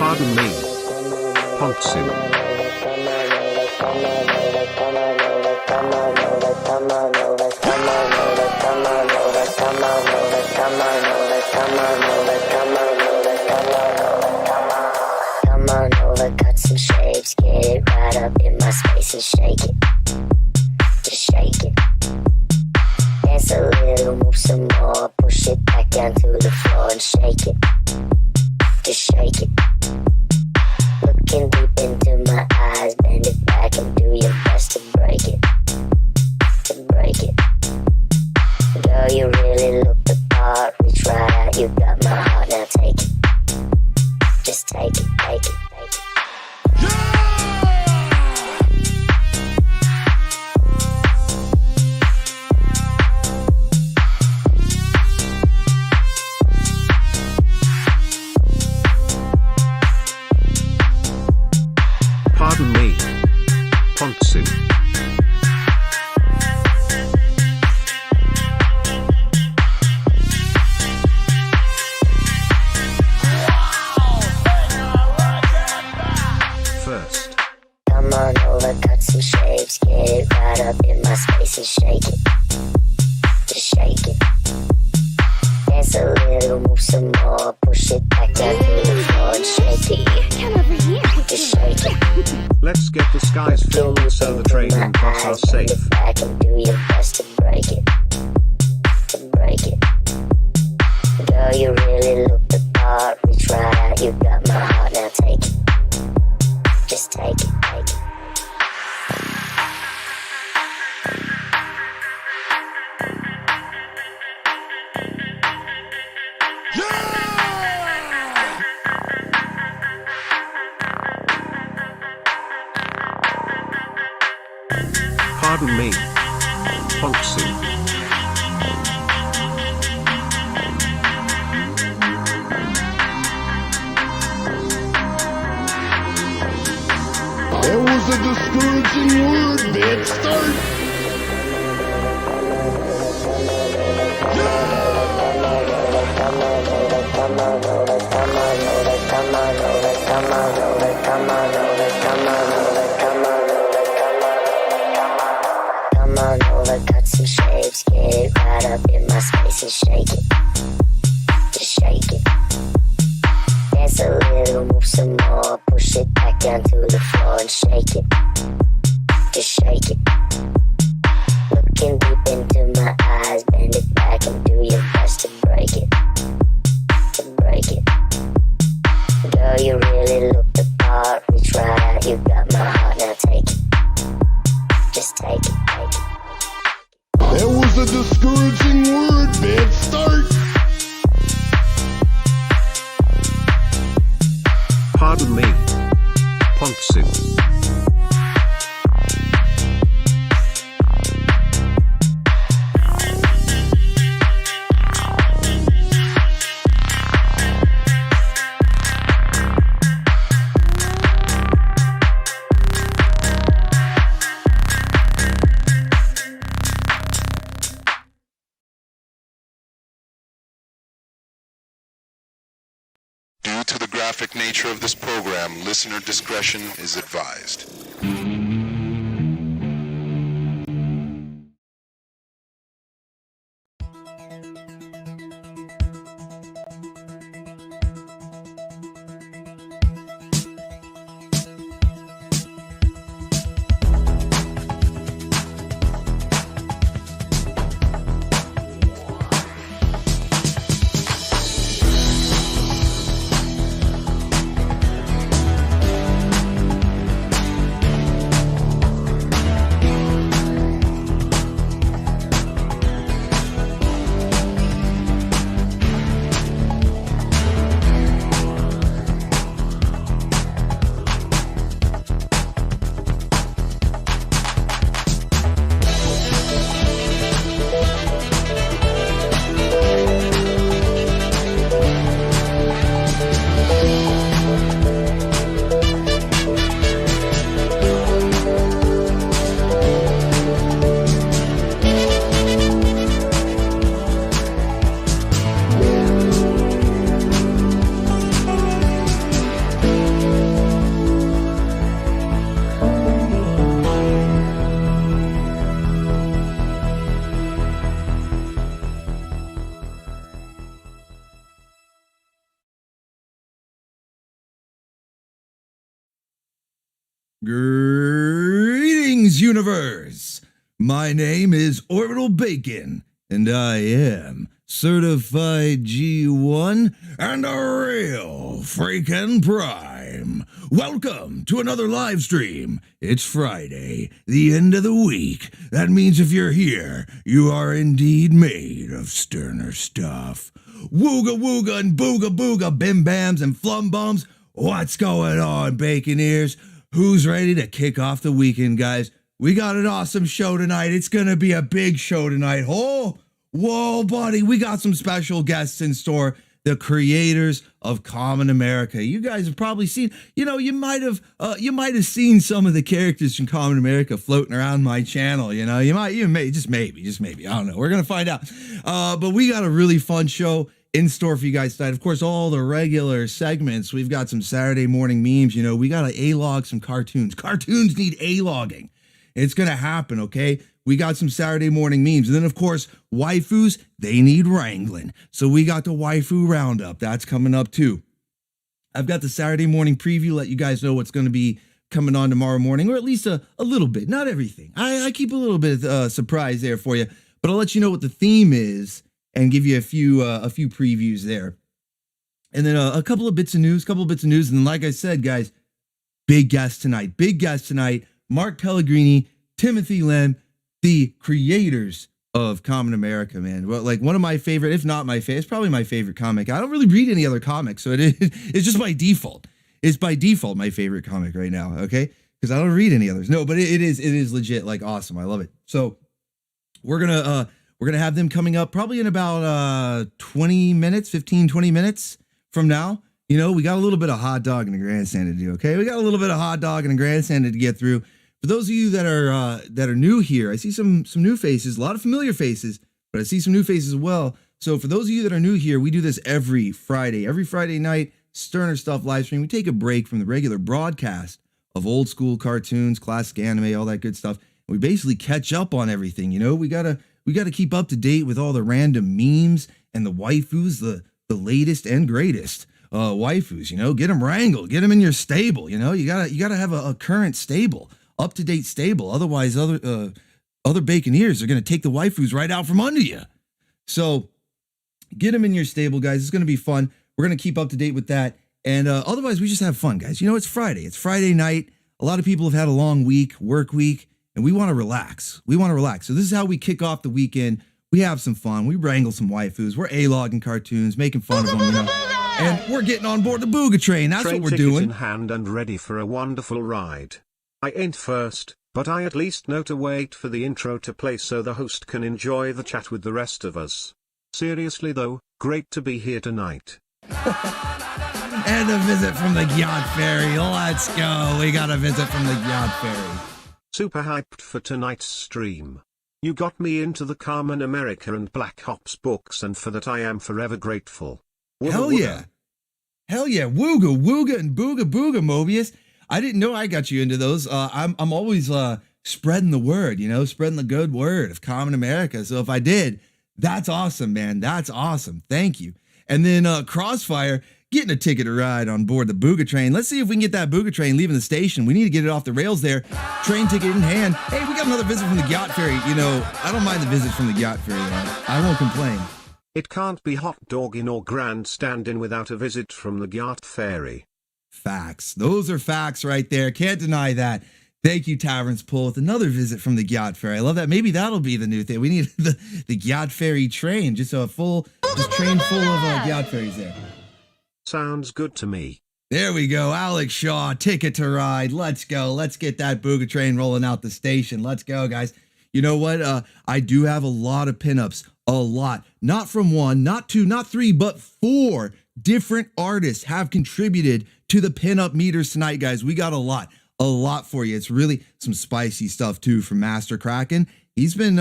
Pardon me. Punchin. Come on over, cut some shapes, get it right up in my space and shake it. Just shake it. Dance a little, move some more, push it back down to the floor and shake it. Just shake it. Looking deep into my eyes, bend it back and do your best to break it. To break it. Girl, you really look the part, reach right out, you got my heart, now take it. Just take it, take it, take it. Pardon me. Punchin. First. Come on over, cut some shapes, get it right up in my space and shake it. Just shake it. Dance a little, move some more, push it back down to the floor and shake it. Come over here. Just shake it. Let's get the skies filled so the train and bus are safe. Bend it back and do your best to break it. To break it. Girl, you really look the part, reach right out, you got my heart, now take it. Just take it, take it. Pardon me. Punchin. There was a discouraging word, bad start. Come on over, cut some shapes, get it right up in my space and shake it. Just shake it. Dance a little, move some more, push it back down to the floor and shake it. Just shake it. Looking deep into my eyes, bend it back and do your best to break it. To break it. Girl, you really look the part, reach right out, you got my heart, now take it. Just take it, take it. There was a discouraging word, bad start. Pardon me. Punchin. Due to the graphic nature of this program, listener discretion is advised. Greetings, universe! My name is Orbital Bacon, and I am certified G1 and a real freaking prime. Welcome to another live stream. It's Friday, the end of the week. That means if you're here, you are indeed made of sterner stuff. Wooga wooga and booga booga, bim bams and flum bums. What's going on, bacon ears? Who's ready to kick off the weekend, guys? We got an awesome show tonight. It's going to be a big show tonight. Oh, whoa, buddy. We got some special guests in store. The creators of Kamen America. You guys have probably seen, you might have seen some of the characters from Kamen America floating around my channel. You may, just maybe. I don't know. We're going to find out. But we got a really fun show in store for you guys tonight. Of course, all the regular segments. We've got some Saturday morning memes. We got to A-log some cartoons. Cartoons need A-logging. It's going to happen, okay? We got some Saturday morning memes. And then, of course, waifus, they need wrangling. So we got the waifu roundup. That's coming up, too. I've got the Saturday morning preview, let you guys know what's going to be coming on tomorrow morning, or at least a little bit. Not everything. I keep a little bit of surprise there for you. But I'll let you know what the theme is and give you a few previews there. And then a couple of bits of news. And then, like I said, guys, big guest tonight. Mark Pellegrini, Timothy Lim, the creators of Kamen America, man. Well, like one of my favorite, if not my favorite, it's probably my favorite comic. I don't really read any other comics, so it's just by default. It's by default my favorite comic right now, okay? Because I don't read any others. No, but it is legit, like, awesome. I love it. So we're gonna have them coming up probably in about 20 minutes from now. We got a little bit of hot dog and a grandstand to do, okay? We got a little bit of hot dog and a grandstand to get through. For those of you that are new here, I see some new faces, a lot of familiar faces, but I see some new faces as well. So for those of you that are new here, we do this every Friday night, Sterner Stuff live stream. We take a break from the regular broadcast of old school cartoons, classic anime, all that good stuff. And we basically catch up on everything. We gotta keep up to date with all the random memes and the waifus, the latest and greatest waifus. Get them wrangled, get them in your stable. You gotta have a current stable. Up-to-date stable. Otherwise, other baconeers are going to take the waifus right out from under you. So get them in your stable, guys. It's going to be fun. We're going to keep up to date with that. And otherwise, we just have fun, guys. It's Friday. It's Friday night. A lot of people have had a long work week, and we want to relax. So this is how we kick off the weekend. We have some fun. We wrangle some waifus. We're A-logging cartoons, making fun of them, And we're getting on board the BOOGA train. That's what we're doing. In hand and ready for a wonderful ride. I ain't first, but I at least know to wait for the intro to play so the host can enjoy the chat with the rest of us. Seriously though, great to be here tonight. And a visit from the Gyat Fairy. Let's go. We got a visit from the Gyat Fairy. Super hyped for tonight's stream. You got me into the Kamen America and Black Ops books, and for that I am forever grateful. Wooga, Hell yeah. Wooga and booga Mobius. I didn't know I got you into those. I'm always spreading the word, spreading the good word of Kamen America. So if I did, that's awesome, man. That's awesome. Thank you. And then Crossfire, getting a ticket to ride on board the BOOGA train. Let's see if we can get that BOOGA train leaving the station. We need to get it off the rails there. Train ticket in hand. Hey, we got another visit from the Gyat Fairy. I don't mind the visits from the Gyat Fairy, though. I won't complain. It can't be hot dogging or grandstanding without a visit from the Gyat Fairy. Facts. Those are facts right there. Can't deny that. Thank you, Tavern's Pull, with another visit from the Gyat Fairy. I love that. Maybe that'll be the new thing. We need the Gyat Fairy train. Just train full of Gyat Fairies there. Sounds good to me. There we go. Alex Shaw, ticket to ride. Let's go. Let's get that BOOGA train rolling out the station. Let's go, guys. You know what? I do have a lot of pinups. A lot. Not from one, not two, not three, but 4 different artists have contributed to the pinup meters tonight, guys. We got a lot for you. It's really some spicy stuff too from Master Kraken. He's been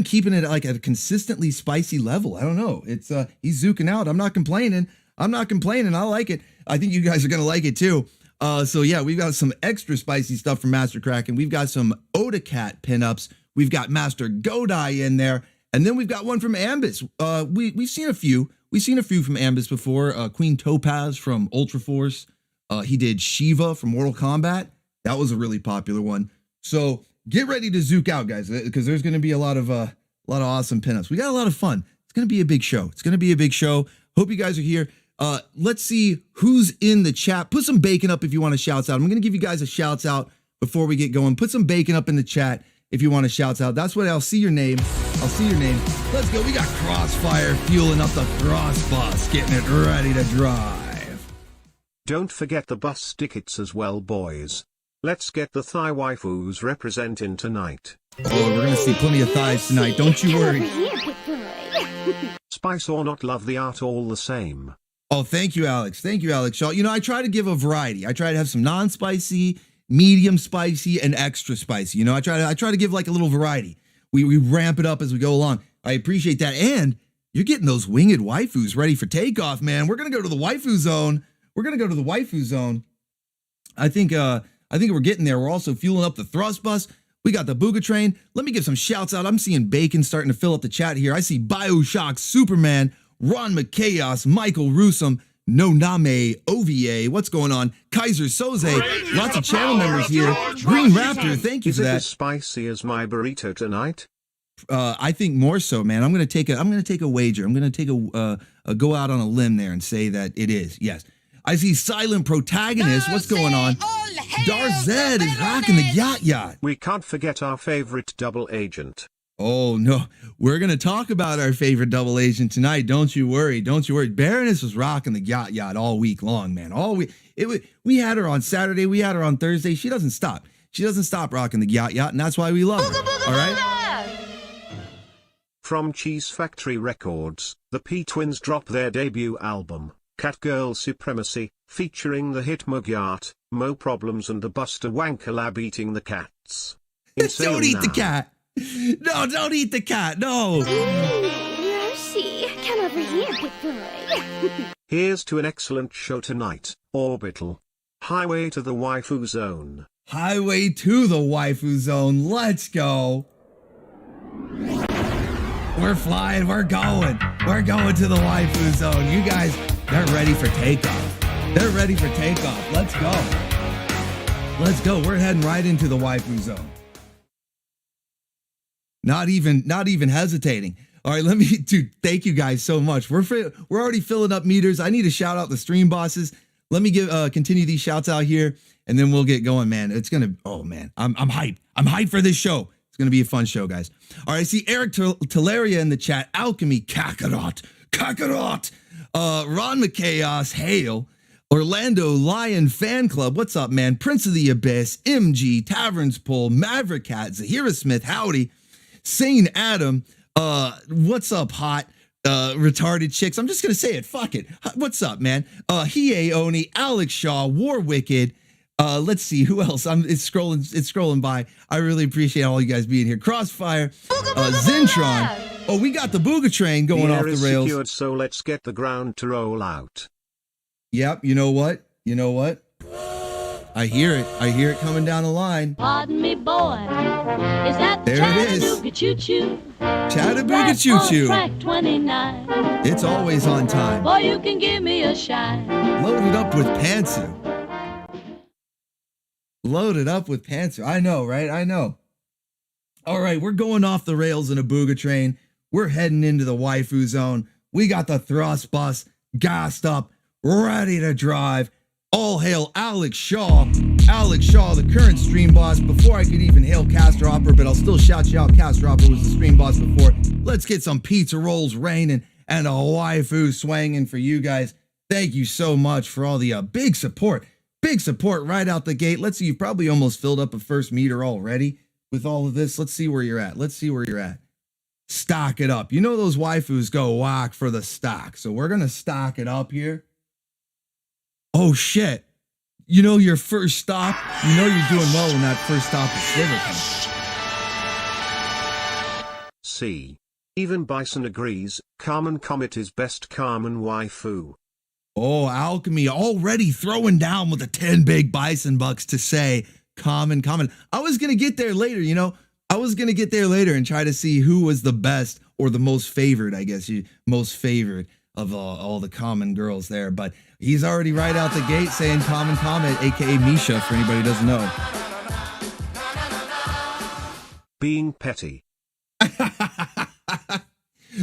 keeping it like at a consistently spicy level. I don't know. It's he's zooking out. I'm not complaining. I like it. I think you guys are gonna like it too. So yeah, we've got some extra spicy stuff from Master Kraken. We've got some Odacat pinups. We've got Master Godai in there, and then we've got one from Ambus. We've seen a few. We've seen a few from Ambus before. Queen Topaz from Ultra Force. He did Shiva from Mortal Kombat. That was a really popular one. So get ready to zook out, guys, because there's going to be a lot of awesome pinups. We got a lot of fun. It's going to be a big show. It's going to be a big show. Hope you guys are here. Let's see who's in the chat. Put some bacon up if you want to shout out. I'm going to give you guys a shout out before we get going. Put some bacon up in the chat if you want to shout out. That's what I'll see your name. I'll see your name. Let's go. We got Crossfire fueling up the Cross Bus, getting it ready to drive. Don't forget the bus tickets as well, boys. Let's get the thigh waifus representing tonight. Oh, we're going to see plenty of thighs tonight. Don't you worry. Spice or not, love the art all the same. Oh, thank you, Alex. Thank you, Alex Shaw. You know, I try to give a variety. I try to have some non-spicy, medium spicy, and extra spicy. You know, I try to give like a little variety. We ramp it up as we go along. I appreciate that. And you're getting those winged waifus ready for takeoff, man. We're going to go to the waifu zone. I think we're getting there. We're also fueling up the thrust bus. We got the BOOGA train. Let me give some shouts out. I'm seeing Bacon starting to fill up the chat here. I see Bioshock Superman, Ron McChaos, Michael Rusum, No Name OVA. What's going on? Kaiser Soze. Lots of channel members here. Green Raptor, thank you Is for it that. as spicy as my burrito tonight? I think more so, man. I'm gonna take a wager. I'm gonna take a go out on a limb there and say that it is. Yes. I see Silent Protagonist. What's going on? Darth Zed is rocking the Gyat. We can't forget our favorite double agent. Oh no, we're gonna talk about our favorite double agent tonight. Don't you worry. Baroness was rocking the Gyat all week long, man. All week. We had her on Saturday. We had her on Thursday. She doesn't stop. She doesn't stop rocking the Gyat, and that's why we love her. All right. From Cheese Factory Records, the P-Twins drop their debut album, Catgirl Supremacy, featuring the hit Gyat, Mo Problems and the Buster Wank collab eating the cats. Don't eat the cat. No, don't eat the cat. No. Yoshi, come over here, big boy. Here's to an excellent show tonight, Orbital. Highway to the Waifu Zone. Highway to the Waifu Zone. Let's go. We're flying. We're going. We're going to the Waifu Zone. You guys, they're ready for takeoff. They're ready for takeoff. Let's go. Let's go. We're heading right into the Waifu Zone. Not even hesitating. All right, dude, thank you guys so much. We're already filling up meters. I need to shout out the stream bosses. Let me continue these shouts out here, and then we'll get going, man. Oh man, I'm hyped. I'm hyped for this show. It's gonna be a fun show, guys. All right, I see Eric Teleria in the chat. Alchemy, Kakarot, Ron McChaos, Hail, Orlando Lion Fan Club. What's up, man? Prince of the Abyss, MG, Taverns Pull, Maverick Cat, Zahira Smith, howdy, Sane Adam. What's up, hot retarded chicks? I'm just gonna say it. Fuck it. What's up, man? Hiei Oni, Alex Shaw, War Wicked. Let's see who else. It's scrolling by. I really appreciate all you guys being here. Crossfire, Zentron. Oh, we got the BOOGA train going off the rails. Secured, so let's get the ground to roll out. Yep. You know what? I hear it coming down the line. Pardon me, boy. Is that there it is. Chattanooga choo-choo? Chattanooga choo-choo. Track 29. It's always on time. Boy, you can give me a shine. Loaded up with pantsu. Loaded up with pantsu. I know, right? I know. All right, we're going off the rails in a BOOGA train. We're heading into the Waifu Zone. We got the thrust bus gassed up, ready to drive. All hail Alex Shaw. Alex Shaw, the current stream boss. Before I could even hail Castor Hopper, but I'll still shout you out. Castor Hopper was the stream boss before. Let's get some pizza rolls raining and a waifu swanging for you guys. Thank you so much for all the big support. Big support right out the gate. Let's see, you've probably almost filled up a first meter already with all of this. Let's see where you're at. Stock it up. You know those waifus go whack for the stock. So we're going to stock it up here. Oh, shit. You know your first stop? You know you're doing well when that first stop is Sliver comes. See. Even Bison agrees, Kamen Comet is best Kamen waifu. Oh, Alchemy already throwing down with the 10 big Bison bucks to say Kamen. I was going to get there later, you know. I was going to get there later and try to see who was the best or the most favored, I guess, most favored of all the Kamen girls there. But He's already right out the gate saying common comment, aka Misha, for anybody who doesn't know. Being petty.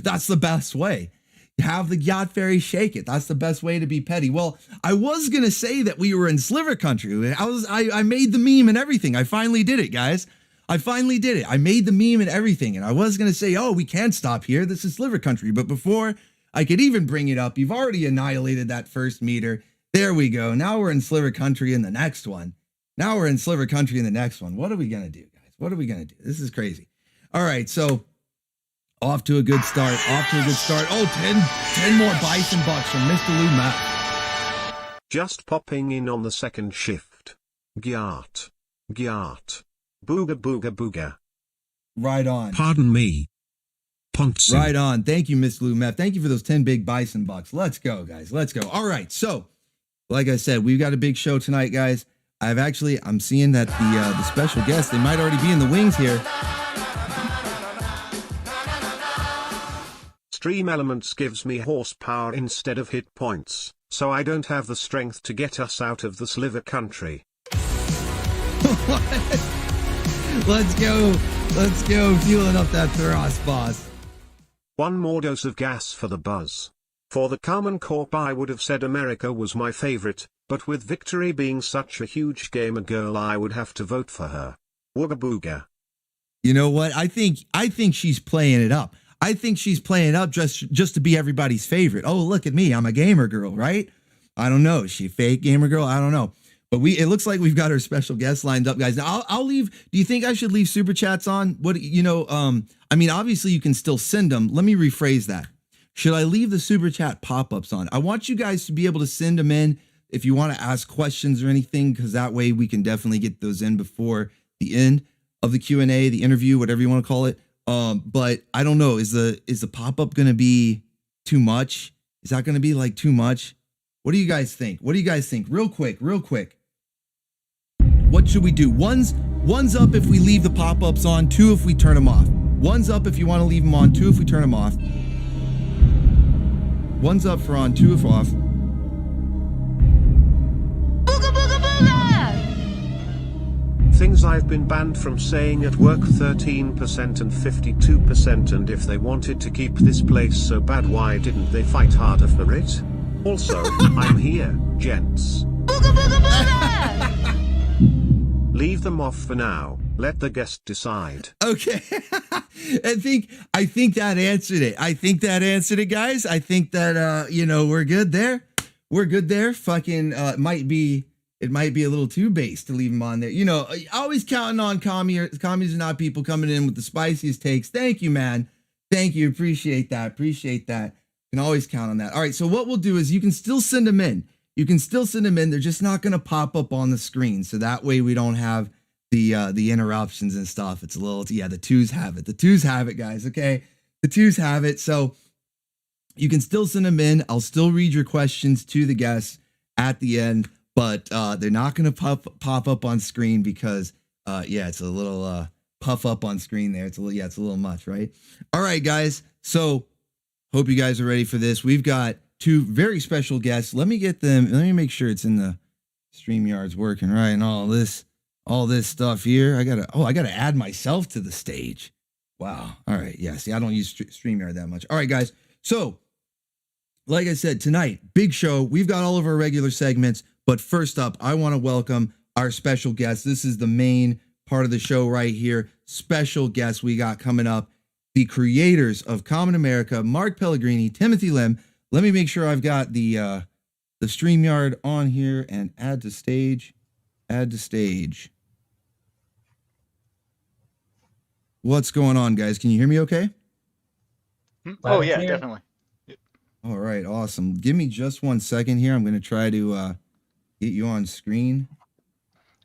That's the best way. Have the Gyat Fairy shake it. That's the best way to be petty. Well, I was gonna say that we were in Sliver Country. I made the meme and everything. I finally did it, guys. I finally did it. I made the meme and everything. And I was gonna say, oh, we can't stop here. This is Sliver Country. But before I could even bring it up, you've already annihilated that first meter. There we go. Now we're in Sliver Country in the next one. Now we're in Sliver Country in the next one. What are we gonna do, guys? What are we gonna do? This is crazy. All right, so off to a good start. Off to a good start. Oh, 10 more Bison bucks from Mr. Lou Matt. Just popping in on the second shift. Gyat. Gyat. Booga booga booga. Right on. Pardon me. Punch. Right on. Thank you, Miss Lou Matt. Thank you for those 10 big Bison bucks. Let's go, guys. Let's go. All right, so like I said, we've got a big show tonight, guys. I'm seeing that the special guests, they might already be in the wings here. Stream Elements gives me horsepower instead of hit points, so I don't have the strength to get us out of the Sliver Country. Let's go. Let's go. Fueling up that thrust, boss. One more dose of gas for the buzz. For the Kamen Corp I would have said America was my favorite, but with Victory being such a huge gamer girl I would have to vote for her. Wooga booga. You know what? I think she's playing it up. I think she's playing up just to be everybody's favorite. Oh, look at me. I'm a gamer girl, right? I don't know. Is she a fake gamer girl? I don't know. But it looks like we've got our special guests lined up, guys. Now I'll leave. Do you think I should leave super chats on? I mean, obviously you can still send them. Let me rephrase that. Should I leave the super chat pop-ups on? I want you guys to be able to send them in if you want to ask questions or anything, because that way we can definitely get those in before the end of the Q&A, the interview, whatever you want to call it. But I don't know. Is the pop-up going to be too much? Is that going to be like too much? What do you guys think? What do you guys think? Real quick. What should we do? One's up if we leave the pop-ups on, 2 if we turn them off. One's up if you want to leave them on, 2 if we turn them off. One's up for on, 2 if off. Booga booga booga! Things I've been banned from saying at work 13% and 52%, and if they wanted to keep this place so bad why didn't they fight harder for it? Also, I'm here, gents. Booga booga booga! Leave them off for now, let the guest decide. Okay. I think that answered it. I think that answered it, guys. I think that we're good there. We're good there. Fucking it might be a little too base to leave them on there. Always counting on commies are not people coming in with the spiciest takes. Thank you, man. Thank you. Appreciate that. You can always count on that. All right, so what we'll do is you can still send them in. They're just not going to pop up on the screen. So that way we don't have the interruptions and stuff. It's a little, the twos have it. The twos have it, guys. Okay. The twos have it. So you can still send them in. I'll still read your questions to the guests at the end, but they're not going to pop up on screen because it's a little puff up on screen there. It's a little much, right? All right, guys. So hope you guys are ready for this. We've got 2 very special guests. Let me get them. Let me make sure it's in the StreamYard's working right and all this stuff here. I gotta add myself to the stage. Wow. All right. Yeah. See, I don't use StreamYard that much. All right, guys. So, like I said, tonight, big show. We've got all of our regular segments, but first up, I want to welcome our special guest. This is the main part of the show right here. Special guest we got coming up. The creators of Kamen America, Mark Pellegrini, Timothy Lim. Let me make sure I've got the StreamYard on here and add to stage. What's going on, guys? Can you hear me okay? Oh, yeah, definitely. All right, awesome. Give me just 1 second here. I'm going to try to get you on screen.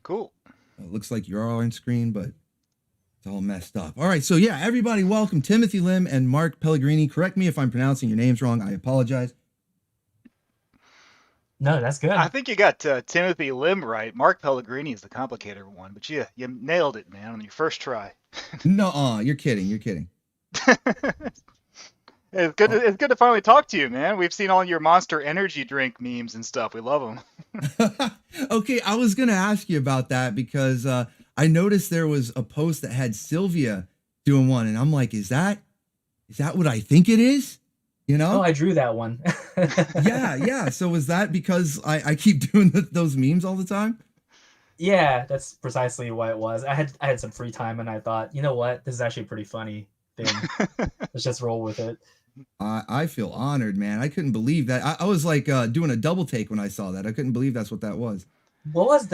Cool. It looks like you're all on screen, but it's all messed up. All right, so yeah, everybody welcome Timothy Lim and Mark Pellegrini. Correct me if I'm pronouncing your names wrong. I apologize. No, that's good. I think you got Timothy Lim right. Mark Pellegrini is the complicated one, but you nailed it, man, on your first try. No, you're kidding. It's good to finally talk to you, man. We've seen all your Monster Energy drink memes and stuff. We love them. Okay, I was gonna ask you about that because I noticed there was a post that had Sylvia doing one, and I'm like, is that what I think it is? You know? Oh, I drew that one. Yeah. So was that because I keep doing those memes all the time? Yeah, that's precisely what it was. I had some free time, and I thought, you know what, this is actually a pretty funny thing. Let's just roll with it. I feel honored, man. I couldn't believe that. I was like doing a double take when I saw that. I couldn't believe that's what that was. What was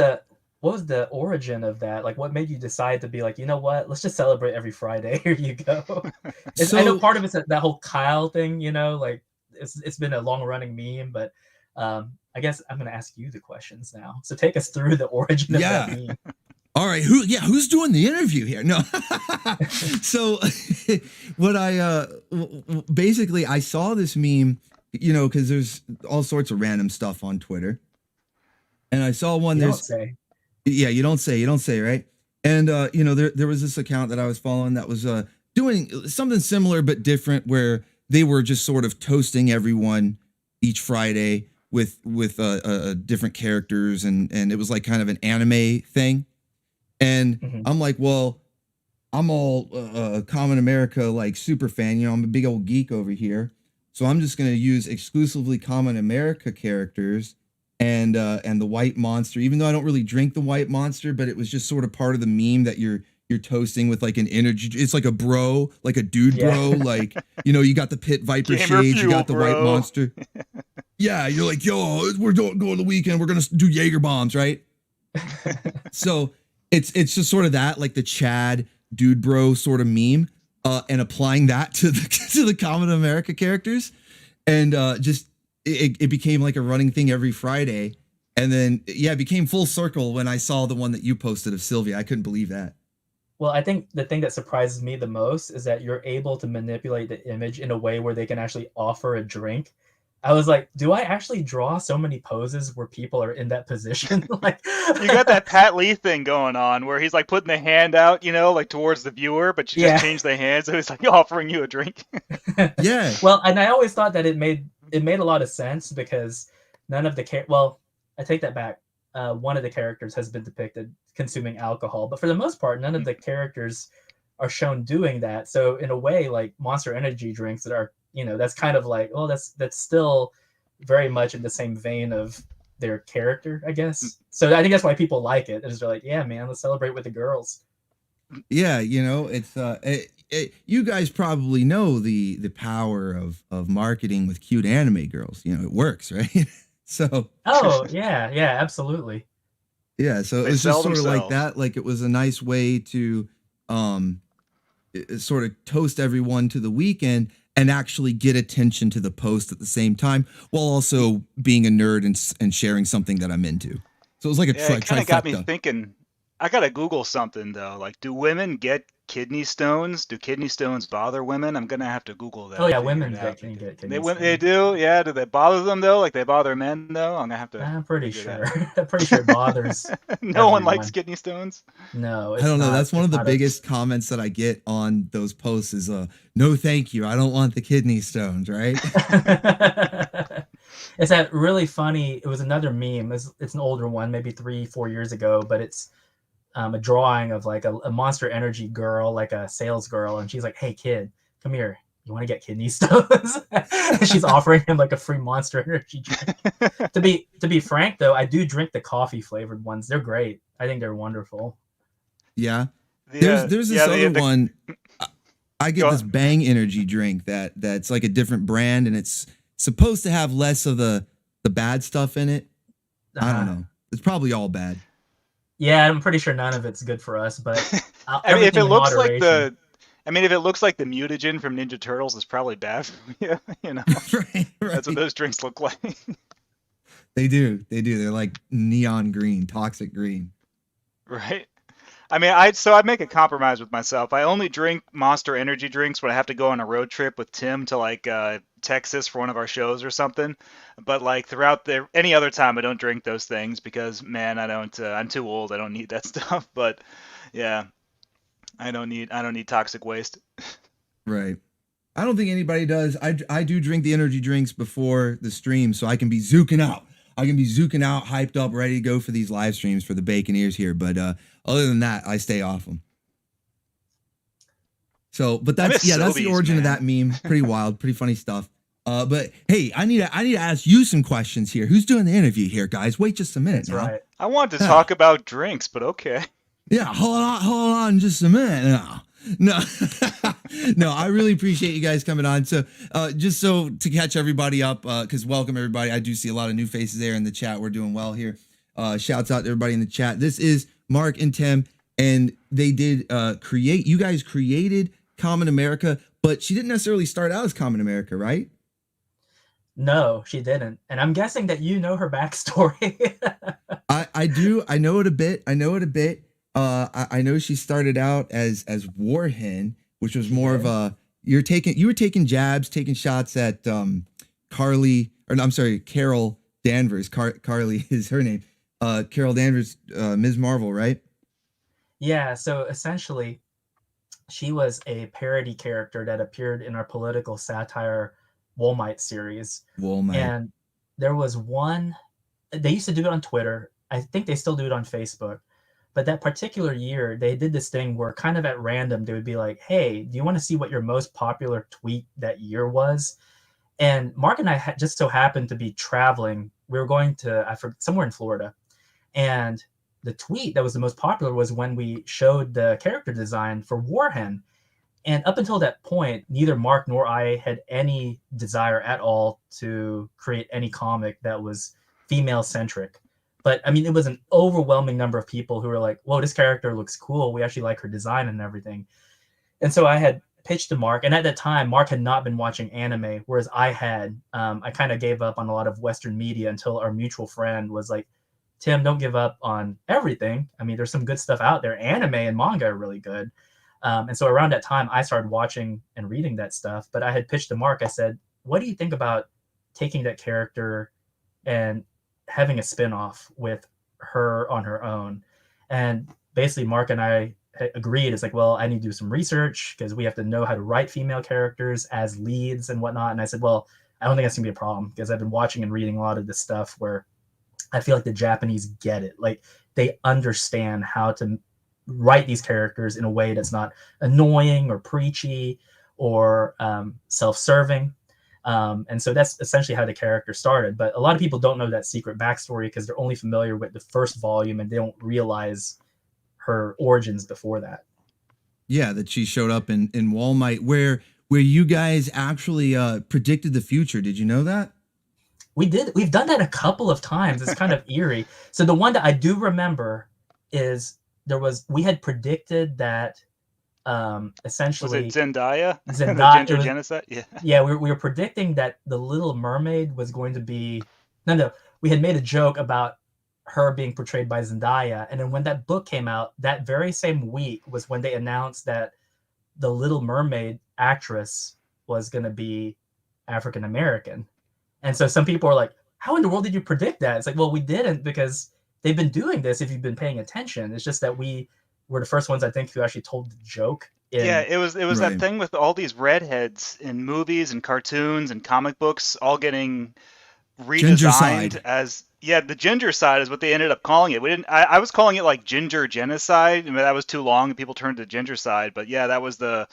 the origin of that? Like, what made you decide to be like, you know what, let's just celebrate every Friday. Here you go. I know part of it's that whole Kyle thing, you know, like it's been a long running meme, but I guess I'm gonna ask you the questions now. So take us through the origin of that meme. All right, who's doing the interview here? No. So what basically I saw this meme, you know, because there's all sorts of random stuff on Twitter. And I saw one You don't say. Yeah, you don't say, right? And you know, there was this account that I was following that was doing something similar but different, where they were just sort of toasting everyone each Friday with different characters, and it was like kind of an anime thing. And I'm like, well, I'm all Common America like super fan, you know, I'm a big old geek over here, so I'm just gonna use exclusively Common America characters and the white monster, even though I don't really drink the white monster, but it was just sort of part of the meme that you're toasting with like an energy. It's like a bro, like a dude bro, like, you know, you got the pit viper shades, you got the white monster. Yeah, you're like, yo, we're going the weekend, we're gonna do Jaeger bombs, right? So it's just sort of that, like the Chad dude bro sort of meme, and applying that to the Common America characters, and just it became like a running thing every Friday. And then it became full circle when I saw the one that you posted of Sylvia. I couldn't believe that. Well, I think the thing that surprises me the most is that you're able to manipulate the image in a way where they can actually offer a drink. I was like, do I actually draw so many poses where people are in that position? Like, you got that Pat Lee thing going on where he's like putting the hand out, you know, like towards the viewer, but you just change the hand, so he's like offering you a drink. Yeah. Well, and I always thought that it made a lot of sense because none of the I take that back. One of the characters has been depicted consuming alcohol, but for the most part, none of the characters are shown doing that. So in a way, like Monster Energy drinks that are, you know, that's kind of like, oh, that's still very much in the same vein of their character, I guess. So I think that's why people like it. Is they're like, yeah, man, let's celebrate with the girls. Yeah, you know, it's you guys probably know the power of marketing with cute anime girls. You know, it works, right? So. Oh yeah, absolutely. Yeah, so it was just sort of like that. Like it was a nice way to sort of toast everyone to the weekend and actually get attention to the post at the same time, while also being a nerd and sharing something that I'm into. So it was like a it kind of got me thinking. I gotta Google something though. Like, do women get kidney stones? Do kidney stones bother women? I'm gonna have to Google that. Oh yeah, women can get kidney stones. They do. Yeah. Do they bother them though? Like they bother men though? I'm gonna have to. I'm pretty sure. I'm pretty sure it bothers. No one likes kidney stones. No, I don't know. That's one of the biggest comments that I get on those posts is no thank you, I don't want the kidney stones, right? It's that really funny. It was another meme. It's an older one, maybe 3-4 years ago, but it's a drawing of like a Monster Energy girl, like a sales girl, and she's like, hey kid, come here, you want to get kidney stones? She's offering him like a free Monster Energy drink. To be frank though, I do drink the coffee flavored ones. They're great. I think they're wonderful. Yeah. There's this other one. I get this Bang Energy drink that's like a different brand, and it's supposed to have less of the bad stuff in it. I don't know. It's probably all bad. Yeah, I'm pretty sure none of it's good for us, but I mean, if it looks like the mutagen from Ninja Turtles, it's probably bad for you. You know, right. That's what those drinks look like. They do. They're like neon green, toxic green. Right. I mean, I make a compromise with myself. I only drink Monster Energy drinks when I have to go on a road trip with Tim to like Texas for one of our shows or something. But like throughout any other time, I don't drink those things because, man, I don't. I'm too old. I don't need that stuff. But yeah, I don't need toxic waste. Right. I don't think anybody does. I do drink the energy drinks before the stream so I can be zooking out. I can be zooking out, hyped up, ready to go for these live streams for the bacon ears here. But other than that, I stay off them. So, but that's that's the origin of that meme. Pretty wild, pretty funny stuff. But hey, I need to ask you some questions here. Who's doing the interview here, guys? Wait just a minute. That's right. I wanted to talk about drinks, but okay. Yeah, hold on just a minute. No, no, I really appreciate you guys coming on. So, just so to catch everybody up, because welcome everybody. I do see a lot of new faces there in the chat. We're doing well here. Shouts out to everybody in the chat. This is Mark and Tim, and they did you guys created Kamen America, but she didn't necessarily start out as Kamen America, right? No, she didn't. And I'm guessing that you know her backstory. I do. I know it a bit. I know she started out as Warhen, which was more of a you were taking jabs, taking shots at Carol Danvers. Carly is her name. Carol Danvers, Ms. Marvel, right? Yeah, so essentially she was a parody character that appeared in our political satire Wollmite series. And there was one, they used to do it on Twitter. I think they still do it on Facebook. But that particular year, they did this thing where kind of at random, they would be like, hey, do you want to see what your most popular tweet that year was? And Mark and I just so happened to be traveling. We were going to, somewhere in Florida. And the tweet that was the most popular was when we showed the character design for Warhen. And up until that point, neither Mark nor I had any desire at all to create any comic that was female-centric. But I mean, it was an overwhelming number of people who were like, whoa, this character looks cool. We actually like her design and everything. And so I had pitched to Mark. And at that time, Mark had not been watching anime, whereas I had. I kind of gave up on a lot of Western media until our mutual friend was like, Tim, don't give up on everything. I mean, there's some good stuff out there. Anime and manga are really good. And so around that time, I started watching and reading that stuff. But I had pitched to Mark. I said, what do you think about taking that character and having a spinoff with her on her own? And basically Mark and I agreed. It's like, well, I need to do some research because we have to know how to write female characters as leads and whatnot. And I said, well, I don't think that's gonna be a problem because I've been watching and reading a lot of this stuff where I feel like the Japanese get it. Like they understand how to write these characters in a way that's not annoying or preachy or self-serving. And so that's essentially how the character started. But a lot of people don't know that secret backstory because they're only familiar with the first volume and they don't realize her origins before that. Yeah, that she showed up in Wollmite where you guys actually predicted the future. Did you know that? We did. We've done that a couple of times. It's kind of eerie. So the one that I do remember is we had predicted that essentially was it Zendaya? The Ginger genocide? Yeah. Yeah, we were predicting that the Little Mermaid was going to be we had made a joke about her being portrayed by Zendaya. And then when that book came out, that very same week was when they announced that the Little Mermaid actress was going to be African American. And so some people are like, how in the world did you predict that? It's like, well, we didn't because they've been doing this if you've been paying attention. It's just that we were the first ones, I think, who actually told the joke. Yeah, it was that thing with all these redheads in movies and cartoons and comic books all getting redesigned as the ginger side is what they ended up calling it. I was calling it like ginger genocide. I mean, that was too long and people turned to ginger side. But yeah, that was the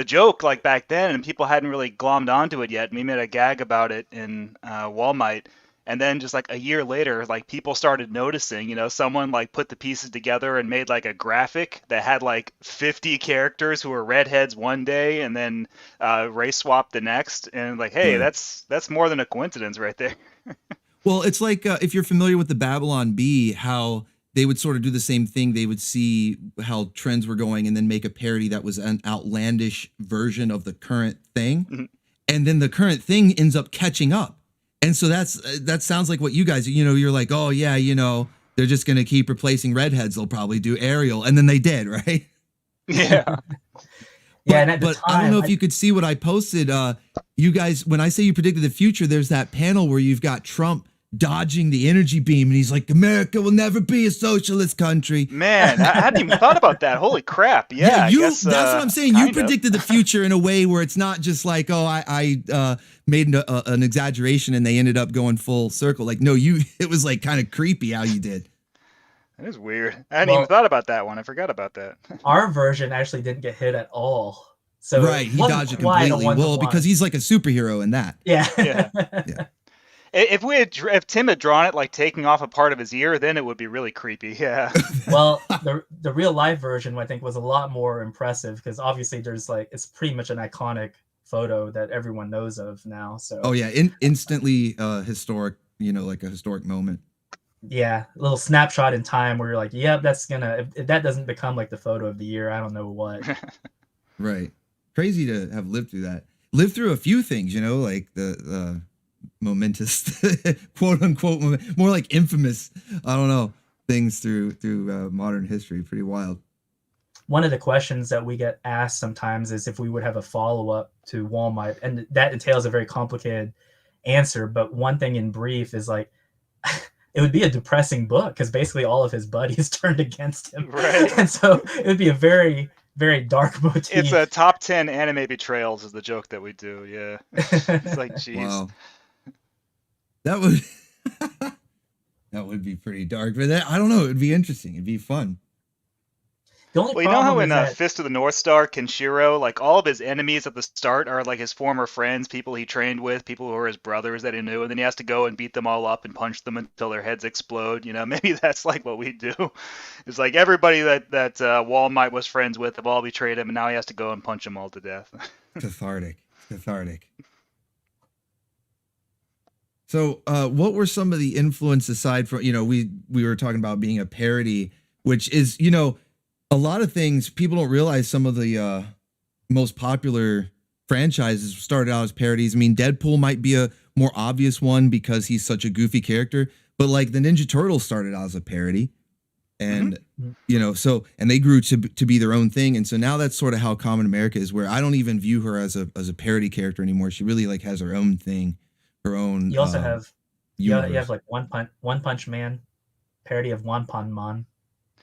joke like back then and people hadn't really glommed onto it yet. We made a gag about it in Wollmite. And then just like a year later, like people started noticing, someone like put the pieces together and made like a graphic that had like 50 characters who were redheads one day and then race swapped the next. And like, hey, that's more than a coincidence right there. Well, it's like if you're familiar with the Babylon Bee, how they would sort of do the same thing. They would see how trends were going and then make a parody that was an outlandish version of the current thing. Mm-hmm. And then the current thing ends up catching up. And so that sounds like what you guys, you're like, oh yeah, they're just going to keep replacing redheads. They'll probably do Ariel. And then they did, right? Yeah. But I don't know if you could see what I posted. You guys, when I say you predicted the future, there's that panel where you've got Trump dodging the energy beam, and he's like, America will never be a socialist country. Man, I hadn't even thought about that. Holy crap! Yeah, I guess, that's what I'm saying. You predicted the future in a way where it's not just like, oh, I made an exaggeration and they ended up going full circle. Like, no, it was like kind of creepy how you did. That is weird. I hadn't even thought about that one. I forgot about that. Our version actually didn't get hit at all. So right, he dodged it completely. Well, because he's like a superhero in that. Yeah. Yeah. If Tim had drawn it like taking off a part of his ear, then it would be really creepy. Yeah. Well, the real life version I think was a lot more impressive because obviously there's like it's pretty much an iconic photo that everyone knows of now. So. Oh yeah, instantly historic. Like a historic moment. Yeah, a little snapshot in time where you're like, yep, that's gonna. If that doesn't become like the photo of the year, I don't know what. Right. Crazy to have lived through that. Lived through a few things, like the momentous, quote unquote, more like infamous, I don't know, things through modern history. Pretty wild. One of the questions that we get asked sometimes is if we would have a follow-up to Walmart, and that entails a very complicated answer. But one thing in brief is like, it would be a depressing book because basically all of his buddies turned against him. Right. And so it would be a very, very dark motif. It's a top 10 anime betrayals is the joke that we do. Yeah. It's like, geez. Wow. That would be pretty dark, but I don't know. It'd be interesting. It'd be fun. The only well, you know how in that... Fist of the North Star, Kenshiro, like all of his enemies at the start are like his former friends, people he trained with, people who are his brothers that he knew, and then he has to go and beat them all up and punch them until their heads explode. Maybe that's like what we do. It's like everybody that Wall Might was friends with have all betrayed him, and now he has to go and punch them all to death. Cathartic. So, what were some of the influence aside from, we were talking about being a parody, which is, a lot of things people don't realize. Some of the most popular franchises started out as parodies. I mean, Deadpool might be a more obvious one because he's such a goofy character, but like the Ninja Turtles started out as a parody, and and they grew to be their own thing. And so now that's sort of how Common America is, where I don't even view her as a parody character anymore. She really like has her own thing, her own. You also have you have like One Punch Man parody of Wanpanman.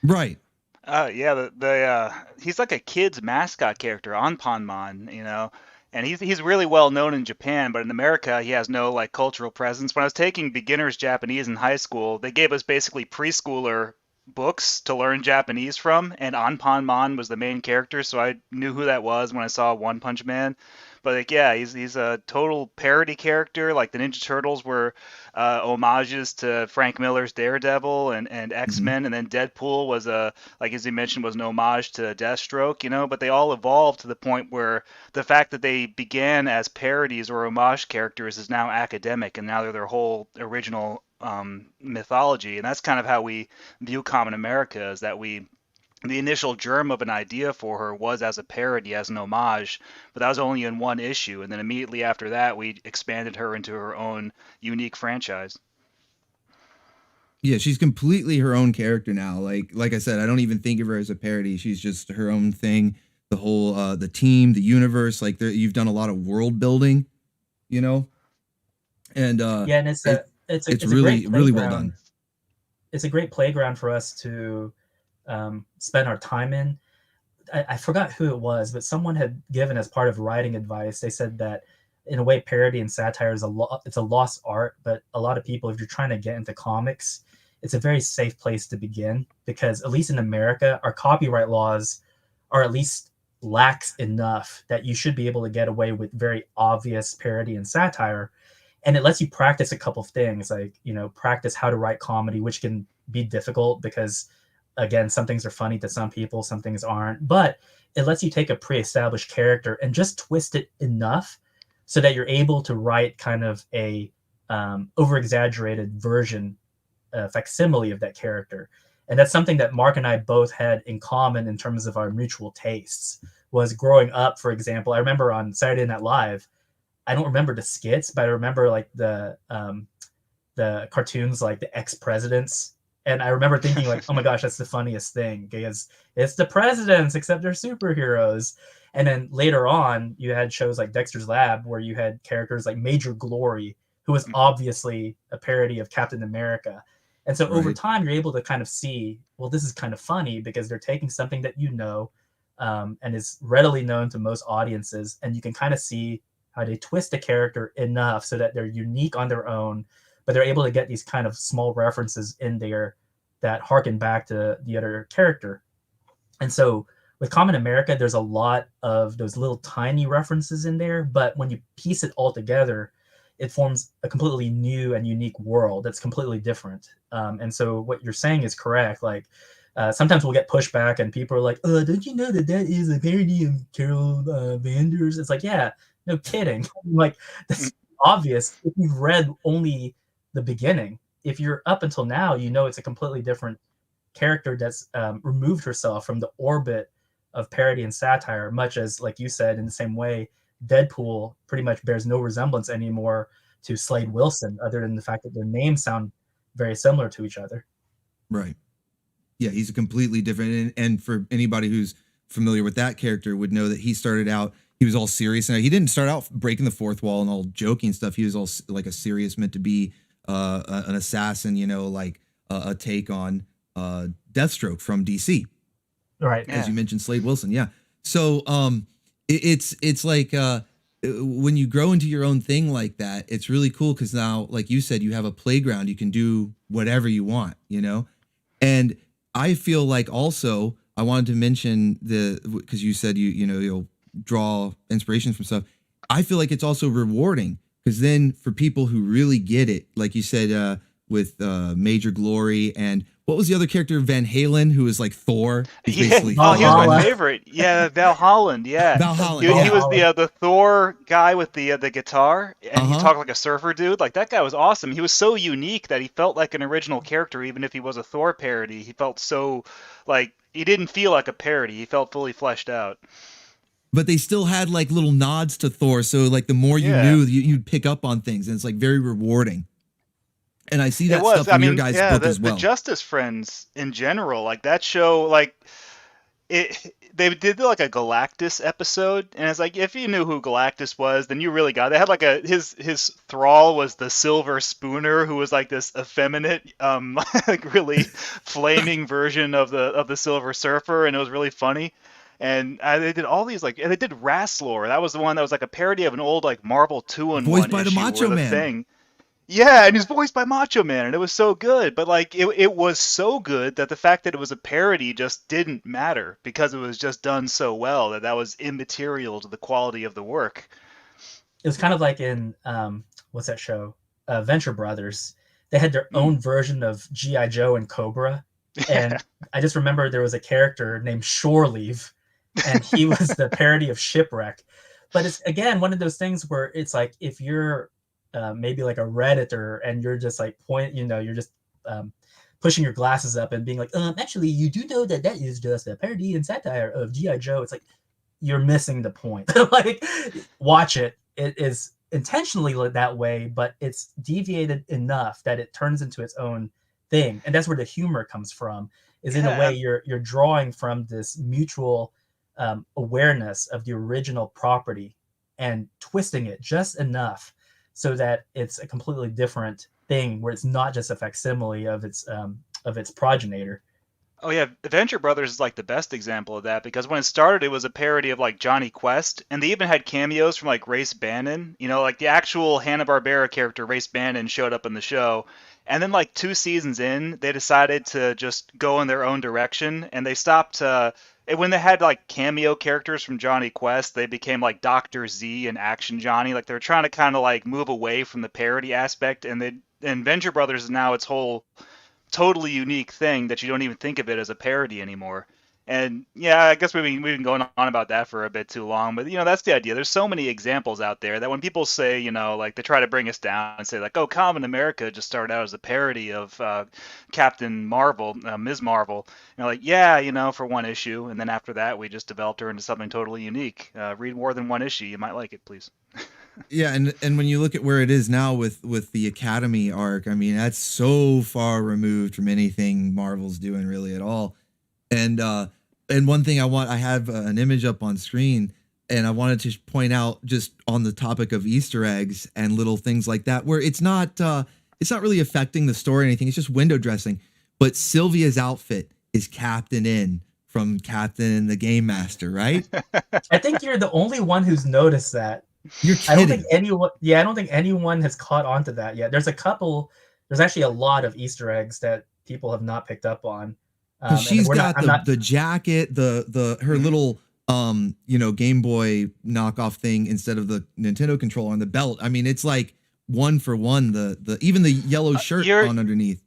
Right. He's like a kid's mascot character, Anpanman, and he's really well known in Japan, but in America he has no like cultural presence. When I was taking beginners Japanese in high school, they gave us basically preschooler books to learn Japanese from, and Anpanman was the main character, so I knew who that was when I saw One Punch Man. But like, yeah, he's a total parody character. Like the Ninja Turtles were homages to Frank Miller's Daredevil and X-Men, and then Deadpool was like as you mentioned, was an homage to Deathstroke. But they all evolved to the point where the fact that they began as parodies or homage characters is now academic, and now they're their whole original mythology. And that's kind of how we view Common America, is that the initial germ of an idea for her was as a parody, as an homage, but that was only in one issue. And then immediately after that, we expanded her into her own unique franchise. Yeah, she's completely her own character now. Like I said, I don't even think of her as a parody. She's just her own thing. The whole, the team, the universe, like you've done a lot of world building, and and it's really, really well done. It's a great playground for us to spend our time in. I forgot who it was, but someone had given as part of writing advice. They said that in a way, parody and satire is it's a lost art, but a lot of people, if you're trying to get into comics, it's a very safe place to begin, because at least in America, our copyright laws are at least lax enough that you should be able to get away with very obvious parody and satire. And it lets you practice a couple of things, like, practice how to write comedy, which can be difficult because, again, some things are funny to some people, some things aren't, but it lets you take a pre-established character and just twist it enough so that you're able to write kind of a over-exaggerated version, facsimile of that character. And that's something that Mark and I both had in common in terms of our mutual tastes. Was growing up, for example, I remember on Saturday Night Live, I don't remember the skits, but I remember like the cartoons, like the ex-presidents. And I remember thinking like, oh my gosh, that's the funniest thing, because it's the presidents, except they're superheroes. And then later on, you had shows like Dexter's Lab, where you had characters like Major Glory, who was obviously a parody of Captain America. And so over time, you're able to kind of see, well, this is kind of funny because they're taking something that and is readily known to most audiences, and you can kind of see how they twist a character enough so that they're unique on their own, but they're able to get these kind of small references in there that harken back to the other character. And so with Common America, there's a lot of those little tiny references in there, but when you piece it all together, it forms a completely new and unique world that's completely different. And so what you're saying is correct. Like sometimes we'll get pushback and people are like, don't you know that is a parody of Carol Vander's? It's like, yeah, no kidding. Like, that's obvious if you've read only the beginning. If you're up until now, you know it's a completely different character that's removed herself from the orbit of parody and satire, much as, like you said, in the same way, Deadpool pretty much bears no resemblance anymore to Slade Wilson, other than the fact that their names sound very similar to each other. Right. Yeah, he's a completely different. And for anybody who's familiar with that character would know that he started out, he was all serious. And he didn't start out breaking the fourth wall and all joking stuff. He was all like a serious, meant to be an assassin, like a take on Deathstroke from DC. Right. As you mentioned, Slade Wilson. Yeah. So it's like when you grow into your own thing like that, it's really cool because now, like you said, you have a playground. You can do whatever you want, And I feel like also I wanted to mention because you said you'll draw inspiration from stuff. I feel like it's also rewarding because then for people who really get it, like you said with Major Glory and what was the other character, Van Halen, who was like Thor? He was my favorite. Yeah, Val Holland. Yeah, Val Holland. He was the Thor guy with the guitar, and he talked like a surfer dude. Like that guy was awesome. He was so unique that he felt like an original character, even if he was a Thor parody. He felt so like he didn't feel like a parody. He felt fully fleshed out. But they still had like little nods to Thor, so like the more you knew, you'd pick up on things, and it's like very rewarding. And I see that stuff in your guys' book as well. The Justice Friends in general, like that show, like they did like a Galactus episode, and it's like if you knew who Galactus was, then you really got it. They had like his thrall was the Silver Spooner, who was like this effeminate, like really flaming version of the Silver Surfer, and it was really funny. And they did all these and they did Rasslor. That was the one that was like a parody of an old like Marvel 2-in-1 voiced by the issue Macho Man. Thing. Yeah, and he's voiced by Macho Man, and it was so good. But like, it was so good that the fact that it was a parody just didn't matter because it was just done so well that was immaterial to the quality of the work. It was kind of like in what's that show? Venture Brothers. They had their own version of G.I. Joe and Cobra, and I just remember there was a character named Shore Leave, and he was the parody of Shipwreck. But it's again one of those things where it's like if you're maybe like a Redditor and you're just like you're just pushing your glasses up and being like, actually you do know that is just a parody and satire of G.I. Joe. It's like you're missing the point. Like watch it. It is intentionally that way, but it's deviated enough that it turns into its own thing. And that's where the humor comes from, is in a way you're drawing from this mutual awareness of the original property and twisting it just enough so that it's a completely different thing where it's not just a facsimile of its progenitor. Oh yeah, Venture Brothers is like the best example of that because when it started, it was a parody of like Johnny Quest, and they even had cameos from like Race Bannon. Like the actual Hanna-Barbera character Race Bannon showed up in the show, and then like 2 seasons in, they decided to just go in their own direction, and they stopped. When they had like cameo characters from Johnny Quest, they became like Dr. Z and Action Johnny. Like they're trying to kind of like move away from the parody aspect, and Venture Brothers is now its whole totally unique thing that you don't even think of it as a parody anymore. And yeah, I guess we've been going on about that for a bit too long, but that's the idea. There's so many examples out there that when people say, like they try to bring us down and say like, oh, Common America just started out as a parody of Captain Marvel, Ms. Marvel. Like, yeah, for one issue, and then after that we just developed her into something totally unique. Read more than one issue, you might like it, please. Yeah, and when you look at where it is now with the Academy arc, I mean, that's so far removed from anything Marvel's doing really at all. And one thing I have an image up on screen and I wanted to point out just on the topic of Easter eggs and little things like that, where it's not really affecting the story or anything. It's just window dressing. But Sylvia's outfit is Captain N from Captain and the Game Master, right? I think you're the only one who's noticed that. You're kidding. I don't think anyone. Yeah, I don't think anyone has caught on to that yet. There's actually a lot of Easter eggs that people have not picked up on. She's got the jacket, her little Game Boy knockoff thing instead of the Nintendo controller on the belt. I mean, it's like one for one. The even the yellow shirt on underneath.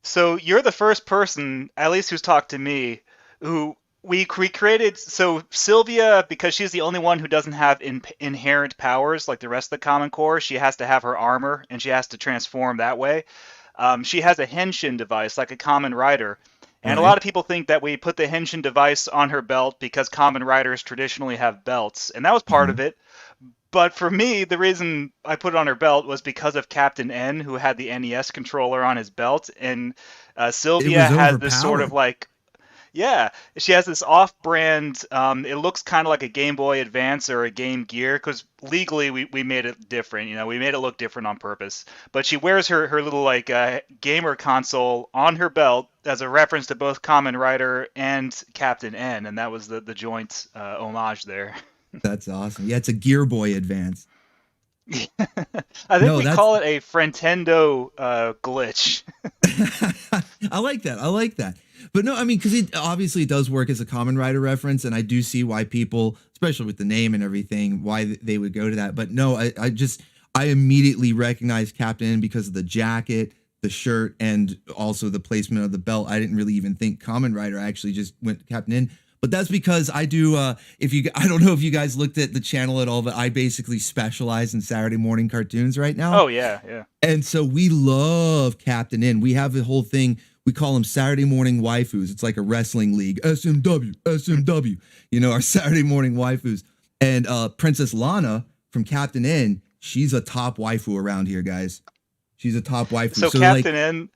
So you're the first person, at least who's talked to me, who we created. So Sylvia, because she's the only one who doesn't have inherent powers like the rest of the Common Core, she has to have her armor and she has to transform that way. She has a henshin device like a Kamen Rider. And a lot of people think that we put the henshin device on her belt because Kamen Riders traditionally have belts. And that was part of it. But for me, the reason I put it on her belt was because of Captain N, who had the NES controller on his belt. And Sylvia has this sort of like... Yeah, she has this off-brand, it looks kind of like a Game Boy Advance or a Game Gear, because legally we made it different, we made it look different on purpose. But she wears her little, like, gamer console on her belt as a reference to both Kamen Rider and Captain N, and that was the joint homage there. That's awesome. Yeah, it's a Gear Boy Advance. I think we call it a Frentendo glitch. I like that. But no, I mean, because it obviously does work as a Kamen Rider reference, and I do see why people, especially with the name and everything, why they would go to that. But no, I immediately recognized Captain N because of the jacket, the shirt, and also the placement of the belt. I didn't really even think Kamen Rider. I actually just went Captain N. But that's because I do. I don't know if you guys looked at the channel at all, but I basically specialize in Saturday morning cartoons right now. Oh yeah. And so we love Captain N. We have the whole thing. We call them Saturday morning waifus. It's like a wrestling league. SMW. Our Saturday morning waifus. And Princess Lana from Captain N, she's a top waifu around here, guys. She's a top waifu. So Captain N,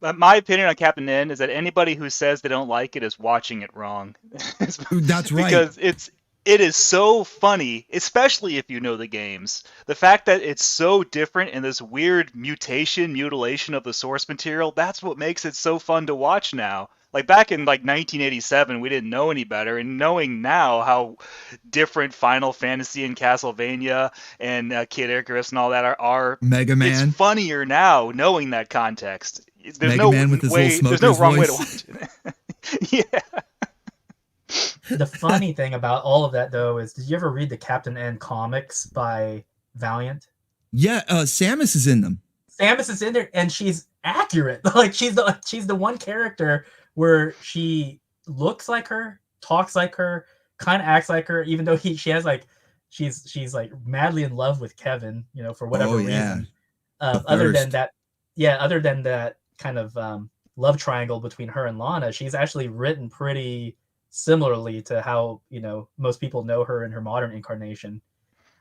my opinion on Captain N is that anybody who says they don't like it is watching it wrong. That's right. Because it is so funny, especially if you know the games. The fact that it's so different in this weird mutilation of the source material, that's what makes it so fun to watch now. Like back in 1987, we didn't know any better, and knowing now how different Final Fantasy and Castlevania and Kid Icarus and all that are Mega Man. It's funnier now knowing that context. There's Mega Man with his little there's no wrong voice. way to watch it. Yeah. The funny thing about all of that, though, is did you ever read the Captain N comics by Valiant? Yeah, Samus is in them. Samus is in there, and she's accurate. Like she's the one character where she looks like her, talks like her, kind of acts like her, even though she's like madly in love with Kevin, for whatever reason. Other than that kind of love triangle between her and Lana, she's actually written pretty similarly to how most people know her in her modern incarnation.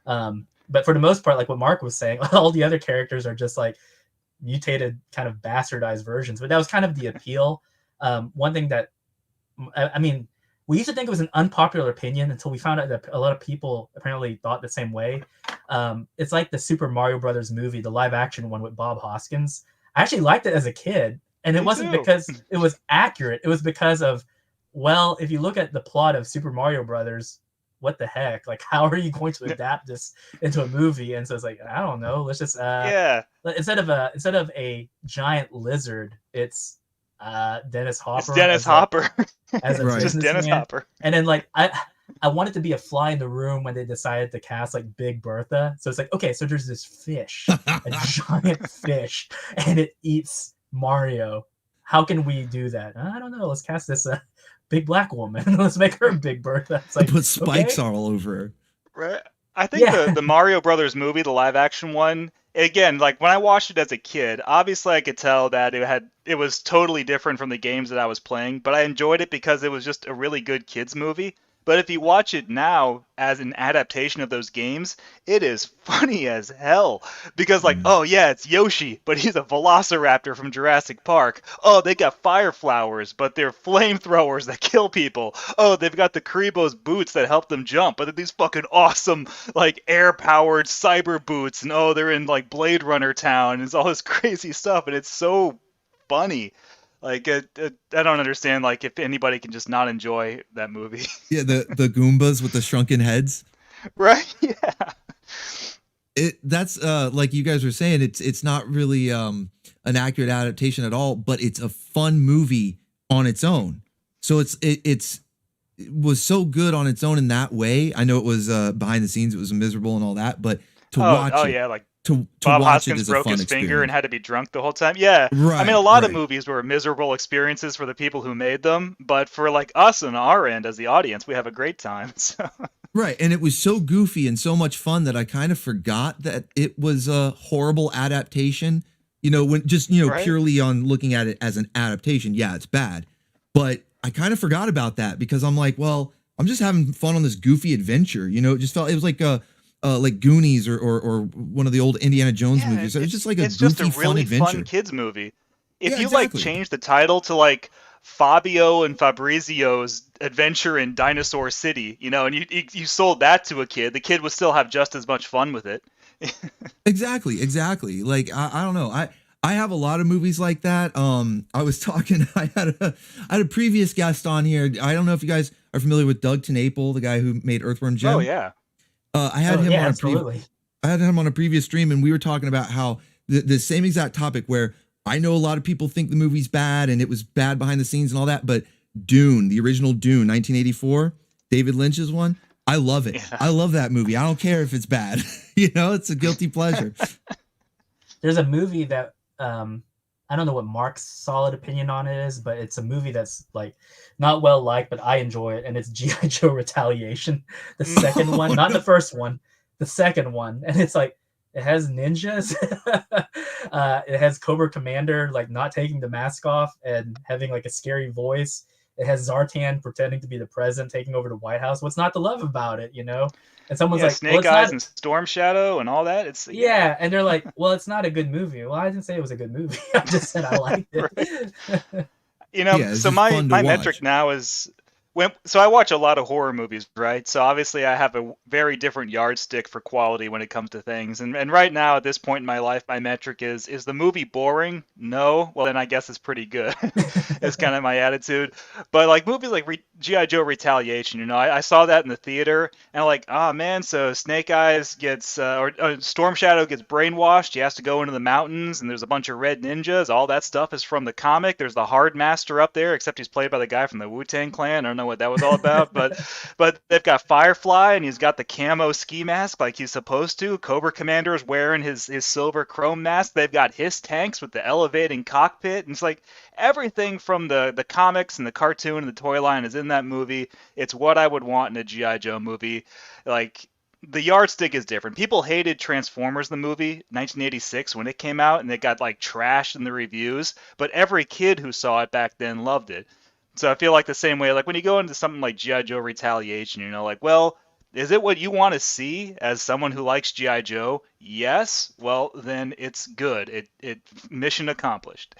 But for the most part, like what Mark was saying, all the other characters are just like mutated, kind of bastardized versions. But that was kind of the appeal. One thing that we used to think it was an unpopular opinion until we found out that a lot of people apparently thought the same way. It's like the Super Mario Brothers movie, the live action one with Bob Hoskins. I actually liked it as a kid, and it wasn't because it was accurate. It was because of, well, if you look at the plot of Super Mario Brothers, what the heck? Like, how are you going to adapt this into a movie? And so it's like, I don't know. Let's just instead of a giant lizard, it's Dennis Hopper. It's Dennis Hopper. As a just Dennis Hopper. And then like I wanted to be a fly in the room when they decided to cast like Big Bertha. So it's like, okay, so there's this fish, a giant fish, and it eats Mario. How can we do that? I don't know. Let's cast this big black woman. Let's make her Big Bertha. It's like, put spikes all over her. Right. I think the Mario Brothers movie, the live action one, again, like when I watched it as a kid, obviously I could tell that it was totally different from the games that I was playing, but I enjoyed it because it was just a really good kids movie. But if you watch it now as an adaptation of those games, it is funny as hell. Because like, oh yeah, it's Yoshi, but he's a velociraptor from Jurassic Park. Oh, they got fire flowers, but they're flamethrowers that kill people. Oh, they've got the Karibo's boots that help them jump, but they're these fucking awesome, like, air-powered cyber boots. And oh, they're in like Blade Runner town. It's all this crazy stuff, and it's so funny. Like, I don't understand, like, if anybody can just not enjoy that movie. Yeah, the Goombas with the shrunken heads. Right? Yeah. That's like you guys were saying, it's not really an accurate adaptation at all, but it's a fun movie on its own. So it was so good on its own in that way. I know it was behind the scenes, it was miserable and all that, but to watch it, yeah, like to Bob watch it Hoskins is a broke fun his experience. finger and had to be drunk the whole time. Yeah. Right, I mean, a lot of right. movies were miserable experiences for the people who made them, but for like us on our end as the audience, we have a great time. So. Right, and it was so goofy and so much fun that I kind of forgot that it was a horrible adaptation. You know, when just, you know, Right. purely on looking at it as an adaptation, yeah, it's bad. But I kind of forgot about that because I'm like, well, I'm just having fun on this goofy adventure. You know, it just felt, it was like Goonies or one of the old Indiana Jones movies. It was just like a it's goofy, just a really fun adventure. fun kids movie. If Yeah, you exactly. like change the title to like Fabio and Fabrizio's Adventure in Dinosaur City, you know, and you sold that to a kid, the kid would still have just as much fun with it. Exactly. Like I don't know. I have a lot of movies like that. I was talking. I had a previous guest on here. I don't know if you guys are familiar with Doug TenNapel, the guy who made Earthworm Jim. Oh yeah. I had him yeah, on absolutely. I had him on a previous stream, and we were talking about how the same exact topic where I know a lot of people think the movie's bad and it was bad behind the scenes and all that, but Dune, the original Dune, 1984, David Lynch's one, I love it. Yeah. I love that movie. I don't care if it's bad. You know, it's a guilty pleasure. There's a movie that I don't know what Mark's solid opinion on it is, but it's a movie that's like not well liked, but I enjoy it, and it's G.I. Joe Retaliation, the second one, not the first one, the second one, and it's like it has ninjas, it has Cobra Commander like not taking the mask off and having like a scary voice. It has Zartan pretending to be the president taking over the White House. What's not to love about it, you know? And someone's Yeah, like, Snake well, it's Eyes not... and Storm Shadow and all that. It's Yeah, and they're like, well, it's not a good movie. Well, I didn't say it was a good movie. I just said I liked it. You know, Yeah, it's so just my fun to my watch. metric now is so I watch a lot of horror movies, right? So obviously I have a very different yardstick for quality when it comes to things. And right now at this point in my life, my metric is the movie boring? No. Well, then I guess it's pretty good. It's kind of my attitude. But like movies like G.I. Joe Retaliation, you know, I saw that in the theater and I'm like, oh man, so Snake Eyes gets or Storm Shadow gets brainwashed. He has to go into the mountains and there's a bunch of red ninjas. All that stuff is from the comic. There's the Hard Master up there, except he's played by the guy from the Wu-Tang Clan. I don't know what that was all about, but they've got Firefly and he's got the camo ski mask like he's supposed to. Cobra Commander is wearing his silver chrome mask. They've got his tanks with the elevating cockpit, and it's like everything from the comics and the cartoon and the toy line is in that movie. It's what I would want in a G.I. Joe movie. Like the yardstick is different. People hated Transformers the movie 1986 when it came out and it got like trashed in the reviews, but every kid who saw it back then loved it. So I feel like the same way, like when you go into something like G.I. Joe Retaliation, you know, like, well, is it what you want to see as someone who likes G.I. Joe? Yes. Well, then it's good. It mission accomplished.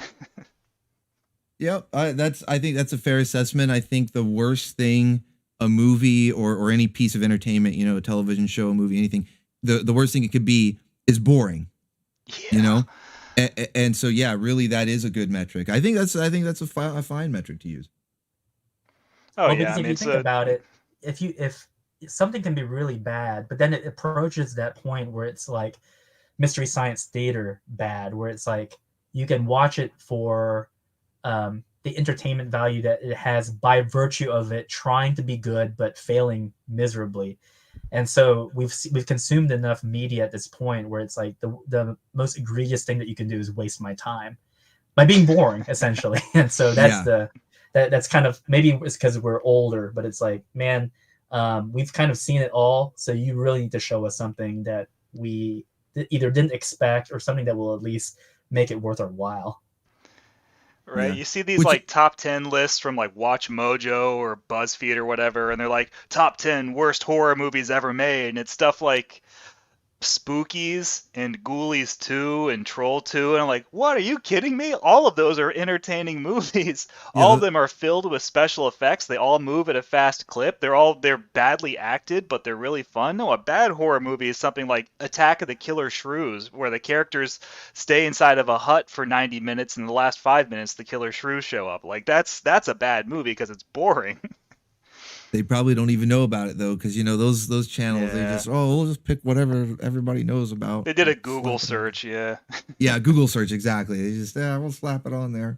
Yep, I think that's a fair assessment. I think the worst thing a movie or any piece of entertainment, you know, a television show, a movie, anything, the worst thing it could be is boring. Yeah. You know, and so yeah, really, that is a good metric. I think that's a fine metric to use. Oh Well, yeah, because if you think about it, if something can be really bad, but then it approaches that point where it's like Mystery Science Theater bad, where it's like you can watch it for the entertainment value that it has by virtue of it trying to be good but failing miserably. And so we've consumed enough media at this point where it's like the most egregious thing that you can do is waste my time by being boring, essentially. And so that's that's kind of, maybe it's because we're older, but it's like, man, we've kind of seen it all. So you really need to show us something that we either didn't expect or something that will at least make it worth our while. Right? Yeah. You see these Which like top 10 lists from like Watch Mojo or BuzzFeed or whatever, and they're like top 10 worst horror movies ever made, and it's stuff like Spookies and Ghoulies 2 and Troll 2, and I'm like, what, are you kidding me? All of those are entertaining movies. yeah, All of them are filled with special effects. They all move at a fast clip. They're badly acted, but they're really fun. No, a bad horror movie is something like Attack of the Killer Shrews, where the characters stay inside of a hut for 90 minutes, and in the last 5 minutes the killer shrews show up. Like that's a bad movie because it's boring. they probably don't even know about it though, because you know those channels, they Yeah. just we'll just pick whatever everybody knows about. They did a Slap Google it on. search, yeah. Yeah, Google search, exactly. They just we'll slap it on there.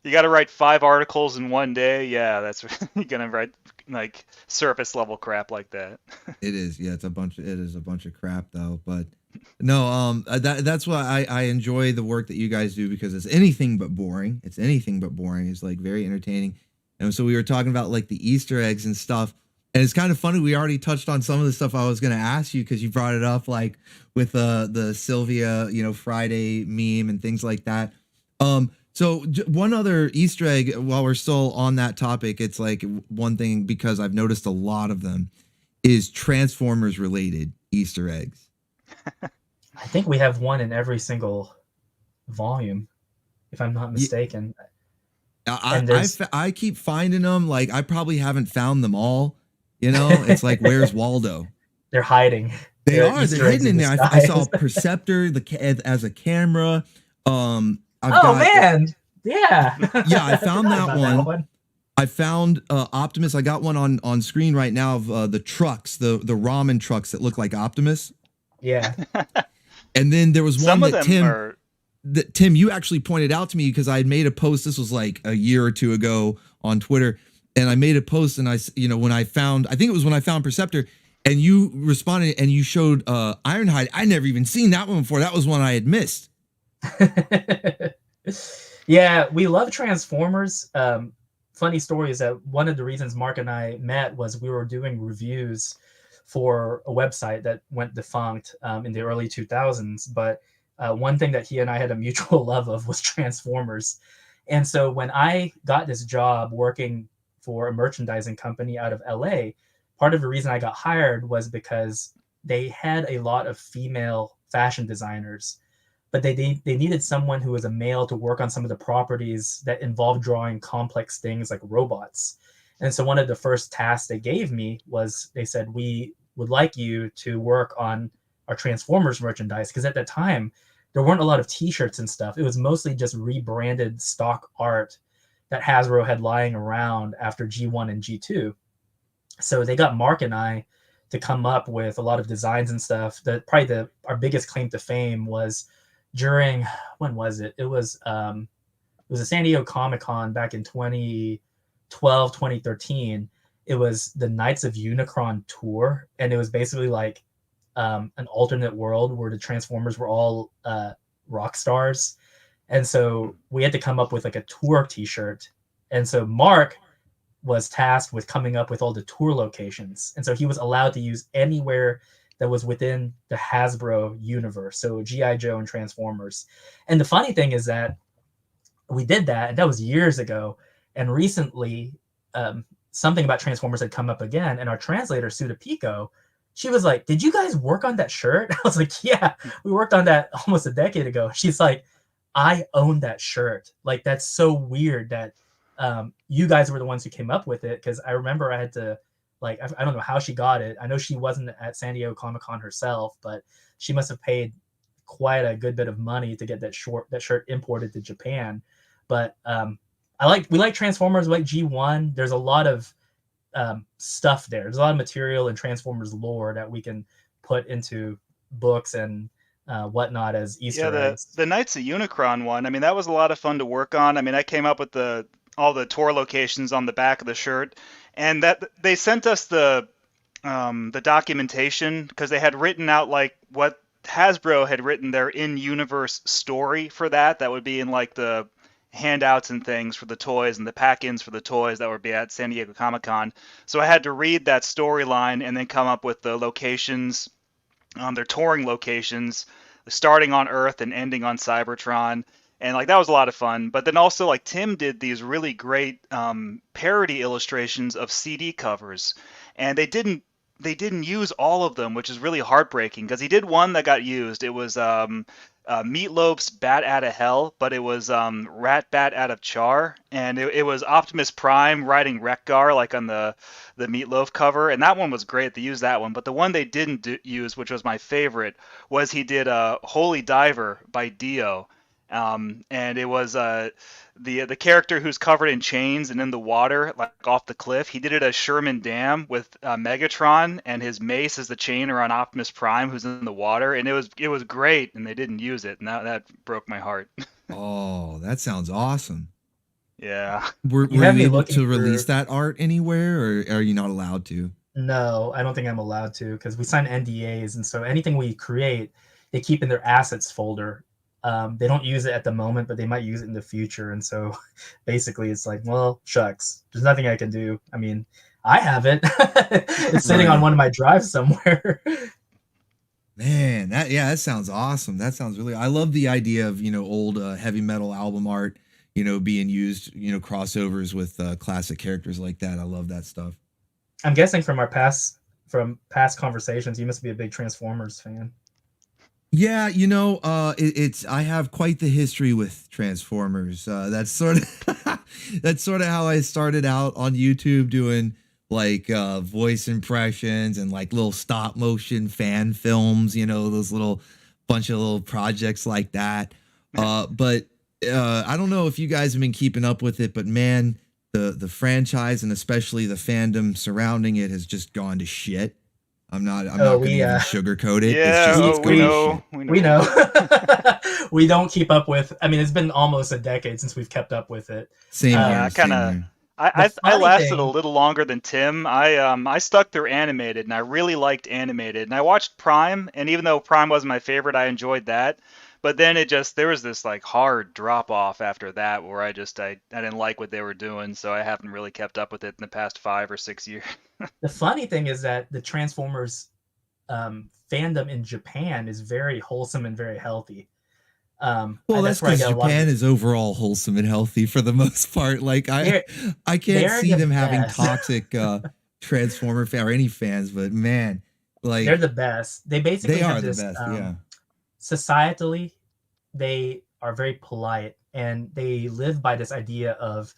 You got to write 5 articles in one day. Yeah, that's you're gonna write like surface level crap like that. It is, yeah, it is a bunch of crap though. But no, that's why I enjoy the work that you guys do, because it's anything but boring. It's anything but boring. It's like very entertaining. And so we were talking about like the Easter eggs and stuff. And it's kind of funny. We already touched on some of the stuff I was going to ask you, because you brought it up, like with the Sylvia, Friday meme and things like that. So one other Easter egg, while we're still on that topic, it's like one thing, because I've noticed a lot of them, is Transformers related Easter eggs. I think we have one in every single volume, if I'm not mistaken. I keep finding them. Like, I probably haven't found them all. It's like, where's Waldo? They're hiding. They're Easter eggs hidden in there. I saw disguise. Perceptor as a camera. Man, yeah. Yeah, I found that About one. I found Optimus. I got one on screen right now of the trucks, the ramen trucks that look like Optimus. Yeah. And then there was one Some of that them Tim, you actually pointed out to me, because I had made a post. This was like a year or two ago on Twitter, and I made a post, and when I found Perceptor, and you responded and you showed Ironhide. I never even seen that one before. That was one I had missed. Yeah, we love Transformers. Funny story is that one of the reasons Mark and I met was we were doing reviews for a website that went defunct in the early 2000s. But one thing that he and I had a mutual love of was Transformers. And so when I got this job working for a merchandising company out of LA, part of the reason I got hired was because they had a lot of female fashion designers, but they needed someone who was a male to work on some of the properties that involved drawing complex things like robots. And so one of the first tasks they gave me was, they said, we would like you to work on our Transformers merchandise, because at that time there weren't a lot of t-shirts and stuff. It was mostly just rebranded stock art that Hasbro had lying around after G1 and G2. So they got Mark and I to come up with a lot of designs and stuff. Our biggest claim to fame was during, when was it? It was a San Diego Comic-Con back in 2012, 2013. It was the Knights of Unicron tour, and it was basically like an alternate world where the Transformers were all rock stars. And so we had to come up with like a tour t-shirt. And so Mark was tasked with coming up with all the tour locations. And so he was allowed to use anywhere that was within the Hasbro universe. So G.I. Joe and Transformers. And the funny thing is that we did that, and that was years ago. And recently, something about Transformers had come up again. And our translator, Suda Pico, she was like, "Did you guys work on that shirt?" I was like, "Yeah, we worked on that almost a decade ago." She's like, "I own that shirt." Like, that's so weird that you guys were the ones who came up with it, because I remember I had to, like, I don't know how she got it. I know she wasn't at San Diego Comic-Con herself, but she must have paid quite a good bit of money to get that shirt imported to Japan. But we like Transformers, we like G1. There's a lot of stuff there. There's a lot of material in Transformers lore that we can put into books and whatnot as Easter eggs. The Knights of Unicron one, I mean, that was a lot of fun to work on. I mean, I came up with all the tour locations on the back of the shirt, and that they sent us the documentation, because they had written out like what Hasbro had written their in-universe story for that would be in like the handouts and things for the toys and the pack-ins for the toys that would be at San Diego Comic-Con. So I had to read that storyline and then come up with the locations, their touring locations, starting on Earth and ending on Cybertron. and like that was a lot of fun. But then also like Tim did these really great parody illustrations of CD covers, and they didn't use all of them, which is really heartbreaking because he did one that got used. It was Meatloaf's Bat Out of Hell, but it was Rat Bat Out of Char, and it was Optimus Prime riding Wreck-Gar like on the Meatloaf cover, and that one was great. They used that one, but the one they didn't use, which was my favorite, was he did Holy Diver by Dio. And it was the character who's covered in chains and in the water, like off the cliff. He did it as Sherman Dam with Megatron, and his mace is the chain around Optimus Prime, who's in the water. And it was great, and they didn't use it, and that broke my heart. Oh, that sounds awesome. Yeah. Were You you have me able looking to for- release that art anywhere, or are you not allowed to? No, I don't think I'm allowed to because we sign NDAs, and so anything we create, they keep in their assets folder. They don't use it at the moment, but they might use it in the future. And so basically it's like, well, shucks, there's nothing I can do. I mean, I have it. It's sitting on one of my drives somewhere. Man, that sounds awesome. That sounds really. I love the idea of old heavy metal album art, being used, crossovers with classic characters like that. I love that stuff. I'm guessing from past conversations, you must be a big Transformers fan. Yeah, it's I have quite the history with Transformers. That's sort of how I started out on YouTube doing like voice impressions and like little stop motion fan films, those little bunch of little projects like that. But I don't know if you guys have been keeping up with it, but man, the franchise and especially the fandom surrounding it has just gone to shit. I'm not gonna even sugarcoat it. Yeah, we know. We don't keep up with. I mean, it's been almost a decade since we've kept up with it. Same here. I lasted a little longer than Tim. I stuck through animated, and I really liked animated. And I watched Prime, and even though Prime wasn't my favorite, I enjoyed that. But then there was this like hard drop off after that where I didn't like what they were doing, so I haven't really kept up with it in the past 5 or 6 years. The funny thing is that the Transformers fandom in Japan is very wholesome and very healthy. Well, that's because Japan is overall wholesome and healthy for the most part. Like I can't see them having toxic Transformer fan or any fans, but man, like they're the best. They basically are have this, the best. Yeah. Societally, they are very polite, and they live by this idea of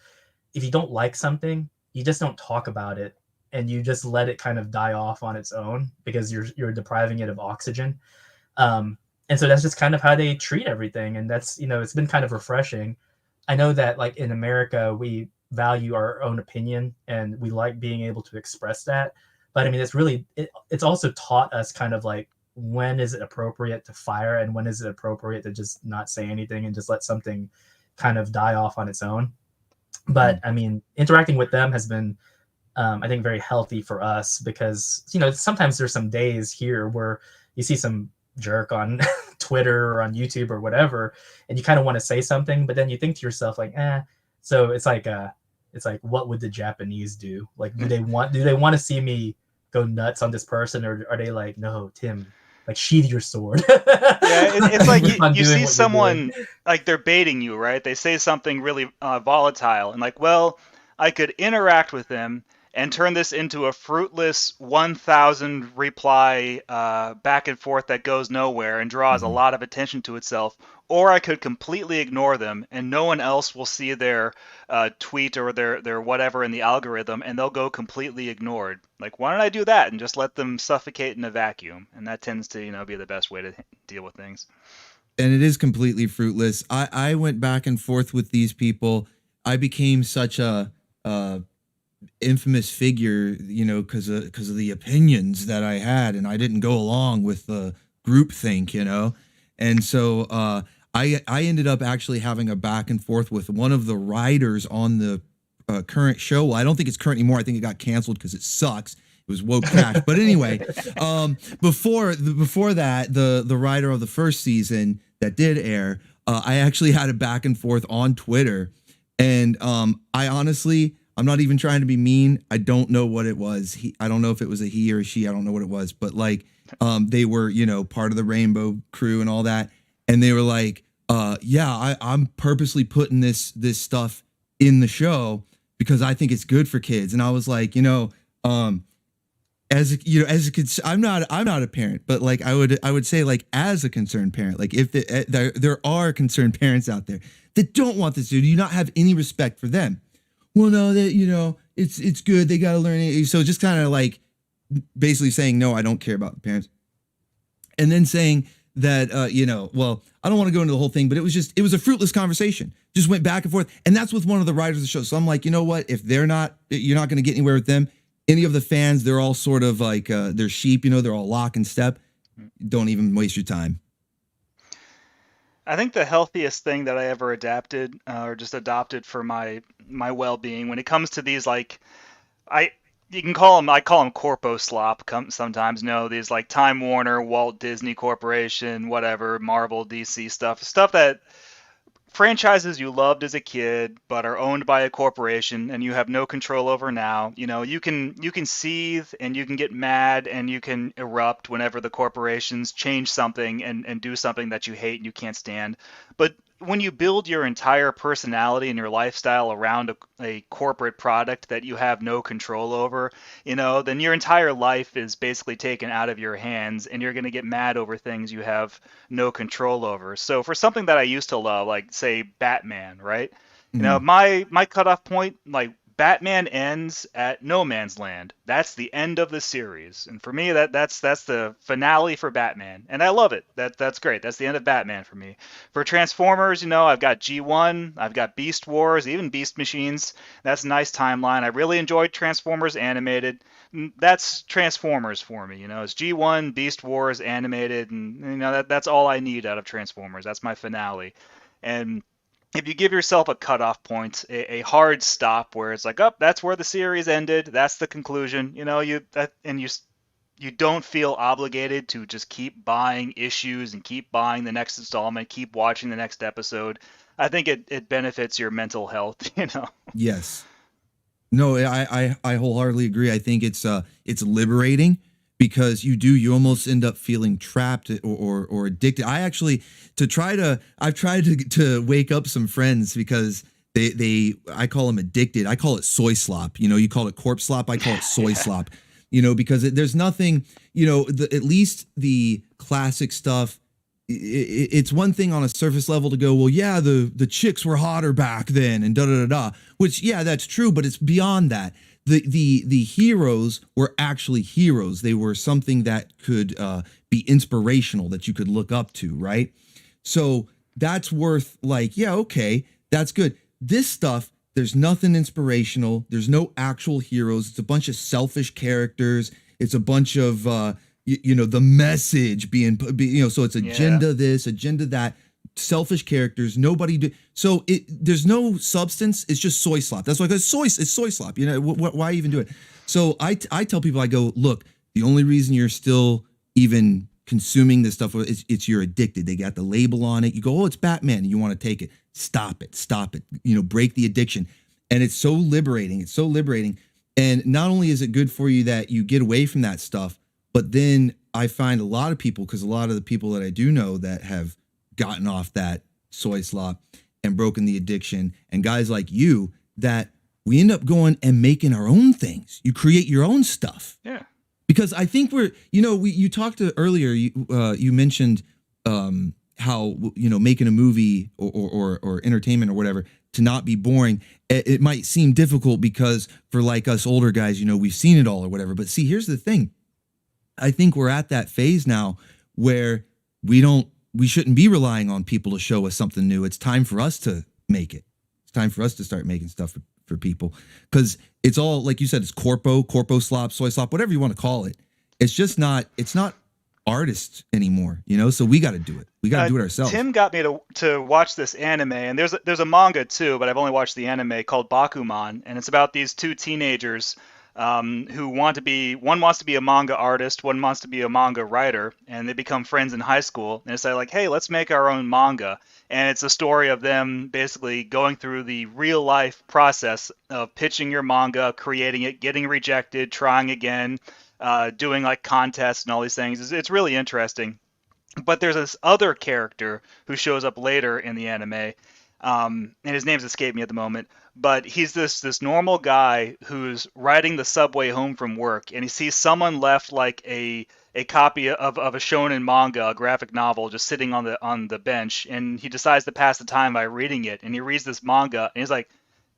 if you don't like something, you just don't talk about it, and you just let it kind of die off on its own because you're depriving it of oxygen. And so that's just kind of how they treat everything, and that's it's been kind of refreshing. I know that like in America we value our own opinion and we like being able to express that, but I mean it's also taught us kind of like when is it appropriate to fire and when is it appropriate to just not say anything and just let something kind of die off on its own. But I mean, interacting with them has been I think very healthy for us because sometimes there's some days here where you see some jerk on Twitter or on YouTube or whatever and you kind of want to say something, but then you think to yourself like so it's like what would the Japanese do? Like do they want to see me go nuts on this person, or are they like, no, Tim, like sheath your sword? It's like you see someone like they're baiting you, right? They say something really volatile and like, well, I could interact with them and turn this into a fruitless 1,000 reply back and forth that goes nowhere and draws a lot of attention to itself, or I could completely ignore them and no one else will see their tweet or their whatever in the algorithm and they'll go completely ignored. Like, why don't I do that and just let them suffocate in a vacuum? And that tends to be the best way to deal with things. And it is completely fruitless. I went back and forth with these people. I became such a infamous figure, because of the opinions that I had, and I didn't go along with the groupthink, and so I ended up actually having a back and forth with one of the writers on the current show. Well, I don't think it's current anymore. I think it got canceled because it sucks. It was woke trash. But anyway, before that, the writer of the first season that did air, I actually had a back and forth on Twitter, and I honestly, I'm not even trying to be mean. I don't know what it was. I don't know if it was a he or a she. I don't know what it was, but like, they were, part of the Rainbow crew and all that. And they were like, I'm purposely putting this stuff in the show because I think it's good for kids. And I was like, as a kid, I'm not a parent, but like I would say, like, as a concerned parent, like if there are concerned parents out there that don't want this, do you not have any respect for them? Well, no, that it's good. They got to learn it. So just kind of like basically saying, no, I don't care about the parents, and then saying that well, I don't want to go into the whole thing, but it was a fruitless conversation. Just went back and forth, and that's with one of the writers of the show. So I'm like, you know what? If you're not going to get anywhere with them. Any of the fans, they're all sort of like they're sheep, they're all lock and step. Don't even waste your time. I think the healthiest thing that I ever adapted or just adopted for my well-being when it comes to these, like, I call them corpo slop sometimes. No, these like Time Warner, Walt Disney Corporation, whatever, Marvel, DC stuff that franchises you loved as a kid but are owned by a corporation and you have no control over now. You can seethe and you can get mad and you can erupt whenever the corporations change something and do something that you hate and you can't stand. But when you build your entire personality and your lifestyle around a corporate product that you have no control over, then your entire life is basically taken out of your hands and you're going to get mad over things you have no control over. So for something that I used to love, like say Batman, right? My cutoff point, like Batman ends at No Man's Land. That's the end of the series. And for me, that's the finale for Batman. And I love it. That's great. That's the end of Batman for me. For Transformers, I've got G1, I've got Beast Wars, even Beast Machines. That's a nice timeline. I really enjoyed Transformers animated. That's Transformers for me. It's G1, Beast Wars, animated, and that's all I need out of Transformers. That's my finale. And if you give yourself a cutoff point, a hard stop where it's like, oh, that's where the series ended, that's the conclusion, you don't feel obligated to just keep buying issues and keep buying the next installment, keep watching the next episode. I think it benefits your mental health, Yes. No, I wholeheartedly agree. I think it's liberating because you almost end up feeling trapped or addicted. I've tried to wake up some friends because I call them addicted. I call it soy slop. You call it corpse slop. I call it soy slop. Because there's nothing, at least the classic stuff. It's one thing on a surface level to go, well, yeah, the chicks were hotter back then and which, yeah, that's true, but it's beyond that. The heroes were actually heroes. They were something that could be inspirational, that you could look up to, right? So that's worth like, yeah, okay, that's good. This stuff, there's nothing inspirational. There's no actual heroes. It's a bunch of selfish characters. It's a bunch of, the message being, so it's agenda this, agenda that. Selfish characters, so there's no substance. It's just soy slop. That's why it's soy slop. Why even do it? So I tell people, I go, look, the only reason you're still even consuming this stuff is it's you're addicted. They got the label on it. You go, oh, it's Batman, and you want to take it. Stop it. Break the addiction. And it's so liberating. And not only is it good for you that you get away from that stuff, but then I find a lot of people, because a lot of the people that I do know that have gotten off that soy slop and broken the addiction, and guys like you, that we end up going and making our own things. You create your own stuff. Yeah. Because I think you talked to earlier, you mentioned how, making a movie or entertainment or whatever to not be boring. It might seem difficult because for like us older guys, we've seen it all or whatever. But see, here's the thing. I think we're at that phase now where we shouldn't be relying on people to show us something new. It's time for us to make it. It's time for us to start making stuff for people, because it's all, like you said, it's corpo slop, soy slop, whatever you want to call it. It's not artists anymore, so we got to do it. We got to do it ourselves. Tim got me to watch this anime, and there's a manga too, but I've only watched the anime, called Bakuman, and it's about these two teenagers who one wants to be a manga artist, one wants to be a manga writer, and they become friends in high school. And it's like, hey, let's make our own manga. And it's a story of them basically going through the real life process of pitching your manga, creating it, getting rejected, trying again, doing like contests and all these things. It's really interesting. But there's this other character who shows up later in the anime, and his name's escaped me at the moment. But he's this normal guy who's riding the subway home from work, and he sees someone left like a copy of a shonen manga, a graphic novel, just sitting on the bench, and he decides to pass the time by reading it. And he reads this manga, and he's like,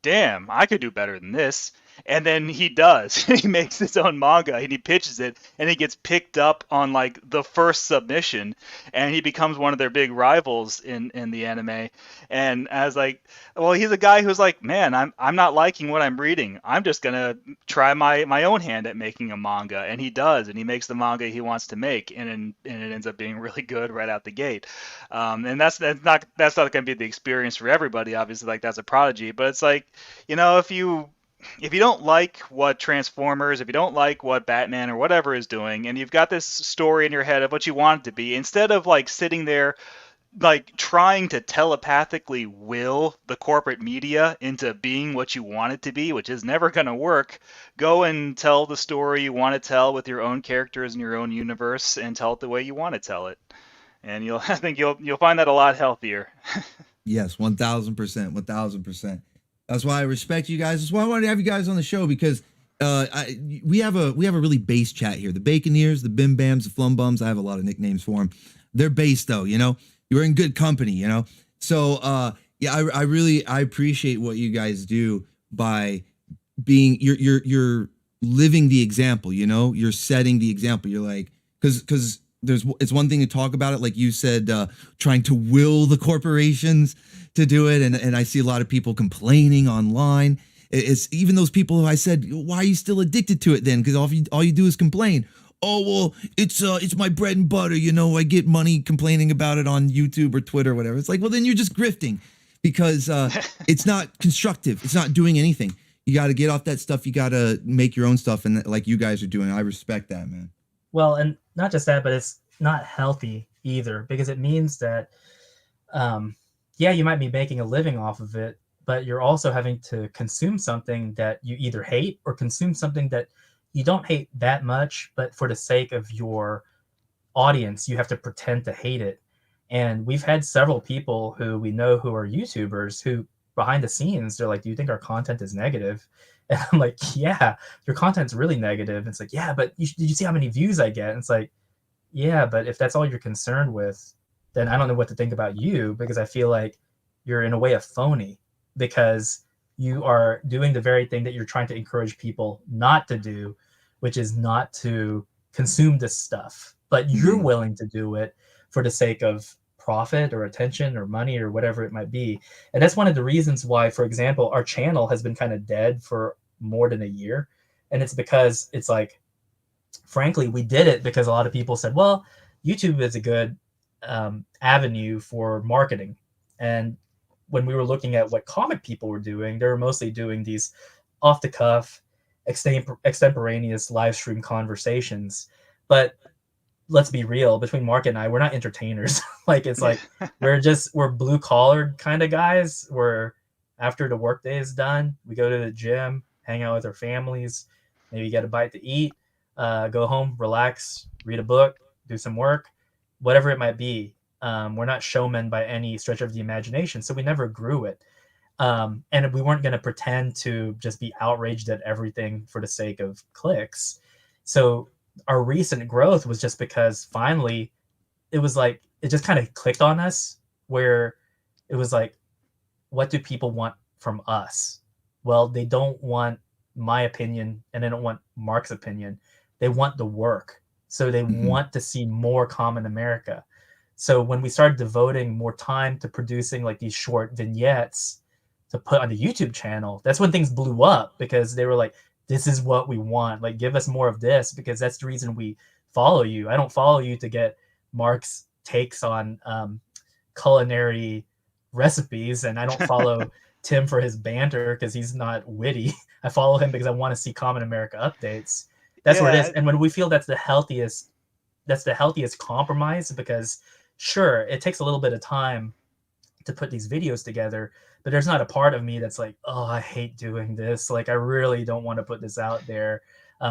"Damn, I could do better than this." And then he does. He makes his own manga and he pitches it, and he gets picked up on like the first submission, and he becomes one of their big rivals in the anime. And as like, well, he's a guy who's like, man, I'm not liking what I'm reading. I'm just gonna try my own hand at making a manga, and he does, and he makes the manga he wants to make, and it ends up being really good right out the gate. And that's not gonna be the experience for everybody, obviously. Like that's a prodigy, but it's like, if you don't like what Transformers, if you don't like what Batman or whatever is doing, and you've got this story in your head of what you want it to be, instead of like sitting there like trying to telepathically will the corporate media into being what you want it to be, which is never going to work, go and tell the story you want to tell with your own characters in your own universe, and tell it the way you want to tell it. And I think you'll find that a lot healthier. Yes, 1000%, 1000%. That's why I respect you guys. That's why I wanted to have you guys on the show, because we have a really base chat here. The Baconeers, the Bim Bams, the Flum Bums. I have a lot of nicknames for them. They're base though, You're in good company, So I appreciate what you guys do by being you're living the example. You're setting the example. You're like, because it's one thing to talk about it, like you said, trying to will the corporations to do it, and I see a lot of people complaining online. It's even those people who I said, why are you still addicted to it then? Because all you do is complain. Oh well, it's my bread and butter. I get money complaining about it on YouTube or Twitter or whatever. It's like, well, then you're just grifting, because it's not constructive. It's not doing anything. You got to get off that stuff. You got to make your own stuff, and like you guys are doing. I respect that, man. Well, and not just that, but it's not healthy either, because it means that yeah, you might be making a living off of it, but you're also having to consume something that you either hate, or consume something that you don't hate that much, but for the sake of your audience, you have to pretend to hate it. And we've had several people who we know who are YouTubers who behind the scenes, they're like, do you think our content is negative? And I'm like, yeah, your content's really negative. And it's like, yeah, but did you see how many views I get? And it's like, yeah, but if that's all you're concerned with, then I don't know what to think about you, because I feel like you're in a way a phony, because you are doing the very thing that you're trying to encourage people not to do, which is not to consume this stuff. But you're willing to do it for the sake of profit or attention or money or whatever it might be. And that's one of the reasons why, for example, our channel has been kind of dead for more than a year. And it's because it's like, frankly, we did it because a lot of people said, well, YouTube is a good avenue for marketing. And when we were looking at what comic people were doing, they were mostly doing these off the cuff, extemporaneous live stream conversations. But let's be real, between Mark and I, we're not entertainers. Like, it's like, we're blue collared kind of guys, where after the workday is done, we go to the gym, hang out with our families, maybe get a bite to eat, go home, relax, read a book, do some work, whatever it might be. We're not showmen by any stretch of the imagination, so we never grew it. And we weren't going to pretend to just be outraged at everything for the sake of clicks. So our recent growth was just because finally it was like, it just kind of clicked on us, where it was like, what do people want from us? Well, they don't want my opinion, and they don't want Mark's opinion. They want the work. So they want to see more Kamen America. So when we started devoting more time to producing like these short vignettes to put on the YouTube channel, that's when things blew up, because they were like, this is what we want. Like, give us more of this, because that's the reason we follow you. I don't follow you to get Mark's takes on culinary recipes, and I don't follow Tim for his banter because he's not witty. I follow him because I want to see Kamen America updates. That's what it is. And when we feel that's the healthiest compromise, because sure, it takes a little bit of time to put these videos together, but there's not a part of me that's like, oh, I hate doing this. Like, I really don't want to put this out there.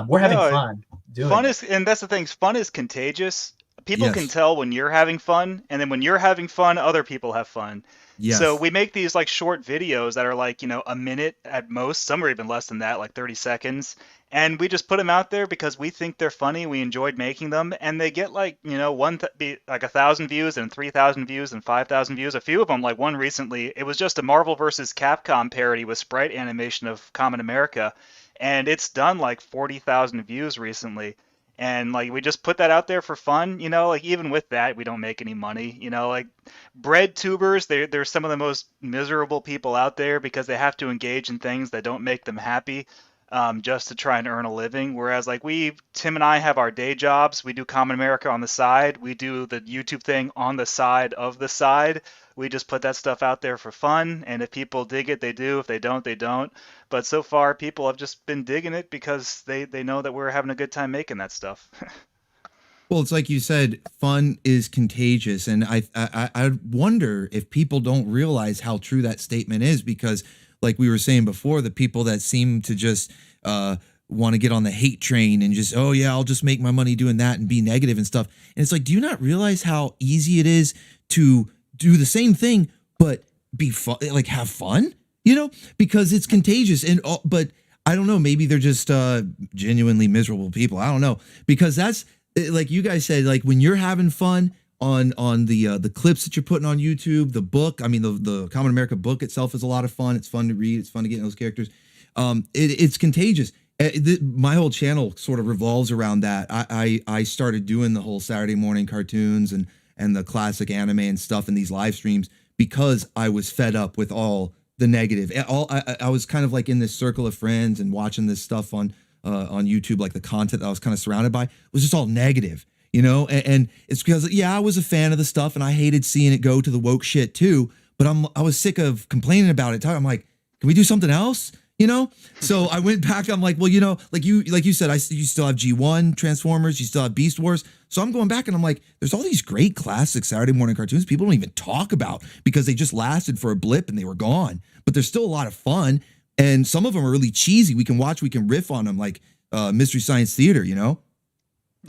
We're having fun doing fun is, and that's the thing, fun is contagious, people can tell when you're having fun, and then when you're having fun, other people have fun. Yes. So we make these like short videos that are like, a minute at most. Some are even less than that, like 30 seconds. And we just put them out there because we think they're funny. We enjoyed making them, and they get like, like 1,000 views and 3,000 views and 5,000 views. A few of them, like one recently, it was just a Marvel versus Capcom parody with sprite animation of Common America, and it's done like 40,000 views recently. And like we just put that out there for fun, like even with that we don't make any money, like bread tubers, they're some of the most miserable people out there because they have to engage in things that don't make them happy, just to try and earn a living. Whereas like Tim and I have our day jobs. We do Common America on the side. We do the YouTube thing on the side of the side. We just put that stuff out there for fun. And if people dig it, they do. If they don't, they don't. But so far, people have just been digging it because they know that we're having a good time making that stuff. Well, it's like you said, fun is contagious. And I wonder if people don't realize how true that statement is, because like we were saying before, the people that seem to just want to get on the hate train and just, oh yeah, I'll just make my money doing that and be negative and stuff. And it's like, do you not realize how easy it is to do the same thing, but be fun, like have fun, because it's contagious. And, but I don't know, maybe they're just genuinely miserable people. I don't know, because that's like you guys said, like when you're having fun, on the clips that you're putting on YouTube, the book. I mean, the Common America book itself is a lot of fun. It's fun to read. It's fun to get in those characters. It's contagious. My whole channel sort of revolves around that. I started doing the whole Saturday morning cartoons and the classic anime and stuff in these live streams because I was fed up with all the negative. I was kind of like in this circle of friends and watching this stuff on YouTube, like the content that I was kind of surrounded by was just all negative. And it's because, I was a fan of the stuff and I hated seeing it go to the woke shit too, but I was sick of complaining about it. I'm like, can we do something else? So I went back, I'm like, well, like you said, you still have G1 Transformers, you still have Beast Wars. So I'm going back and I'm like, there's all these great classic Saturday morning cartoons people don't even talk about because they just lasted for a blip and they were gone, but there's still a lot of fun. And some of them are really cheesy. We can riff on them, like Mystery Science Theater,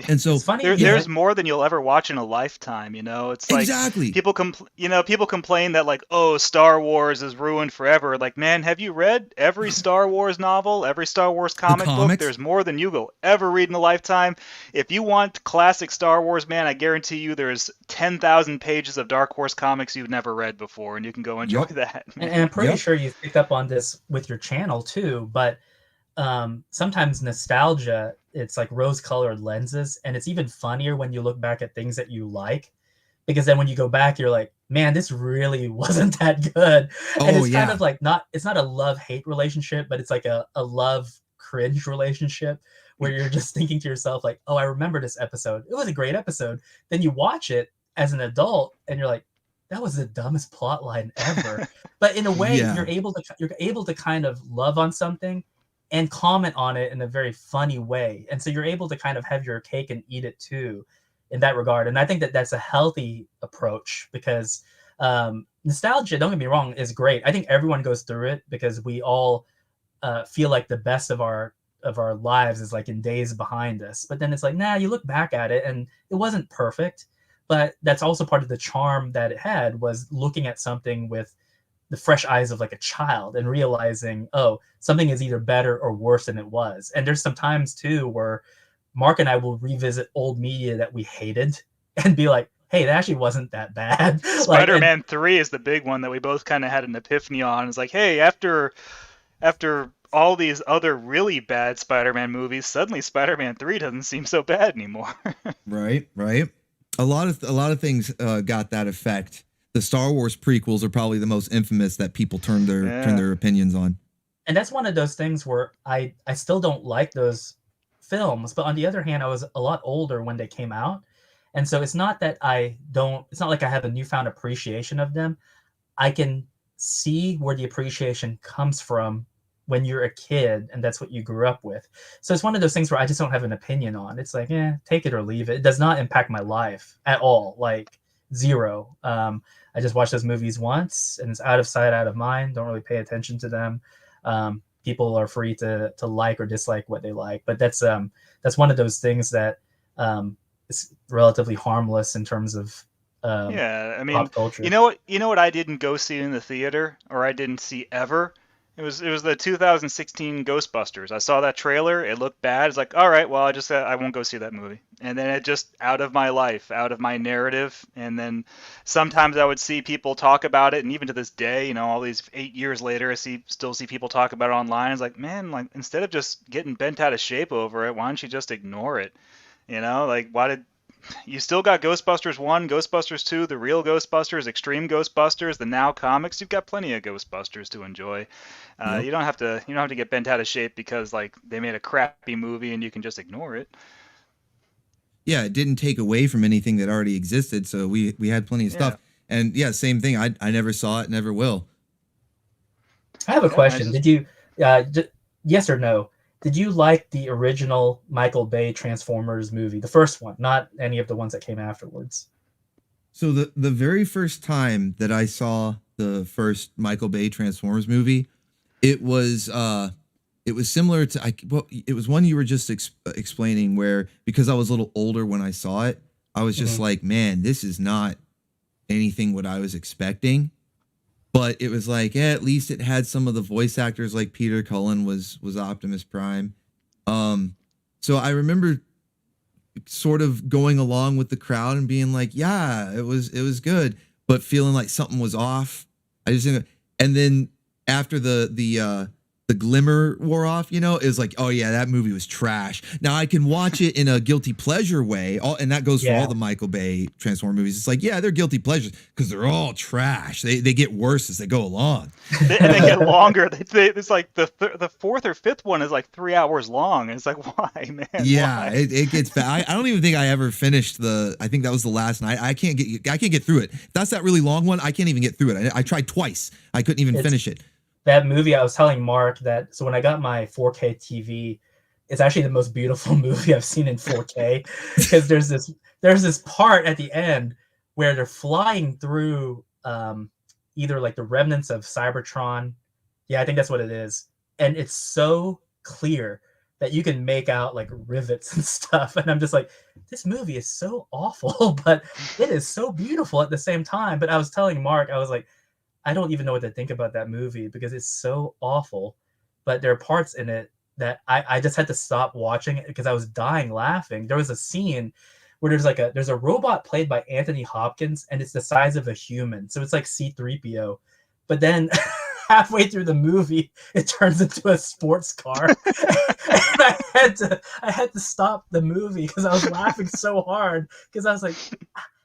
And so It's funny. There's more than you'll ever watch in a lifetime. It's like exactly. people complain that like, oh, Star Wars is ruined forever. Like, man, have you read every Star Wars novel, every Star Wars comic book? There's more than you will ever read in a lifetime. If you want classic Star Wars, man, I guarantee you there's 10,000 pages of Dark Horse comics you've never read before, and you can go enjoy that. And I'm pretty sure you've picked up on this with your channel too, but sometimes nostalgia, it's like rose-colored lenses, and it's even funnier when you look back at things that you like, because then when you go back, you're like, man, this really wasn't that good. And it's kind of like it's not a love-hate relationship, but it's like a love-cringe relationship where you're just thinking to yourself like, oh, I remember this episode. It was a great episode. Then you watch it as an adult and you're like, that was the dumbest plot line ever. But in a way, you're able to kind of love on something and comment on it in a very funny way. And so you're able to kind of have your cake and eat it too in that regard. And I think that that's a healthy approach because nostalgia, don't get me wrong, is great. I think everyone goes through it because we all feel like the best of our lives is like in days behind us. But then it's like, you look back at it and it wasn't perfect, but that's also part of the charm that it had, was looking at something with the fresh eyes of like a child and realizing, oh, something is either better or worse than it was. And there's some times too where Mark and I will revisit old media that we hated and be like, hey, that actually wasn't that bad. Spider-Man 3 is the big one that we both kind of had an epiphany on. It's like, hey, after all these other really bad Spider-Man movies, suddenly Spider-Man 3 doesn't seem so bad anymore. Right. A lot of things got that effect. The Star Wars prequels are probably the most infamous that people turn their opinions on. And that's one of those things where I still don't like those films, but on the other hand, I was a lot older when they came out. And so it's not that it's not like I have a newfound appreciation of them. I can see where the appreciation comes from when you're a kid and that's what you grew up with. So it's one of those things where I just don't have an opinion on. It's like, take it or leave it. It does not impact my life at all. Like zero. I just watched those movies once and it's out of sight, out of mind. Don't really pay attention to them. People are free to like or dislike what they like, but that's one of those things that is relatively harmless in terms of Yeah, I mean, pop culture. you know what I didn't go see in the theater, or I didn't see ever? It was the 2016 Ghostbusters. I saw that trailer. It looked bad. It's like, all right, well, I won't go see that movie. And then it just out of my life, out of my narrative. And then sometimes I would see people talk about it, and even to this day, all these 8 years later, still see people talk about it online. It's like, man, like instead of just getting bent out of shape over it, why don't you just ignore it? Like why did you still got Ghostbusters 1, Ghostbusters 2, the real Ghostbusters, Extreme Ghostbusters, the Now comics. You've got plenty of Ghostbusters to enjoy. Yep. You don't have to get bent out of shape because like they made a crappy movie and you can just ignore it. Yeah, it didn't take away from anything that already existed, so we had plenty of stuff. And yeah, same thing. I never saw it, never will. I have a question. Did you, yes or no? Did you like the original Michael Bay Transformers movie, the first one, not any of the ones that came afterwards? So the very first time that I saw the first Michael Bay Transformers movie, it was similar to it was one you were just explaining, where because I was a little older when I saw it, I was just like, man, this is not anything what I was expecting. But it was like, yeah, at least it had some of the voice actors, like Peter Cullen was Optimus Prime. So I remember sort of going along with the crowd and being like, yeah, it was good, but feeling like something was off. And then after the glimmer wore off, it was like, oh yeah, that movie was trash. Now I can watch it in a guilty pleasure way, and that goes for all the Michael Bay Transformer movies. It's like, yeah, they're guilty pleasures because they're all trash. They get worse as they go along. They get longer. It's like the fourth or fifth one is like 3 hours long. And it's like, why, man? Yeah, why? it gets bad. I don't even think I ever finished I think that was the last night. I can't get through it. If that's that really long one, I can't even get through it. I tried twice. I couldn't even finish it. That movie, I was telling Mark that, so when I got my 4K TV, it's actually the most beautiful movie I've seen in 4K, because there's this part at the end where they're flying through either like the remnants of Cybertron. Yeah, I think that's what it is. And it's so clear that you can make out like rivets and stuff. And I'm just like, this movie is so awful, but it is so beautiful at the same time. But I was telling Mark, I was like, I don't even know what to think about that movie because it's so awful. But there are parts in it that I just had to stop watching it because I was dying laughing. There was a scene where there's a robot played by Anthony Hopkins, and it's the size of a human. So it's like C-3PO. But then halfway through the movie, it turns into a sports car. And I had to stop the movie because I was laughing so hard, because I was like,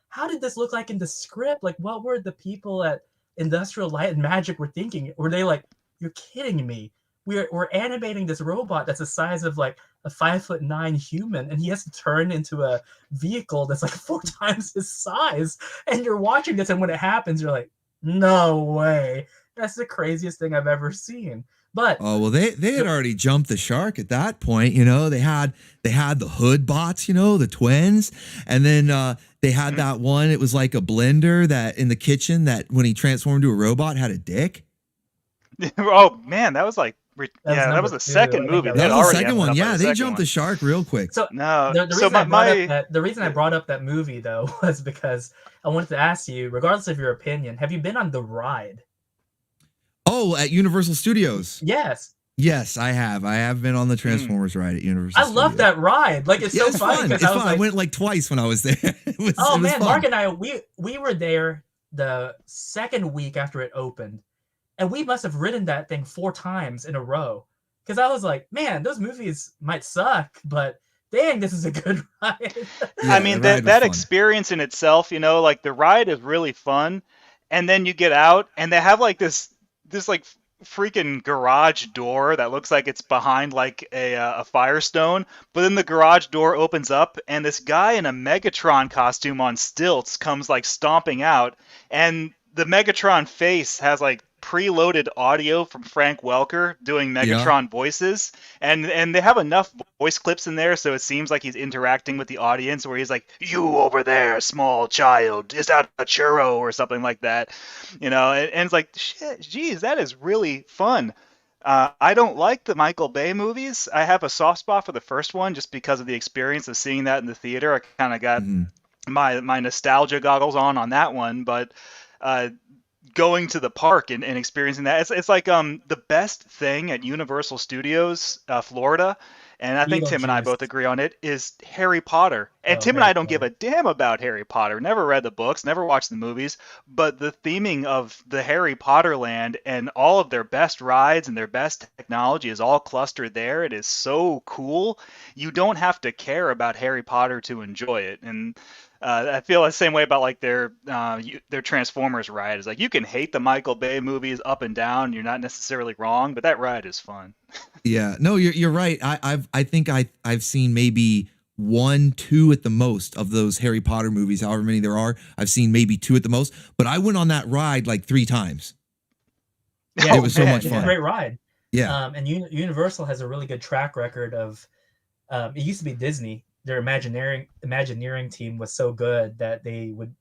how did this look like in the script? Like, what were the people at Industrial Light and Magic were thinking? Were they like, you're kidding me? We're animating this robot that's the size of like a 5'9" human, and he has to turn into a vehicle that's like 4 times his size. And you're watching this, and when it happens, you're like, no way. That's the craziest thing I've ever seen. But they had already jumped the shark at that point. They had the hood bots, the twins, and then they had that one. It was like a blender that in the kitchen that when he transformed into a robot had a dick. Oh man, that was like that was the second movie. That was the second one. Yeah, they jumped the shark real quick. So no, the reason I brought up that movie though was because I wanted to ask you, regardless of your opinion, have you been on the ride? Oh, at Universal Studios. Yes. Yes, I have. I have been on the Transformers ride at Universal Studios. I love that ride. Like, it's so fun. It's fun. I went like twice when I was there. It was man, fun. Mark and I, we were there the second week after it opened, and we must have ridden that thing 4 times in a row. Because I was like, man, those movies might suck, but dang, this is a good ride. Yeah, I mean, that experience in itself, like the ride is really fun, and then you get out, and they have like this like freaking garage door that looks like it's behind like a Firestone, but then the garage door opens up and this guy in a Megatron costume on stilts comes like stomping out, and the Megatron face has like preloaded audio from Frank Welker doing Megatron voices, and they have enough voice clips in there so it seems like he's interacting with the audience, where he's like, "You over there, small child, is that a churro?" or something like that, and it's like, shit, geez, that is really fun. I don't like the Michael Bay movies. I have a soft spot for the first one just because of the experience of seeing that in the theater. I kind of got Mhm. my nostalgia goggles on that one, but uh, going to the park and experiencing that, it's like the best thing at Universal Studios Florida, and I think Tim and I both Beetlejuice. agree on it, is Harry Potter. And Oh, Tim and Harry I don't give a Potter. damn about Harry Potter. Never read the books, never watched the movies, but the theming of the Harry Potter land and all of their best rides and their best technology is all clustered there. It is so cool. You don't have to care about Harry Potter to enjoy it. And I feel the same way about like their Transformers ride. Is like you can hate the Michael Bay movies up and down. You're not necessarily wrong, but that ride is fun. Yeah, no, you're right. I think I've seen maybe 1, 2 at the most of those Harry Potter movies, however many there are. I've seen maybe 2 at the most, but I went on that ride like 3 times. Yeah, It was so man, much it's a fun. great ride. Yeah. And Universal has a really good track record of. It used to be Disney. Their Imagineering team was so good that they would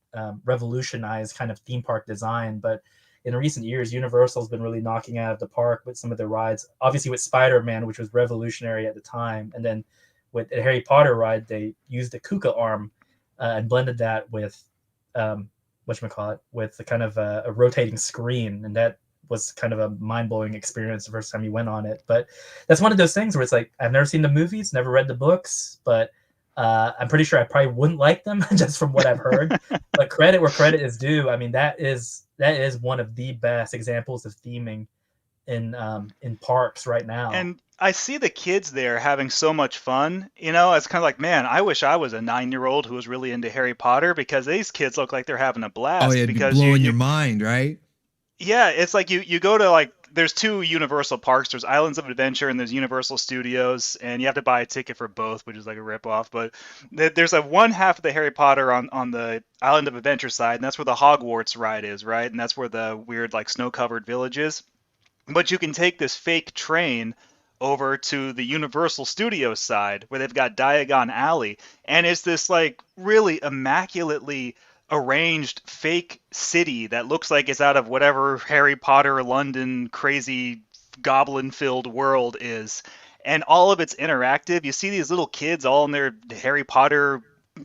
revolutionize kind of theme park design. But in recent years, Universal's been really knocking out of the park with some of their rides. Obviously, with Spider-Man, which was revolutionary at the time, and then with the Harry Potter ride, they used the Kuka arm and blended that with whatchamacallit, with the kind of a rotating screen, and that was kind of a mind-blowing experience the first time you went on it. But that's one of those things where it's like I've never seen the movies, never read the books, but I'm pretty sure I probably wouldn't like them just from what I've heard. But credit where credit is due. I mean, that is one of the best examples of theming in parks right now. And I see the kids there having so much fun. You know, it's kind of like, man, I wish I was a 9-year-old who was really into Harry Potter because these kids look like they're having a Oh blast. yeah, it'd be Because blowing your mind, right? yeah, it's like you go to like there's two Universal parks. There's Islands of Adventure and there's Universal Studios, and you have to buy a ticket for both, which is like a ripoff. But there's a one half of the Harry Potter on the Island of Adventure side, and that's where the Hogwarts ride is, right? And that's where the weird like snow-covered village is. But you can take this fake train over to the Universal Studios side where they've got Diagon Alley, and it's this like really immaculately arranged fake city that looks like it's out of whatever Harry Potter London crazy goblin filled world is. And all of it's interactive. You see these little kids all in their Harry Potter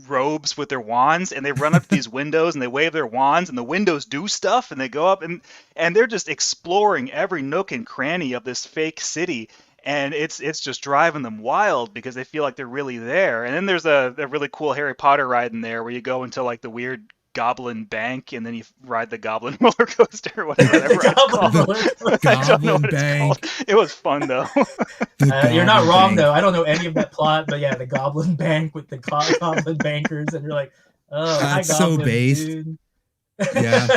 robes with their wands, and they run up to these windows and they wave their wands, and the windows do stuff, and they go up, and they're just exploring every nook and cranny of this fake city, and it's just driving them wild because they feel like they're really there. And then there's a really cool Harry Potter ride in there where you go into like the weird goblin bank, and then you ride the goblin roller coaster or whatever that ride's called. I don't know Goblin what it's bank. called. It was fun though. You're not Goblin wrong bank. though. I don't know any of that plot, but yeah, the Goblin Bank with the Goblin bankers, and you're like, oh, hi, That's so Goblin, based. dude. Yeah.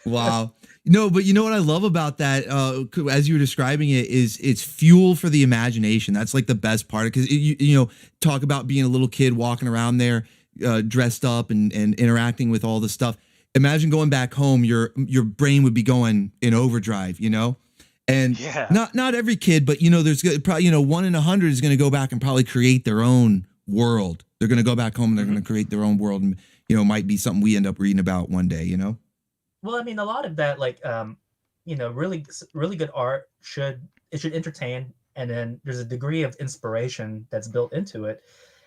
Wow. No, but you know what I love about that, as you were describing it, is it's fuel for the imagination. That's like the best part, because you know, talk about being a little kid walking around there, dressed up and interacting with all the stuff. Imagine going back home, your brain would be going in overdrive, you know. And Yeah. not every kid, but you know, there's probably, you know, 1 in 100 is going to go back and probably create their own world. They're going to go back home and they're going to create their own world, and you know, might be something we end up reading about one day, you know. Well, I mean, a lot of that, like, you know, really good art should entertain, and then there's a degree of inspiration that's built into it.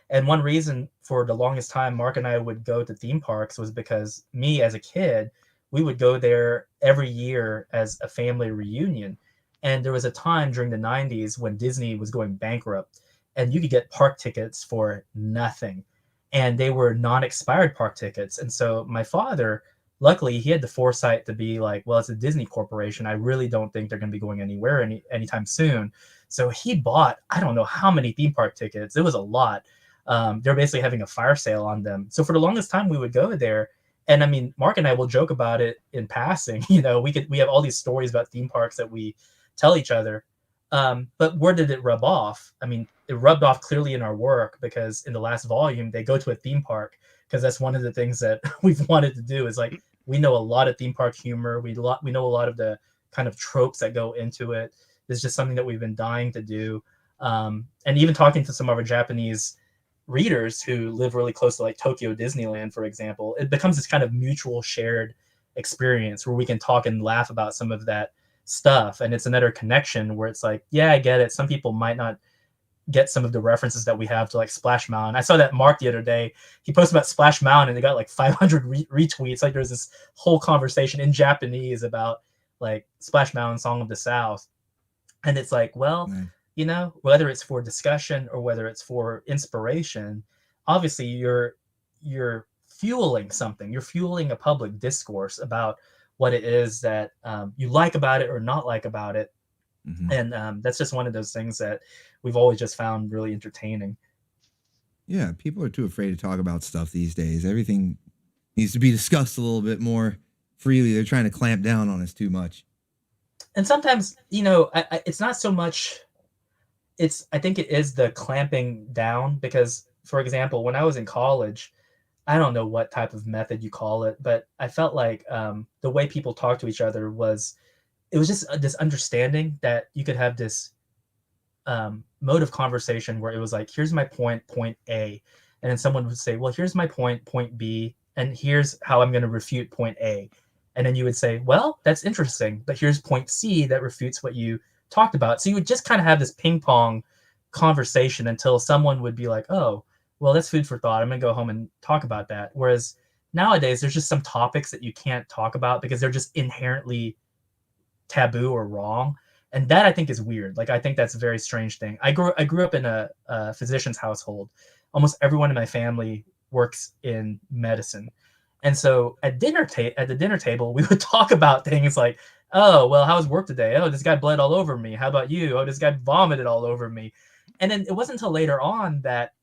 And one reason for the longest time Mark and I would go to theme parks was because me as a kid, we would go there every year as a family reunion. And there was a time during the 90s when Disney was going bankrupt, and you could get park tickets for nothing. And they were non-expired park tickets. And so my father, luckily, he had the foresight to be like, well, it's a Disney corporation. I really don't think they're going to be going anywhere anytime soon. So he bought, I don't know how many theme park tickets. It was a lot. They're basically having a fire sale on them. So for the longest time, we would go there. And I mean, Mark and I will joke about it in passing. You know, we have all these stories about theme parks that we tell each other. But where did it rub off? I mean, it rubbed off clearly in our work, because in the last volume, they go to a theme park, because that's one of the things that we've wanted to do is like, we know a lot of theme park humor. We know a lot of the kind of tropes that go into it. It's just something that we've been dying to do. And even talking to some of our Japanese readers who live really close to like Tokyo Disneyland, for example, it becomes this kind of mutual shared experience where we can talk and laugh about some of that stuff. And it's another connection where it's like, yeah, I get it. Some people might not get some of the references that we have to like Splash Mountain. I saw that Mark the other day, he posted about Splash Mountain and it got like 500 retweets. Like there's this whole conversation in Japanese about like Splash Mountain, Song of the South. And it's like, well, you know, whether it's for discussion or whether it's for inspiration, obviously you're fueling something. You're fueling a public discourse about what it is that you like about it or not like about it. And that's just one of those things that we've always just found really entertaining. Yeah, people are too afraid to talk about stuff these days. Everything needs to be discussed a little bit more freely. They're trying to clamp down on us too much. And sometimes, you know, it's not so much, I think it is the clamping down because, for example, when I was in college, I don't know what type of method you call it, but I felt like the way people talk to each other it was just this understanding that you could have this mode of conversation where it was like, here's my point, point A. And then someone would say, well, here's my point, point B. And here's how I'm going to refute point A. And then you would say, well, that's interesting, but here's point C that refutes what you talked about. So you would just kind of have this ping pong conversation until someone would be like, oh, well, that's food for thought. I'm going to go home and talk about that. Whereas nowadays, there's just some topics that you can't talk about because they're just inherently taboo or wrong. And that I think is weird. Like, I think that's a very strange thing. I grew up in a physician's household. Almost everyone in my family works in medicine. And so at the dinner table, we would talk about things like, oh, well, how was work today? Oh, this guy bled all over me. How about you? Oh, this guy vomited all over me. And then it wasn't until later on that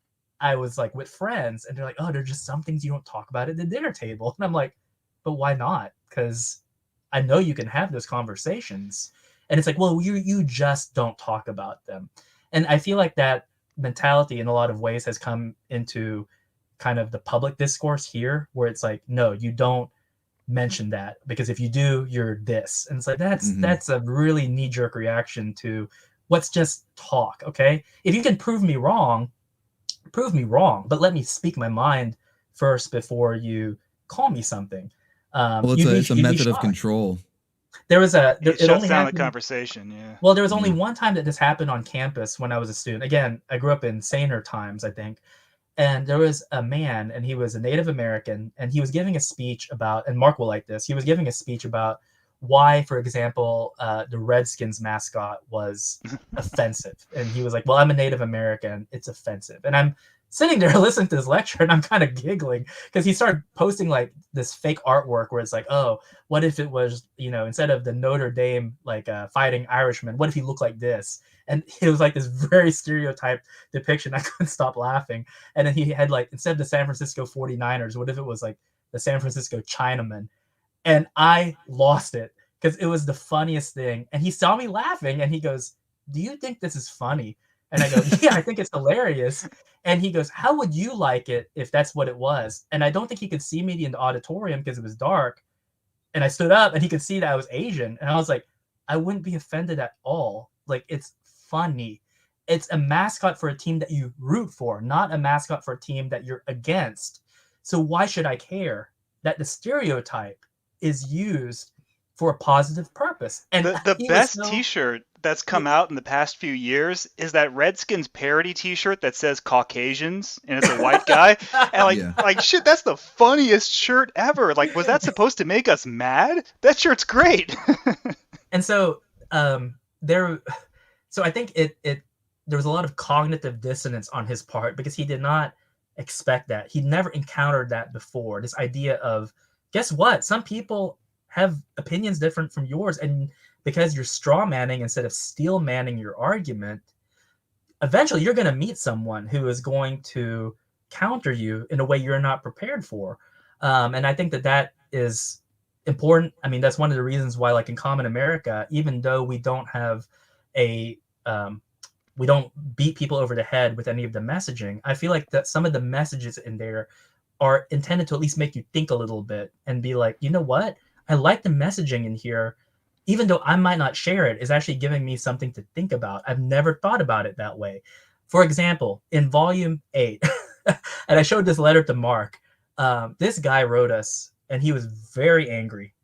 I was like with friends and they're like, oh, there's just some things you don't talk about at the dinner table. And I'm like, but why not? Because I know you can have those conversations. And it's like, well, you just don't talk about them. And I feel like that mentality in a lot of ways has come into kind of the public discourse here, where it's like, no, you don't mention that, because if you do, you're this. And it's like, that's a really knee-jerk reaction to let's just talk, okay? If you can prove me wrong, but let me speak my mind first before you call me something. Well, it's a method of control. There was it only down the conversation, yeah. Well, there was only one time that this happened on campus when I was a student. Again, I grew up in saner times, I think. And there was a man, and he was a Native American, and he was giving a speech about, and Mark will like this, he was giving a speech about why, for example, the Redskins mascot was offensive. And he was like, well, I'm a Native American, it's offensive. And I'm sitting there listening to this lecture, and I'm kind of giggling because he started posting like this fake artwork where it's like, oh, what if it was, you know, instead of the Notre Dame like fighting Irishman, what if he looked like this? And it was like this very stereotyped depiction. I couldn't stop laughing. And then he had like, instead of the San Francisco 49ers, what if it was like the San Francisco Chinamen? And I lost it because it was the funniest thing. And he saw me laughing and he goes, do you think this is funny? And I go, yeah, I think it's hilarious. And he goes, how would you like it if that's what it was? And I don't think he could see me in the auditorium because it was dark. And I stood up and he could see that I was Asian. And I was like, I wouldn't be offended at all. Like, it's funny. It's a mascot for a team that you root for, not a mascot for a team that you're against. So why should I care that the stereotype is used for a positive purpose? And the best t-shirt that's come out in the past few years is that Redskins parody t-shirt that says Caucasians and it's a white guy. And like shit, that's the funniest shirt ever. Like, was that supposed to make us mad? That shirt's great. And so so I think there was a lot of cognitive dissonance on his part because he did not expect that. He'd never encountered that before. This idea of, guess what? Some people have opinions different from yours, and because you're straw manning instead of steel manning your argument, eventually you're going to meet someone who is going to counter you in a way you're not prepared for. And I think that is important. I mean, that's one of the reasons why, like in Common America, even though we don't have we don't beat people over the head with any of the messaging, I feel like that some of the messages in there are intended to at least make you think a little bit and be like, you know what? I like the messaging in here, even though I might not share it, is actually giving me something to think about. I've never thought about it that way. For example, in volume 8, and I showed this letter to Mark, this guy wrote us and he was very angry.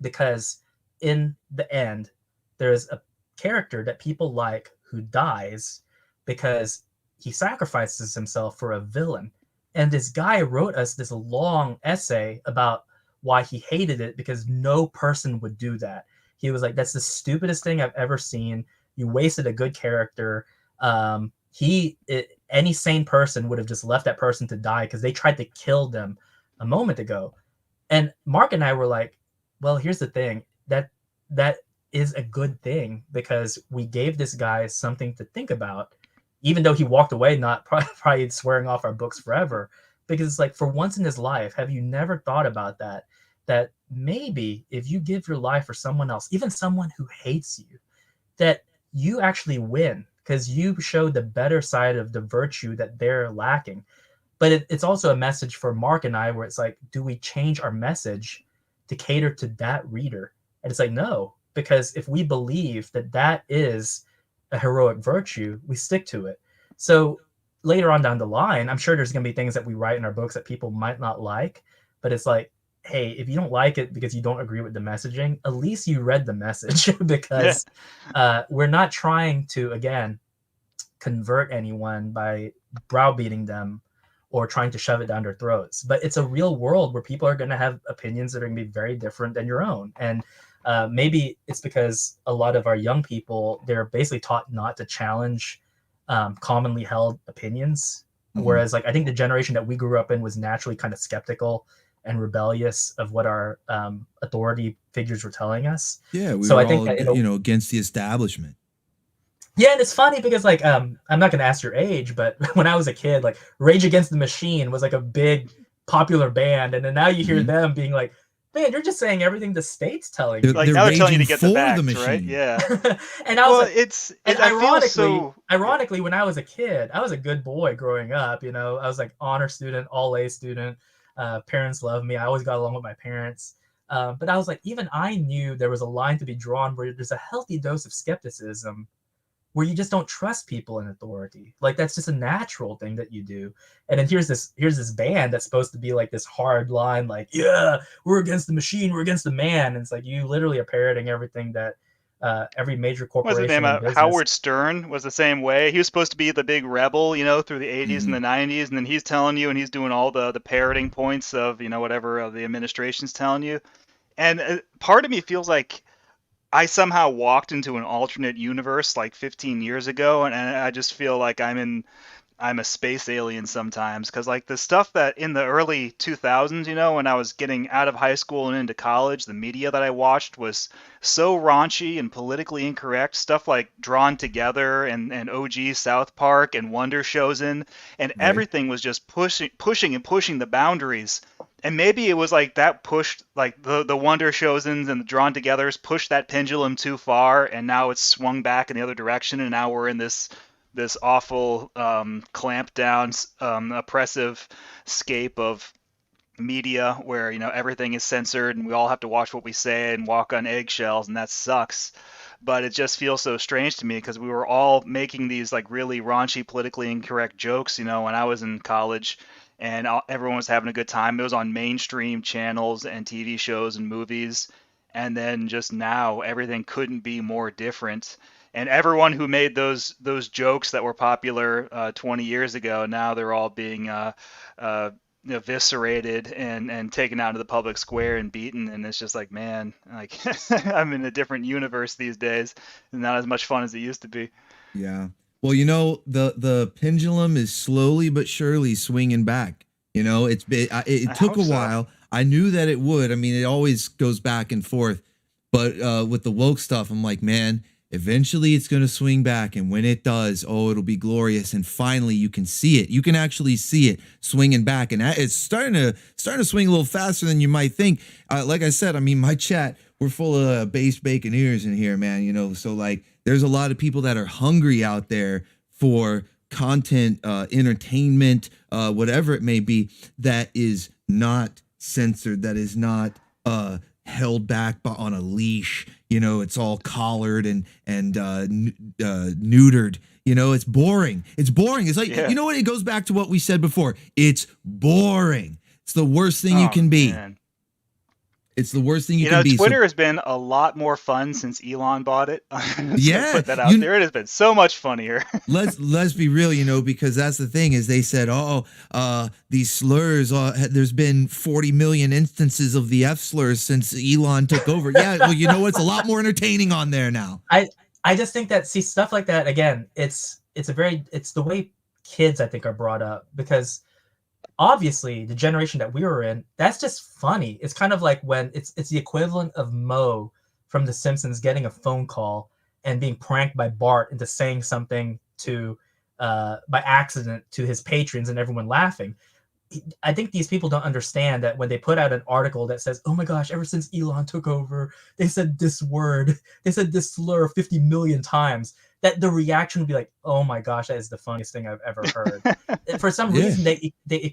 because in the end, there's a character that people like who dies because he sacrifices himself for a villain. And this guy wrote us this long essay about why he hated it because no person would do that. He was like, that's the stupidest thing I've ever seen. You wasted a good character. Any sane person would have just left that person to die because they tried to kill them a moment ago. And Mark and I were like, well, here's the thing. That is a good thing because we gave this guy something to think about, even though he walked away not probably swearing off our books forever. Because it's like, for once in his life, have you never thought about that maybe if you give your life for someone else, even someone who hates you, that you actually win because you show the better side of the virtue that they're lacking. But it's also a message for Mark and I where it's like, do we change our message to cater to that reader? And it's like, no, because if we believe that is a heroic virtue, we stick to it. So later on down the line, I'm sure there's going to be things that we write in our books that people might not like, but it's like, hey, if you don't like it because you don't agree with the messaging, at least you read the message because we're not trying to, again, convert anyone by browbeating them or trying to shove it down their throats. But it's a real world where people are going to have opinions that are going to be very different than your own. And maybe it's because a lot of our young people, they're basically taught not to challenge commonly held opinions. Whereas like I think the generation that we grew up in was naturally kind of skeptical and rebellious of what our authority figures were telling us. Yeah, we so were I think all, that against the establishment. Yeah, and it's funny because like I'm not gonna ask your age, but when I was a kid, like Rage Against the Machine was like a big popular band, and then now you hear them being like, man, you're just saying everything the state's telling you. Like now they're telling you to get the facts, right? Yeah. And I was like, ironically, when I was a kid, I was a good boy growing up. I was like honor student, all A student. Parents loved me. I always got along with my parents. But I was like, even I knew there was a line to be drawn where there's a healthy dose of skepticism where you just don't trust people in authority. Like that's just a natural thing that you do. And then here's this band that's supposed to be like this hard line, like, yeah, we're against the machine, we're against the man. And it's like you literally are parroting everything that every major corporation. What's his name? Howard Stern was the same way. He was supposed to be the big rebel, through the 80s and the 90s, and then he's telling you, and he's doing all the parroting points of, whatever the administration's telling you. And part of me feels like I somehow walked into an alternate universe like 15 years ago, and I just feel like I'm a space alien sometimes, because like the stuff that in the early 2000s, when I was getting out of high school and into college, the media that I watched was so raunchy and politically incorrect. Stuff like Drawn Together and OG South Park and Wonder Chosen, and everything was just pushing the boundaries. And maybe it was like that pushed, like the Wonder Chosens and the Drawn Togethers pushed that pendulum too far, and now it's swung back in the other direction, and now we're in this awful clamp down, oppressive scape of media where everything is censored and we all have to watch what we say and walk on eggshells, and that sucks. But it just feels so strange to me because we were all making these like really raunchy, politically incorrect jokes, when I was in college. And everyone was having a good time. It was on mainstream channels and TV shows and movies. And then just now, everything couldn't be more different. And everyone who made those jokes that were popular 20 years ago, now they're all being eviscerated and taken out into the public square and beaten. And it's just like, man, like I'm in a different universe these days. It's not as much fun as it used to be. Yeah. Well, the pendulum is slowly but surely swinging back. It took a while. I knew that it would. I mean, it always goes back and forth. But with the woke stuff, I'm like, man, eventually it's going to swing back. And when it does, it'll be glorious. And finally, you can see it. You can actually see it swinging back. And it's starting to swing a little faster than you might think. Like I said, I mean, my chat, we're full of base bacon ears in here, man. So like, there's a lot of people that are hungry out there for content, entertainment, whatever it may be, that is not censored, that is not held back on a leash. It's all collared and neutered. It's boring. It's boring. It's like, you know what? It goes back to what we said before. It's boring. It's the worst thing you can be. Man. It's the worst thing you You can know, be. Twitter has been a lot more fun since Elon bought it. So Yeah, put that out there. It has been so much funnier. let's be real, because that's the thing is they said, these slurs. There's been 40 million instances of the F slurs since Elon took over. Yeah, well, it's a lot more entertaining on there now. I just think that stuff like that again. It's the way kids I think are brought up, because obviously the generation that we were in, that's just funny. It's kind of like when it's the equivalent of Moe from The Simpsons getting a phone call and being pranked by Bart into saying something to by accident to his patrons and everyone laughing. I think these people don't understand that when they put out an article that says, oh my gosh, ever since Elon took over, they said this word, they said this slur 50 million times, that the reaction would be like, oh my gosh, that is the funniest thing I've ever heard. For some reason, they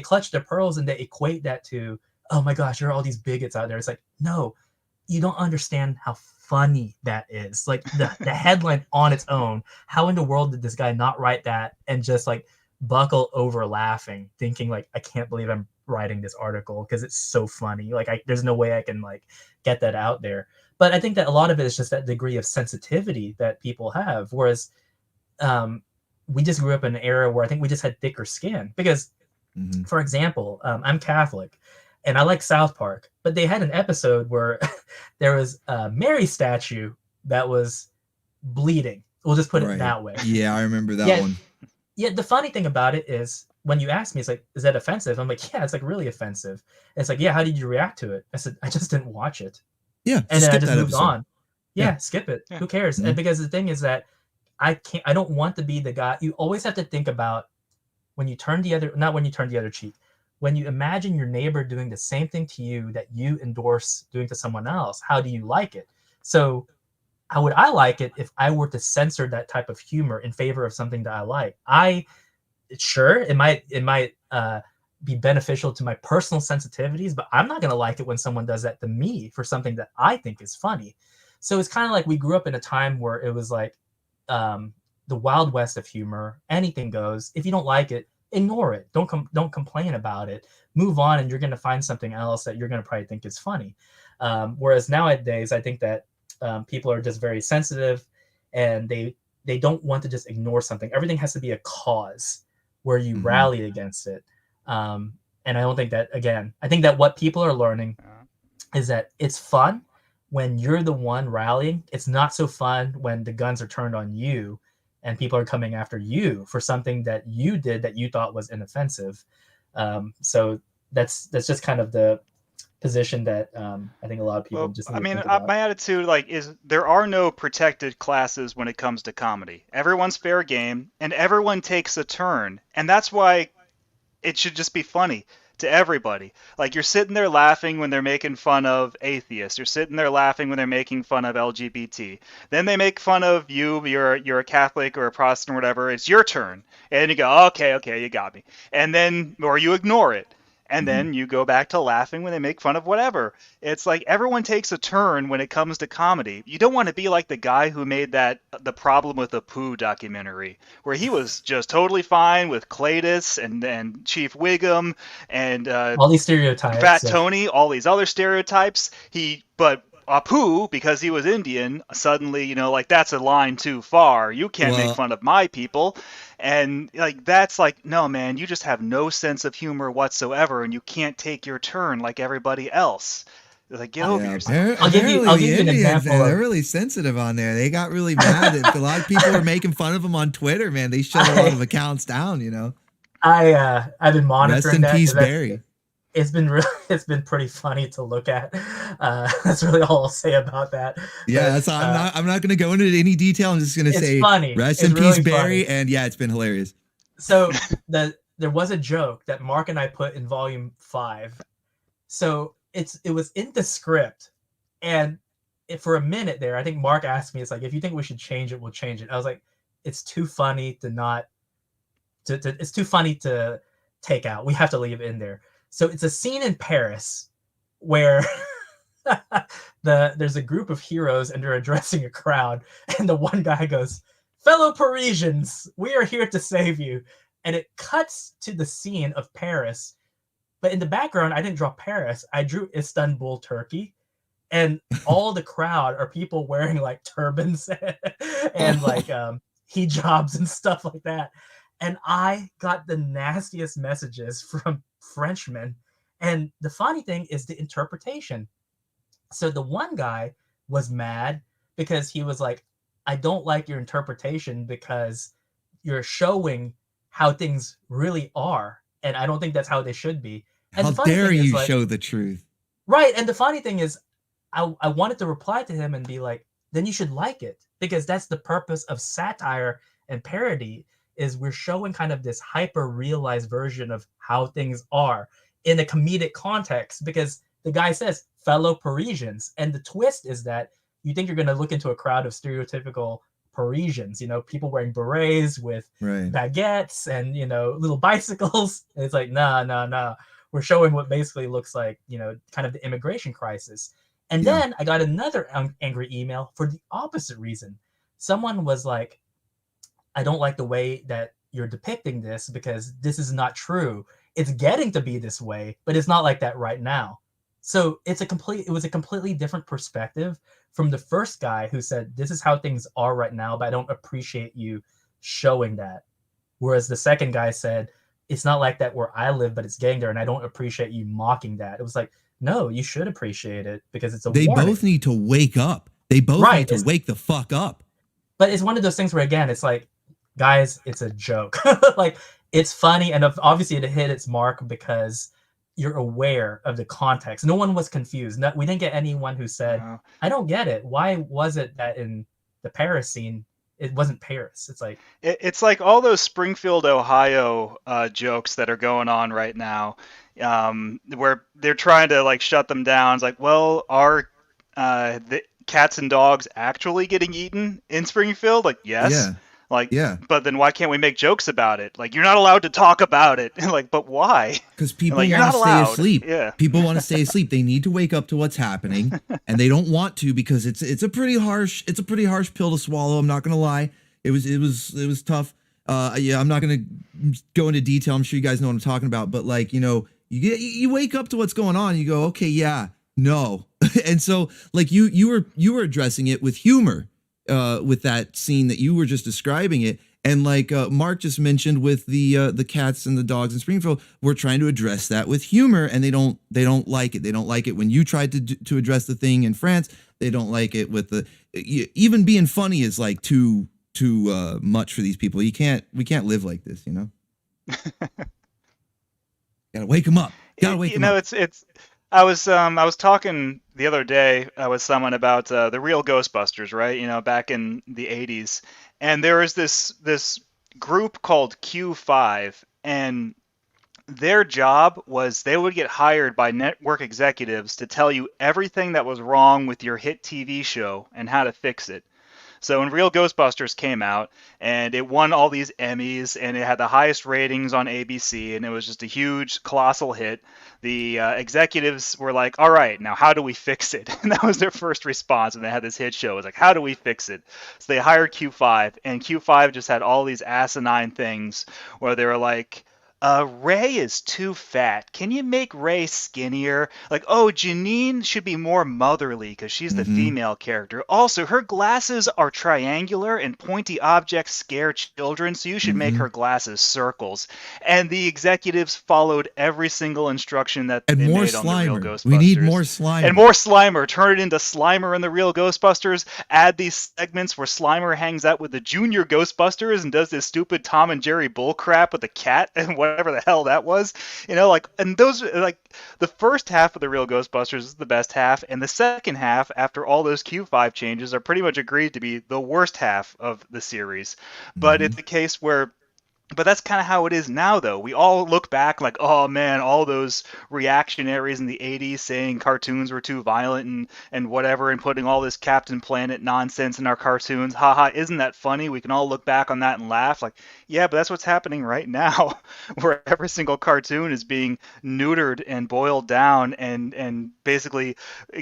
clutch their pearls and they equate that to, oh my gosh, there are all these bigots out there. It's like, no, you don't understand how funny that is. Like the headline on its own, how in the world did this guy not write that and just like buckle over laughing, thinking like, I can't believe I'm writing this article because it's so funny. Like there's no way I can like get that out there. But I think that a lot of it is just that degree of sensitivity that people have. Whereas we just grew up in an era where I think we just had thicker skin. Because, for example, I'm Catholic and I like South Park, but they had an episode where there was a Mary statue that was bleeding. We'll just put it that way. Yeah, I remember that one. Yeah, the funny thing about it is when you ask me, it's like, is that offensive? I'm like, yeah, it's like really offensive. And it's like, yeah, how did you react to it? I said, I just didn't watch it. Yeah, and then I just moved on. Yeah, skip it. Yeah. Who cares? And because the thing is that I don't want to be the guy. You always have to think about when you turn not when you turn the other cheek, when you imagine your neighbor doing the same thing to you that you endorse doing to someone else. How do you like it? So how would I like it if I were to censor that type of humor in favor of something that I like? Sure, it might be beneficial to my personal sensitivities, but I'm not going to like it when someone does that to me for something that I think is funny. So it's kind of like we grew up in a time where it was like the Wild West of humor. Anything goes. If you don't like it, ignore it. Don't complain about it. Move on, and you're going to find something else that you're going to probably think is funny. Whereas nowadays, I think that people are just very sensitive, and they don't want to just ignore something. Everything has to be a cause where you rally against it. And I don't think that, again, I think that what people are learning is that it's fun when you're the one rallying. It's not so fun when the guns are turned on you and people are coming after you for something that you did that you thought was inoffensive. So that's just kind of the position that I think a lot of people just. I mean, my attitude is there are no protected classes when it comes to comedy. Everyone's fair game, and everyone takes a turn, and that's why it should just be funny to everybody. Like, you're sitting there laughing when they're making fun of atheists. You're sitting there laughing when they're making fun of LGBT. Then they make fun of you. You're a Catholic or a Protestant or whatever. It's your turn, and you go, okay, you got me. And then, or you ignore it. And then you go back to laughing when they make fun of whatever. It's like everyone takes a turn when it comes to comedy. You don't want to be like the guy who made The Problem with the Pooh documentary, where he was just totally fine with Cletus and Chief Wiggum and all these stereotypes, Fat Tony, all these other stereotypes. But Apu, because he was Indian, suddenly, that's a line too far. You can't make fun of my people. And that's like, no, man, you just have no sense of humor whatsoever, and you can't take your turn like everybody else. Like, get over yourself. I'll give you an example. They're really sensitive on there. They got really mad. A lot of people are making fun of them on Twitter, man. They shut a lot of accounts down, I've been monitoring that. Rest in peace, Barry. It's been pretty funny to look at. That's really all I'll say about that. Yeah, so I'm not going to go into any detail. I'm just going to say funny. Rest in peace, Barry. Funny. And yeah, it's been hilarious. So there was a joke that Mark and I put in volume 5. So it was in the script, and for a minute there, I think Mark asked me, it's like, if you think we should change it, we'll change it. I was like, it's too funny to it's too funny to take out. We have to leave it in there. So it's a scene in Paris where there's a group of heroes and they're addressing a crowd, and the one guy goes, "Fellow Parisians, we are here to save you." And it cuts to the scene of Paris But in the background, I didn't draw Paris. I drew Istanbul, Turkey. And all the crowd are people wearing like turbans and like hijabs and stuff like that. And I got the nastiest messages from Frenchmen. And the funny thing is the interpretation. So the one guy was mad because he was like, I don't like your interpretation because you're showing how things really are. And I don't think that's how they should be. And How dare you show the truth? Right. And the funny thing is, I wanted to reply to him and be like, then you should like it, because that's the purpose of satire and parody, is we're showing kind of this hyper realized version of how things are in a comedic context, because the guy says fellow Parisians. And the twist is that you think you're going to look into a crowd of stereotypical Parisians, people wearing berets with baguettes and, little bicycles. And it's like, no. We're showing what basically looks like, kind of the immigration crisis. And then I got another angry email for the opposite reason. Someone was like, I don't like the way that you're depicting this because this is not true. It's getting to be this way, but it's not like that right now. So it was a completely different perspective from the first guy who said, this is how things are right now, but I don't appreciate you showing that. Whereas the second guy said, it's not like that where I live, but it's getting there, and I don't appreciate you mocking that. It was like, no, you should appreciate it because it's a warning. They both need to wake up. They both need to wake the fuck up. But it's one of those things where, again, it's like, guys, it's a joke. Like, it's funny, and obviously it hit its mark because you're aware of the context. No one was confused. We didn't get anyone who said, I don't get it. Why was it that in the Paris scene, it wasn't Paris? It's like all those Springfield, Ohio jokes that are going on right now, where they're trying to like shut them down. It's like, well, are the cats and dogs actually getting eaten in Springfield? Like, yes. But then why can't we make jokes about it? Like, you're not allowed to talk about it. Like, but why? Because people want to stay asleep. Yeah. People want to stay asleep. They need to wake up to what's happening, and they don't want to because it's a pretty harsh pill to swallow. I'm not gonna lie. It was tough. I'm not gonna go into detail. I'm sure you guys know what I'm talking about. But like, you wake up to what's going on. And you go, okay, yeah, no. And so like you were addressing it with humor. With that scene that you were just describing it, and like Mark just mentioned with the cats and the dogs in Springfield, we're trying to address that with humor, and they don't like it. They don't like it when you tried to address the thing in France. They don't like it with even being funny is like too much for these people. We can't live like this, Gotta wake them up. Gotta wake them up. I was talking the other day with someone about the real Ghostbusters, right? Back in the 80s, and there was this group called Q5, and their job was they would get hired by network executives to tell you everything that was wrong with your hit TV show and how to fix it. So when Real Ghostbusters came out, and it won all these Emmys, and it had the highest ratings on ABC, and it was just a huge, colossal hit, the executives were like, all right, now how do we fix it? And that was their first response when they had this hit show. It was like, how do we fix it? So they hired Q5, and Q5 just had all these asinine things where they were like, Ray is too fat. Can you make Ray skinnier? Like, oh, Janine should be more motherly because she's the female character. Also, her glasses are triangular and pointy objects scare children, so you should make her glasses circles. And the executives followed every single instruction that they made on the Real Ghostbusters. We need more Slimer. And more Slimer. Turn it into Slimer in the Real Ghostbusters. Add these segments where Slimer hangs out with the Junior Ghostbusters and does this stupid Tom and Jerry bullcrap with the cat and whatever the hell that was, and those, like, the first half of the Real Ghostbusters is the best half, and the second half, after all those Q5 changes, are pretty much agreed to be the worst half of the series. But it's a case where, but that's kind of how it is now, though. We all look back like, oh man, all those reactionaries in the 80s saying cartoons were too violent and whatever, and putting all this Captain Planet nonsense in our cartoons. Haha, isn't that funny? We can all look back on that and laugh. Like, yeah, but that's what's happening right now, where every single cartoon is being neutered and boiled down and basically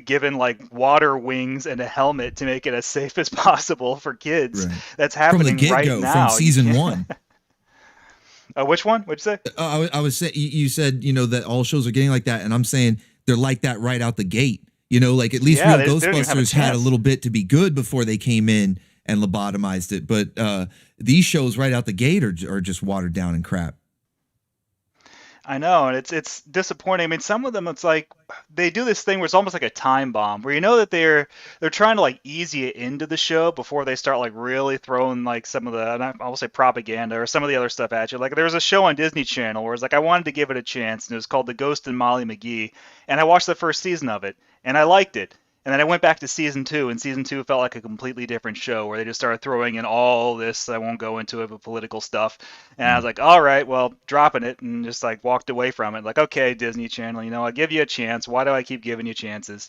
given like water wings and a helmet to make it as safe as possible for kids. Right. That's happening from the right get-go, now. From season 1. Which one? What'd you say? I was saying you said that all shows are getting like that, and I'm saying they're like that right out the gate. Like at least Real they don't even have a Ghostbusters had a chance. little bit to be good before they came in and lobotomized it, but these shows right out the gate are just watered down and crap. I know, and it's disappointing. I mean, some of them, it's like they do this thing where it's almost like a time bomb, where you know that they're trying to like ease you into the show before they start like really throwing like some of the, and I will say propaganda or some of the other stuff at you. Like there was a show on Disney Channel where it's like I wanted to give it a chance, and it was called The Ghost and Molly McGee, and I watched the first season of it, and I liked it. And then I went back to season 2, and season 2 felt like a completely different show where they just started throwing in all this, I won't go into it, but political stuff. And I was like, all right, well, dropping it, and just like walked away from it. Like, okay, Disney Channel, I'll give you a chance. Why do I keep giving you chances?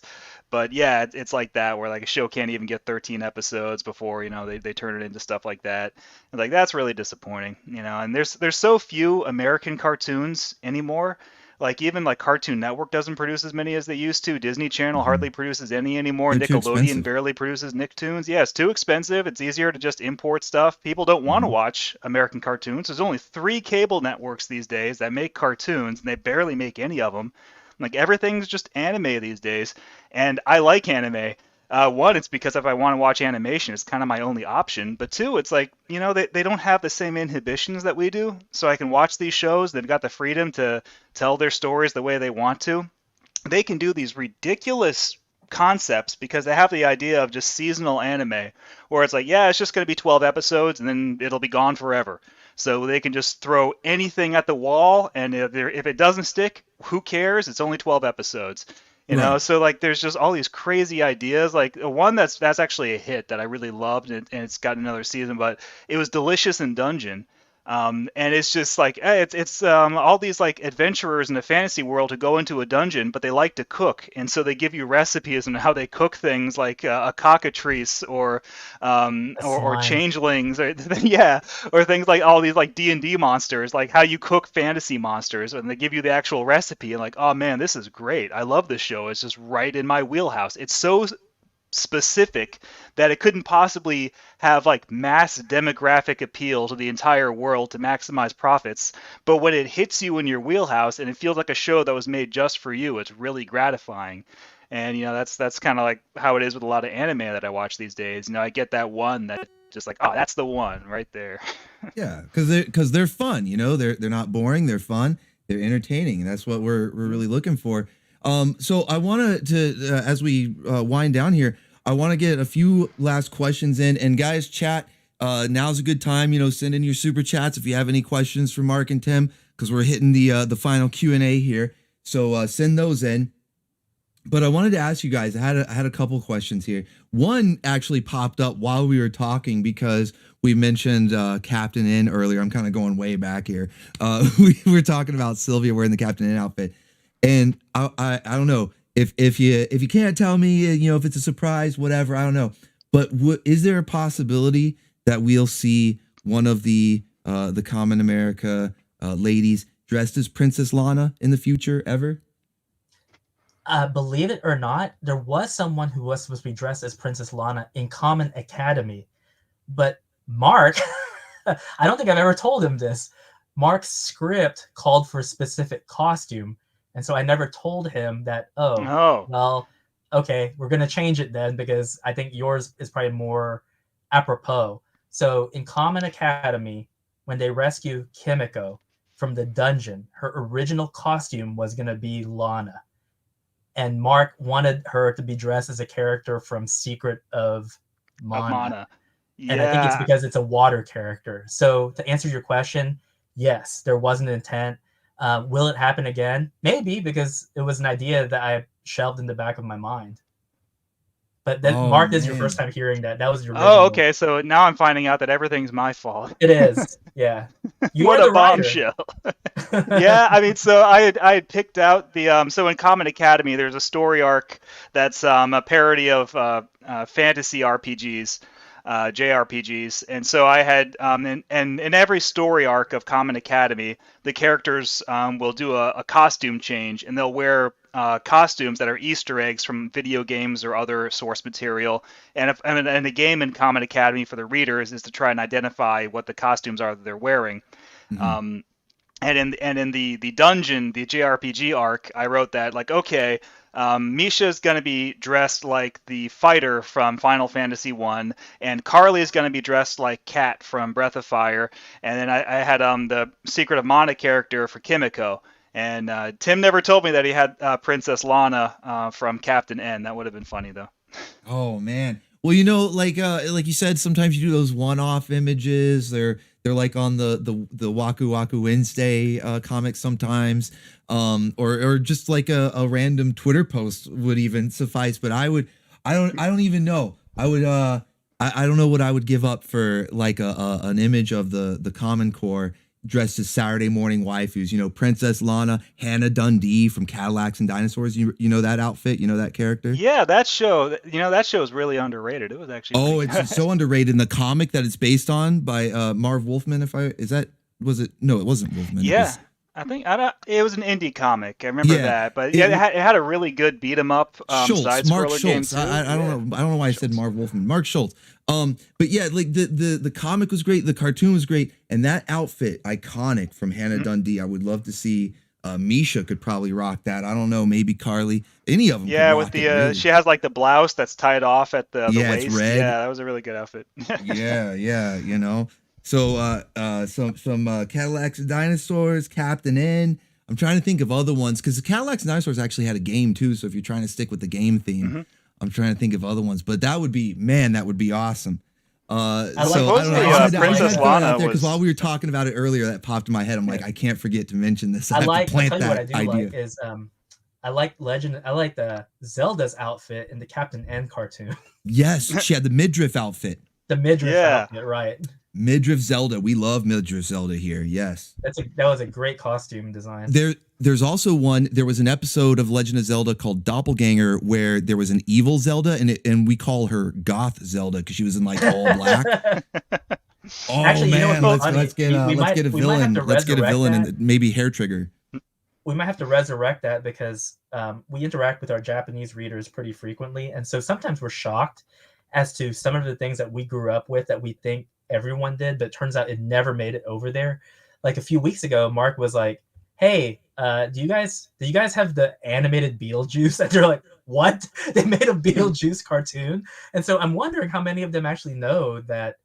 But yeah, it's like that where like a show can't even get 13 episodes before, they turn it into stuff like that. And like that's really disappointing, and there's so few American cartoons anymore. Like even like Cartoon Network doesn't produce as many as they used to. Disney Channel hardly produces any anymore. They're too Nickelodeon expensive. barely produces Nicktoons. Yeah, it's too expensive. It's easier to just import stuff. People don't want to watch American cartoons. There's only 3 cable networks these days that make cartoons, and they barely make any of them. Like everything's just anime these days, and I like anime. One, it's because if I want to watch animation, it's kind of my only option. But 2, it's like, they don't have the same inhibitions that we do. So I can watch these shows. They've got the freedom to tell their stories the way they want to. They can do these ridiculous concepts because they have the idea of just seasonal anime, where it's like, yeah, it's just going to be 12 episodes and then it'll be gone forever. So they can just throw anything at the wall, and if it doesn't stick, who cares? It's only 12 episodes. Right. So like there's just all these crazy ideas. Like one that's actually a hit that I really loved, and it's got another season, but it was Delicious in Dungeon. And it's just like it's all these like adventurers in a fantasy world who go into a dungeon, but they like to cook, and so they give you recipes on how they cook things like a cockatrice or slime. changelings, or yeah, or things like all these like D&D monsters, like how you cook fantasy monsters, and they give you the actual recipe, and like, oh man, this is great. I love this show. It's just right in my wheelhouse. It's so specific that it couldn't possibly have like mass demographic appeal to the entire world to maximize profits, but when it hits you in your wheelhouse and it feels like a show that was made just for you, it's really gratifying. And that's kind of like how it is with a lot of anime that I watch these days. I get that one that just like, oh, that's the one right there. Yeah, because they're fun. They're not boring. They're fun. They're entertaining. And that's what we're really looking for. So I want to as we wind down here, I want to get a few last questions in. And guys, chat. Now's a good time. Send in your super chats if you have any questions for Mark and Tim, because we're hitting the final Q&A here. So send those in. But I wanted to ask you guys. I had a couple questions here. One actually popped up while we were talking because we mentioned Captain N earlier. I'm kind of going way back here. We were talking about Sylvia wearing the Captain N outfit. And I don't know if you can't tell me, if it's a surprise, whatever, I don't know. But is there a possibility that we'll see one of the Common America ladies dressed as Princess Lana in the future ever? Believe it or not, there was someone who was supposed to be dressed as Princess Lana in Common Academy, but Mark, I don't think I've ever told him this. Mark's script called for a specific costume. And so I never told him that, well, okay, we're going to change it then because I think yours is probably more apropos. So in Common Academy, when they rescue Kimiko from the dungeon, her original costume was going to be Lana. And Mark wanted her to be dressed as a character from Secret of Mana. Yeah. And I think it's because it's a water character. So to answer your question, yes, there was an intent. Will it happen again? Maybe, because it was an idea that I shelved in the back of my mind. But Mark, this is your first time hearing that. That was your original. Oh, okay. So now I'm finding out that everything's my fault. It is. Yeah. What a bombshell. Yeah, I mean, so I had picked out the so in Common Academy there's a story arc that's a parody of fantasy RPGs. JRPGs, and so I had and in every story arc of Common Academy, the characters will do a costume change, and they'll wear costumes that are Easter eggs from video games or other source material. And the game in Common Academy for the readers is to try and identify what the costumes are that they're wearing. Mm-hmm. And in the dungeon, the JRPG arc, I wrote that like, okay, Misha's gonna be dressed like the fighter from Final Fantasy 1, and Carly is gonna be dressed like Kat from Breath of Fire, and then I had the Secret of Mana character for Kimiko. And Tim never told me that he had Princess Lana from Captain N. That would have been funny though. Oh man. Well, like you said, sometimes you do those one-off images. They're like on the Waku Waku Wednesday comics sometimes, or just like a random Twitter post would even suffice. But I don't even know. I don't know what I would give up for like an image of the Kamen Corps dressed as Saturday morning waifus. Princess Lana, Hannah Dundee from Cadillacs and Dinosaurs. You know that outfit? You know that character? Yeah, that show. That show is really underrated. It was actually. Oh, pretty good. it's so underrated. In the comic that it's based on by Marv Wolfman. Was it? No, it wasn't Wolfman. Yeah. It was an indie comic. I remember that, but yeah, it had a really good beat 'em up Schultz, Mark side-scroller Schultz. game too. I don't know why I said Marv Wolfman. Mark Schultz. But yeah, like the comic was great, the cartoon was great, and that outfit iconic from Hannah Dundee. I would love to see Misha could probably rock that. I don't know, maybe Carly, any of them. Yeah, with the really. She has like the blouse that's tied off at the waist. It's red. Yeah, that was a really good outfit. yeah. So some Cadillacs and Dinosaurs, Captain N. I'm trying to think of other ones because the Cadillacs and Dinosaurs actually had a game too. So if you're trying to stick with the game theme, I'm trying to think of other ones. But that would be awesome. I don't know. Princess Lana because while we were talking about it earlier, that popped in my head. I'm like, I can't forget to mention this. I'll I tell you what I do like is I like the Zelda's outfit in the Captain N cartoon. Yes, she had the midriff outfit. The midriff outfit, right? Midriff Zelda. We love midriff Zelda here. Yes. That was a great costume design. There's also there was an episode of Legend of Zelda called Doppelganger where there was an evil Zelda and we call her Goth Zelda because she was in like all black. Oh actually, man, let's get a villain. Let's get a villain and maybe Hair Trigger. We might have to resurrect that because we interact with our Japanese readers pretty frequently, and so sometimes we're shocked as to some of the things that we grew up with that we think everyone did, but it turns out it never made it over there. Like a few weeks ago, Mark was like, "Hey, do you guys have the animated Beetlejuice?" And they're like, "What? They made a Beetlejuice cartoon?" And so I'm wondering how many of them actually know that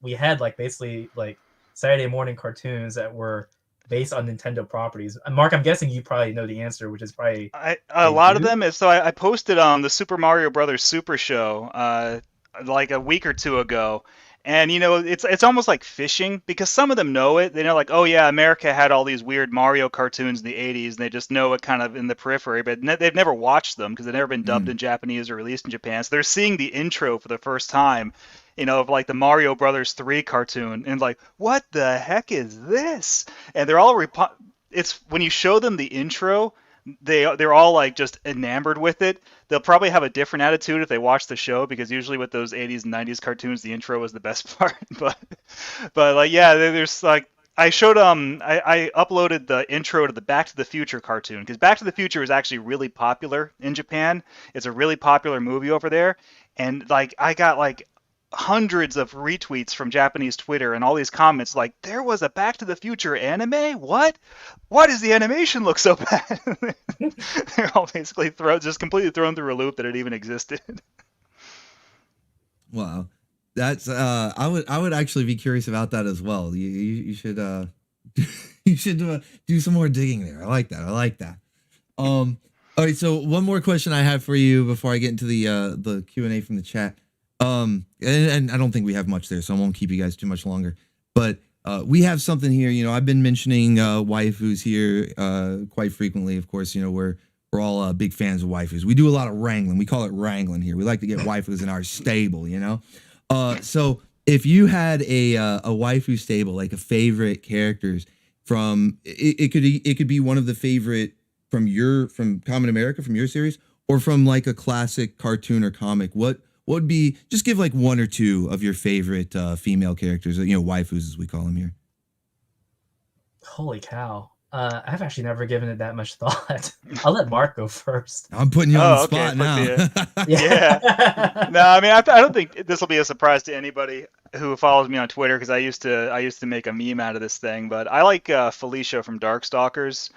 we had like basically like Saturday morning cartoons that were based on Nintendo properties. Mark, I'm guessing you probably know the answer, which is probably a lot of them. So I posted on the Super Mario Brothers Super Show like a week or two ago, and it's almost like fishing because some of them know it. They know like, oh yeah, America had all these weird Mario cartoons in the 80s, and they just know it kind of in the periphery, but they've never watched them because they've never been dubbed in Japanese or released in Japan. So they're seeing the intro for the first time, of like the Mario Brothers 3 cartoon, and like, what the heck is this? And they're all it's when you show them the intro, they're all like just enamored with it. They'll probably have a different attitude if they watch the show because usually with those 80s and 90s cartoons, the intro was the best part. but like, yeah, there's like, I showed I uploaded the intro to the Back to the Future cartoon because Back to the Future is actually really popular in Japan. It's a really popular movie over there, and like I got like hundreds of retweets from Japanese Twitter and all these comments like, there was a Back to the Future anime? What? Why does the animation look so bad? They're all basically completely thrown through a loop that it even existed. Wow. That's I would actually be curious about that as well. You should you should do some more digging there. I like that. All right, so one more question I have for you before I get into the Q&A from the chat. And I don't think we have much there, so I won't keep you guys too much longer. But we have something here. I've been mentioning waifus here quite frequently. Of course, we're all big fans of waifus. We do a lot of wrangling. We call it wrangling here. We like to get waifus in our stable. So if you had a waifu stable, like a favorite characters from it could be one of the favorite from Kamen America, from your series, or from like a classic cartoon or comic. What would be, just give like one or two of your favorite female characters, waifus as we call them here. Holy cow. I've actually never given it that much thought. I'll let Mark go first. I'm putting you on the okay, spot now. Yeah. No, I mean, I don't think this will be a surprise to anybody who follows me on Twitter because I used to make a meme out of this thing. But I like Felicia from Darkstalkers.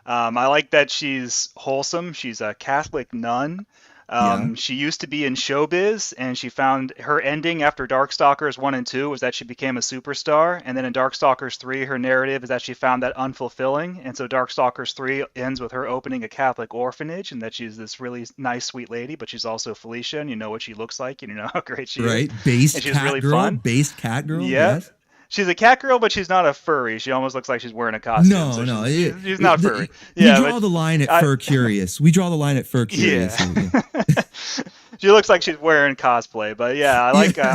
I like that she's wholesome. She's a Catholic nun. Yeah. She used to be in showbiz, and she found her ending after Darkstalkers 1 and 2 was that she became a superstar. And then in Darkstalkers 3, her narrative is that she found that unfulfilling. And so Darkstalkers 3 ends with her opening a Catholic orphanage, and that she's this really nice, sweet lady, but she's also Felicia, and you know what she looks like, and you know how great she is. Right. Based And she's cat really girl. fun. Based cat girl. Yeah. Yes. She's a cat girl, but she's not a furry. She almost looks like she's wearing a costume. No, so no. she's not furry. We Yeah, draw but the line at fur curious. We draw the line at fur curious. Yeah. She looks like she's wearing cosplay, but yeah, I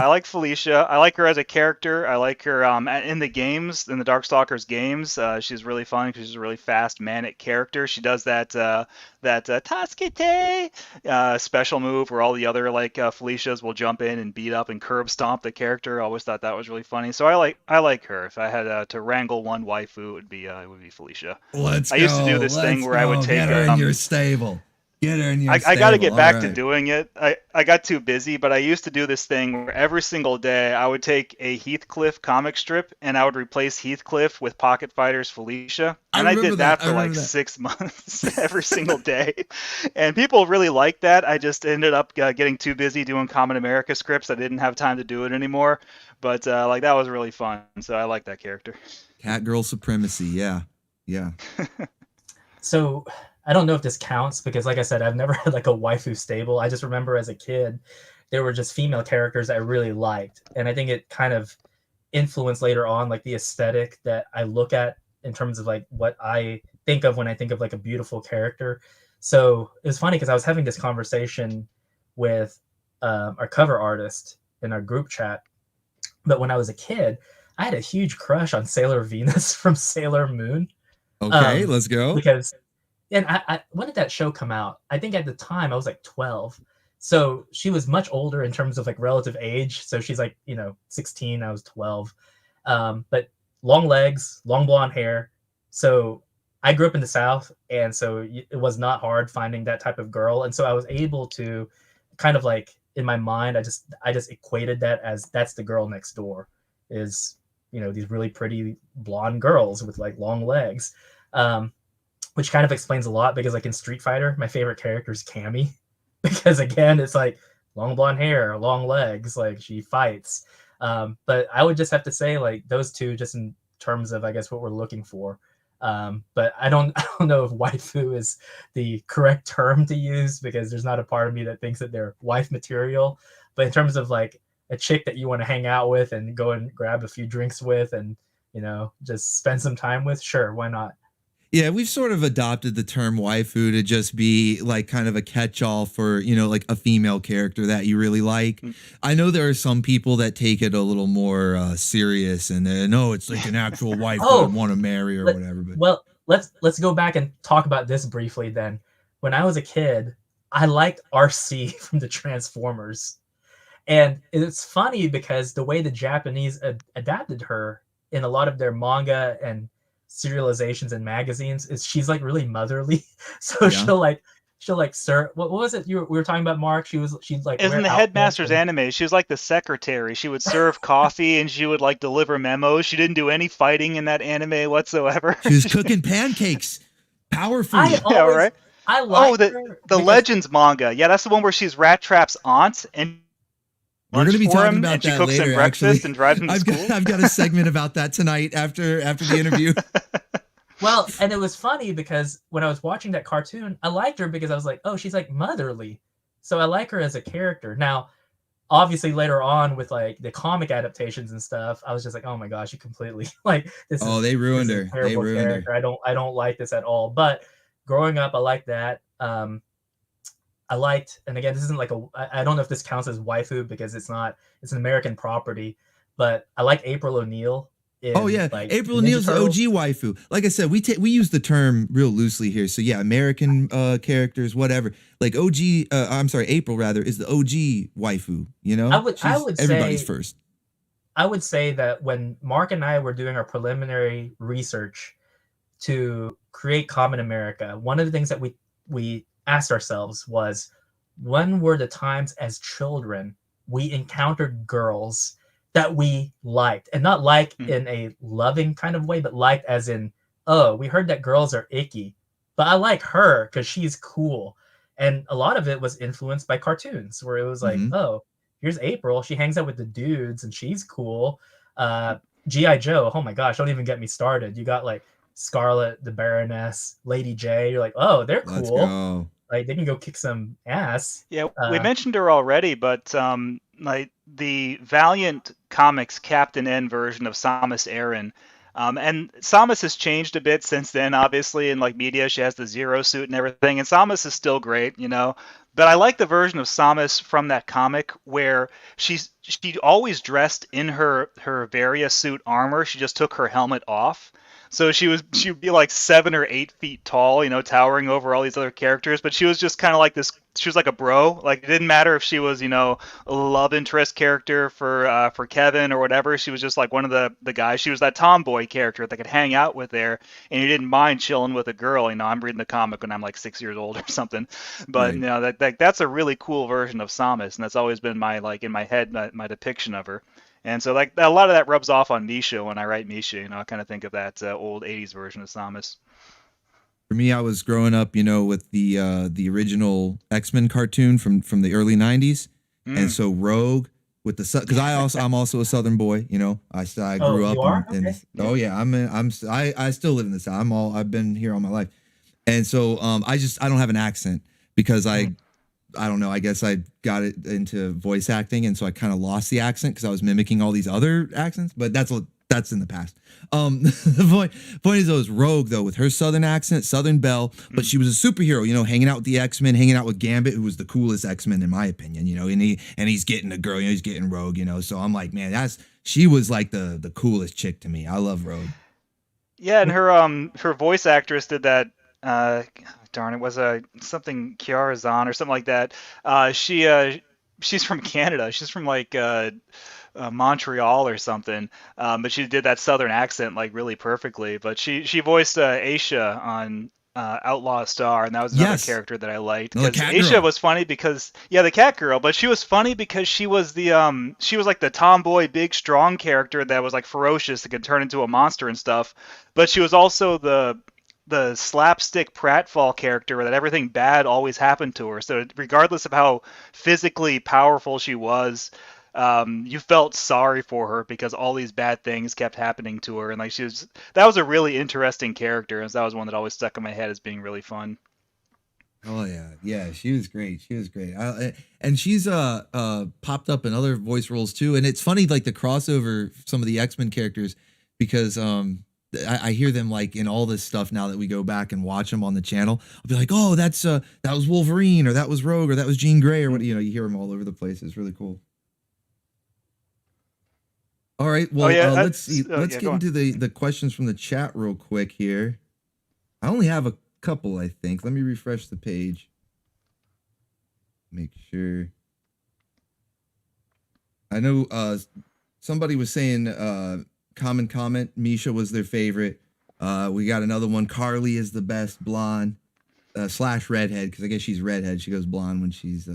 like Felicia. I like her as a character. I like her in the games, in the Darkstalkers games. She's really fun because she's a really fast, manic character. She does that Tasukite special move where all the other Felicias will jump in and beat up and curb stomp the character. I always thought that was really funny. So I like her. If I had to wrangle one waifu, it would be Felicia. I used to do this thing where I would take get her in your stable. Get her in your stable. I got to get back to right. doing it. I got too busy, but I used to do this thing where every single day I would take a Heathcliff comic strip and I would replace Heathcliff with Pocket Fighter's Felicia. And I did that for like 6 months every single day. And people really liked that. I just ended up getting too busy doing Common America scripts. I didn't have time to do it anymore. But that was really fun. So I like that character. Cat girl supremacy. Yeah. Yeah. So I don't know if this counts because, like I said, I've never had like a waifu stable. I just remember as a kid, there were just female characters I really liked. And I think it kind of influenced later on, like the aesthetic that I look at in terms of like what I think of when I think of like a beautiful character. So it was funny because I was having this conversation with our cover artist in our group chat. But when I was a kid, I had a huge crush on Sailor Venus from Sailor Moon. Okay, let's go. Because, and I when did that show come out? I think at the time I was like 12. So she was much older in terms of like relative age. So she's like, 16, I was 12. But long legs, long blonde hair. So I grew up in the South. And so it was not hard finding that type of girl. And so I was able to kind of like, in my mind, I just equated that as that's the girl next door is, these really pretty blonde girls with like long legs, which kind of explains a lot because like in Street Fighter, my favorite character is Cammy because again, it's like long blonde hair, long legs, like she fights. But I would just have to say like those two just in terms of, I guess, what we're looking for. But I don't know if waifu is the correct term to use because there's not a part of me that thinks that they're wife material. But in terms of like a chick that you want to hang out with and go and grab a few drinks with and, just spend some time with, sure, why not? Yeah, we've sort of adopted the term waifu to just be like kind of a catch-all for, like a female character that you really like. I know there are some people that take it a little more serious and no, it's like an actual wife that I want to marry or whatever. But well, let's go back and talk about this briefly then. When I was a kid, I liked RC from the Transformers. And it's funny because the way the Japanese adapted her in a lot of their manga and serializations and magazines is she's like really motherly. So yeah. she'll like sir, what was it we were talking about, Mark? She's like in the Headmaster's anime. She was like the secretary. She would serve coffee and she would like deliver memos. She didn't do any fighting in that anime whatsoever. She was cooking pancakes. Powerful. Right. I like the Legends manga. Yeah, that's the one where she's Rat Trap's aunt and we're going to be talking about and she that cooks later. him breakfast Actually, and drives him to school. I've got a segment about that tonight after the interview. Well, and it was funny because when I was watching that cartoon, I liked her because I was like, oh, she's like motherly. So I like her as a character. Now, obviously later on with like the comic adaptations and stuff, I was just like, oh my gosh, you completely like this. They ruined her. They ruined her. I don't like this at all. But growing up, I liked that. I liked, and again, this isn't like I don't know if this counts as waifu because it's an American property, but I like April O'Neil. April O'Neil's the OG waifu. Like I said, we use the term real loosely here. So yeah, American characters, whatever. Like April rather is the OG waifu. I would everybody's say, first. I would say that when Mark and I were doing our preliminary research to create Kamen America, one of the things that we asked ourselves was, when were the times as children we encountered girls that we liked, and not like in a loving kind of way, but liked as in, oh, we heard that girls are icky, but I like her because she's cool. And a lot of it was influenced by cartoons, where it was like, oh, here's April, she hangs out with the dudes and she's cool. G.I. Joe, oh my gosh, don't even get me started. You got like Scarlet, the Baroness, Lady J. You're like, oh, they're Let's cool. go. Like, they can go kick some ass. Yeah, we mentioned her already, but like the Valiant Comics Captain N version of Samus Aran, and Samus has changed a bit since then. Obviously, in like media, she has the Zero suit and everything, and Samus is still great, you know. But I like the version of Samus from that comic where she always dressed in her Varia suit armor. She just took her helmet off. So she'd be like 7 or 8 feet tall, you know, towering over all these other characters. But she was just kind of like this. She was like a bro. Like, it didn't matter if she was, you know, a love interest character for Kevin or whatever. She was just like one of the guys. She was that tomboy character that could hang out with there, and you didn't mind chilling with a girl. You know, I'm reading the comic when I'm like 6 years old or something. But you know, that's a really cool version of Samus, and that's always been my, like, in my head, my depiction of her. And so, like, a lot of that rubs off on Misha when I write Misha. You know, I kind of think of that old '80s version of Samus. For me, I was growing up, you know, with the original X-Men cartoon from the early '90s, and so Rogue with the, because I'm also a Southern boy, you know. I grew up in okay. Oh yeah, I still live in the South. I've been here all my life, and so I don't have an accent because I don't know. I guess I got it into voice acting, and so I kind of lost the accent because I was mimicking all these other accents. But that's in the past. The point is, though, is Rogue, though, with her Southern accent, Southern Belle, but she was a superhero. You know, hanging out with the X-Men, hanging out with Gambit, who was the coolest X-Men in my opinion. You know, and he's getting a girl. You know, he's getting Rogue. You know, so I'm like, man, she was like the coolest chick to me. I love Rogue. Yeah, and her voice actress did that. Darn, it was something Kiara Zahn or something like that. She's from Canada. She's from like Montreal or something. But she did that Southern accent like really perfectly. But she voiced Aisha on Outlaw Star, and that was another character that I liked. Because Aisha was funny because the cat girl, but she was funny because she was she was like the tomboy, big, strong character that was like ferocious and could turn into a monster and stuff. But she was also the slapstick pratfall character that everything bad always happened to her. So regardless of how physically powerful she was, you felt sorry for her because all these bad things kept happening to her. And like that was a really interesting character, and that was one that always stuck in my head as being really fun. Oh yeah, she was great. And she's popped up in other voice roles too. And it's funny, like the crossover, some of the X-Men characters, because I hear them like in all this stuff now that we go back and watch them on the channel. I'll be like, oh, that was Wolverine, or that was Rogue, or that was Jean Grey, or what. You know, you hear them all over the place. It's really cool. All right, well, let's see. Let's get into the questions from the chat real quick here. I only have a couple, I think. Let me refresh the page. Make sure. I know somebody was saying common comment, Misha was their favorite. We got another one. Carly is the best blonde / redhead, because I guess she's redhead. She goes blonde when she's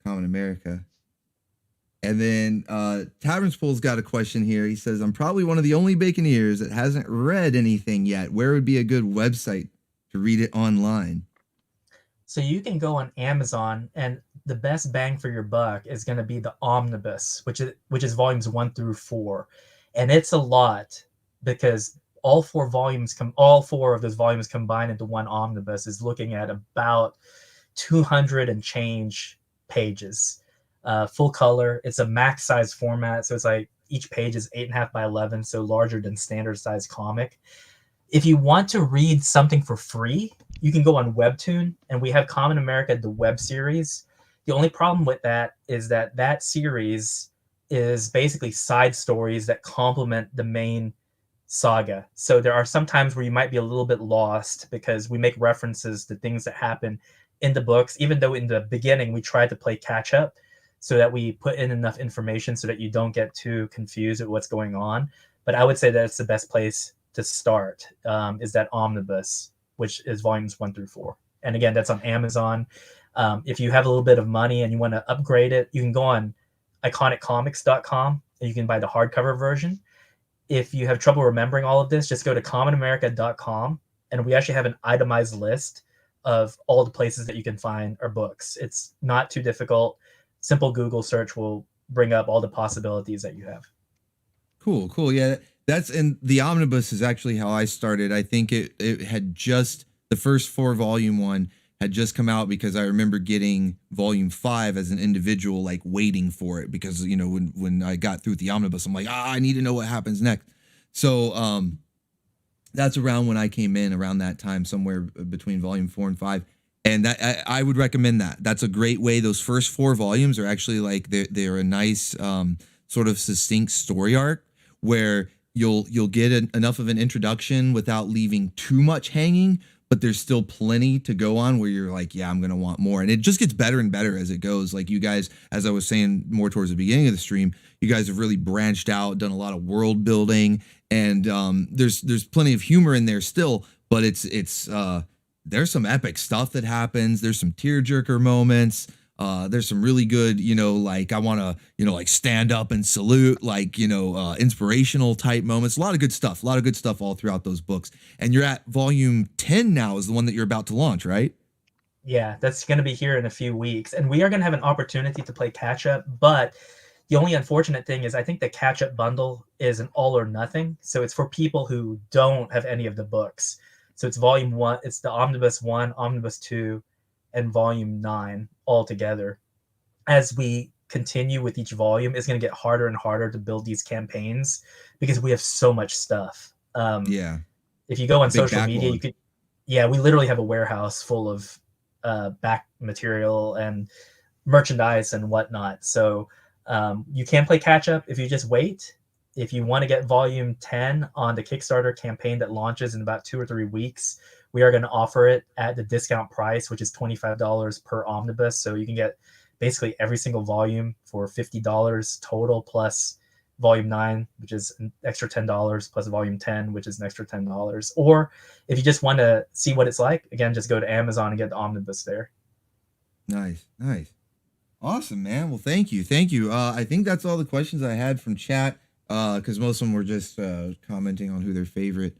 Kamen America. And then Tavern Spool's got a question here. He says, I'm probably one of the only Baconeers that hasn't read anything yet. Where would be a good website to read it online? So you can go on Amazon, and the best bang for your buck is going to be the Omnibus, which is volumes 1 through 4. And it's a lot because all four of those volumes combined into one omnibus is looking at about 200 and change pages. Full color. It's a max size format, so it's like each page is 8.5 by 11, so larger than standard size comic. If you want to read something for free, you can go on Webtoon, and we have Kamen America, the web series. The only problem with that is that series is basically side stories that complement the main saga. So there are some times where you might be a little bit lost because we make references to things that happen in the books, even though in the beginning we tried to play catch up so that we put in enough information so that you don't get too confused with what's going on. But I would say that it's the best place to start is that omnibus, which is volumes 1 through 4. And again, that's on Amazon. If you have a little bit of money and you want to upgrade it, you can go on iconiccomics.com and you can buy the hardcover version. If you have trouble remembering all of this, just go to commonamerica.com, and we actually have an itemized list of all the places that you can find our books. It's not too difficult. Simple Google search will bring up all the possibilities that you have. Cool. Yeah, that's, and the omnibus is actually how I started. I think it had just, the first 4 volume one had just come out, because I remember getting volume 5 as an individual, like waiting for it, because, you know, when I got through the omnibus, I'm like, I need to know what happens next. So that's around when I came in, around that time, somewhere between volume 4 and 5. And that, I would recommend that. That's a great way. Those first 4 volumes are actually like, they're a nice sort of succinct story arc, where you'll get enough of an introduction without leaving too much hanging, but there's still plenty to go on where you're like, yeah, I'm going to want more. And it just gets better and better as it goes. Like you guys, as I was saying more towards the beginning of the stream, you guys have really branched out, done a lot of world building, and there's plenty of humor in there still, but it's there's some epic stuff that happens. There's some tearjerker moments. There's some really good, you know, like I want to, you know, like stand up and salute, like, you know, inspirational type moments. A lot of good stuff all throughout those books. And you're at volume 10 now, is the one that you're about to launch, right? Yeah, that's going to be here in a few weeks. And we are going to have an opportunity to play catch up. But the only unfortunate thing is I think the catch up bundle is an all or nothing. So it's for people who don't have any of the books. So it's volume 1, it's the omnibus 1, omnibus 2, and volume 9 all together. As we continue with each volume, it's going to get harder and harder to build these campaigns because we have so much stuff. Yeah. If you go on Big social backlog. media, you could, yeah, we literally have a warehouse full of back material and merchandise and whatnot. So you can play catch up if you just wait. If you want to get volume 10 on the Kickstarter campaign that launches in about 2 or 3 weeks, we are going to offer it at the discount price, which is $25 per omnibus. So you can get basically every single volume for $50 total, plus volume 9, which is an extra $10, plus volume 10, which is an extra $10. Or if you just want to see what it's like, again, just go to Amazon and get the omnibus there. Nice. Awesome, man. Well, thank you. I think that's all the questions I had from chat, because most of them were just commenting on who their favorite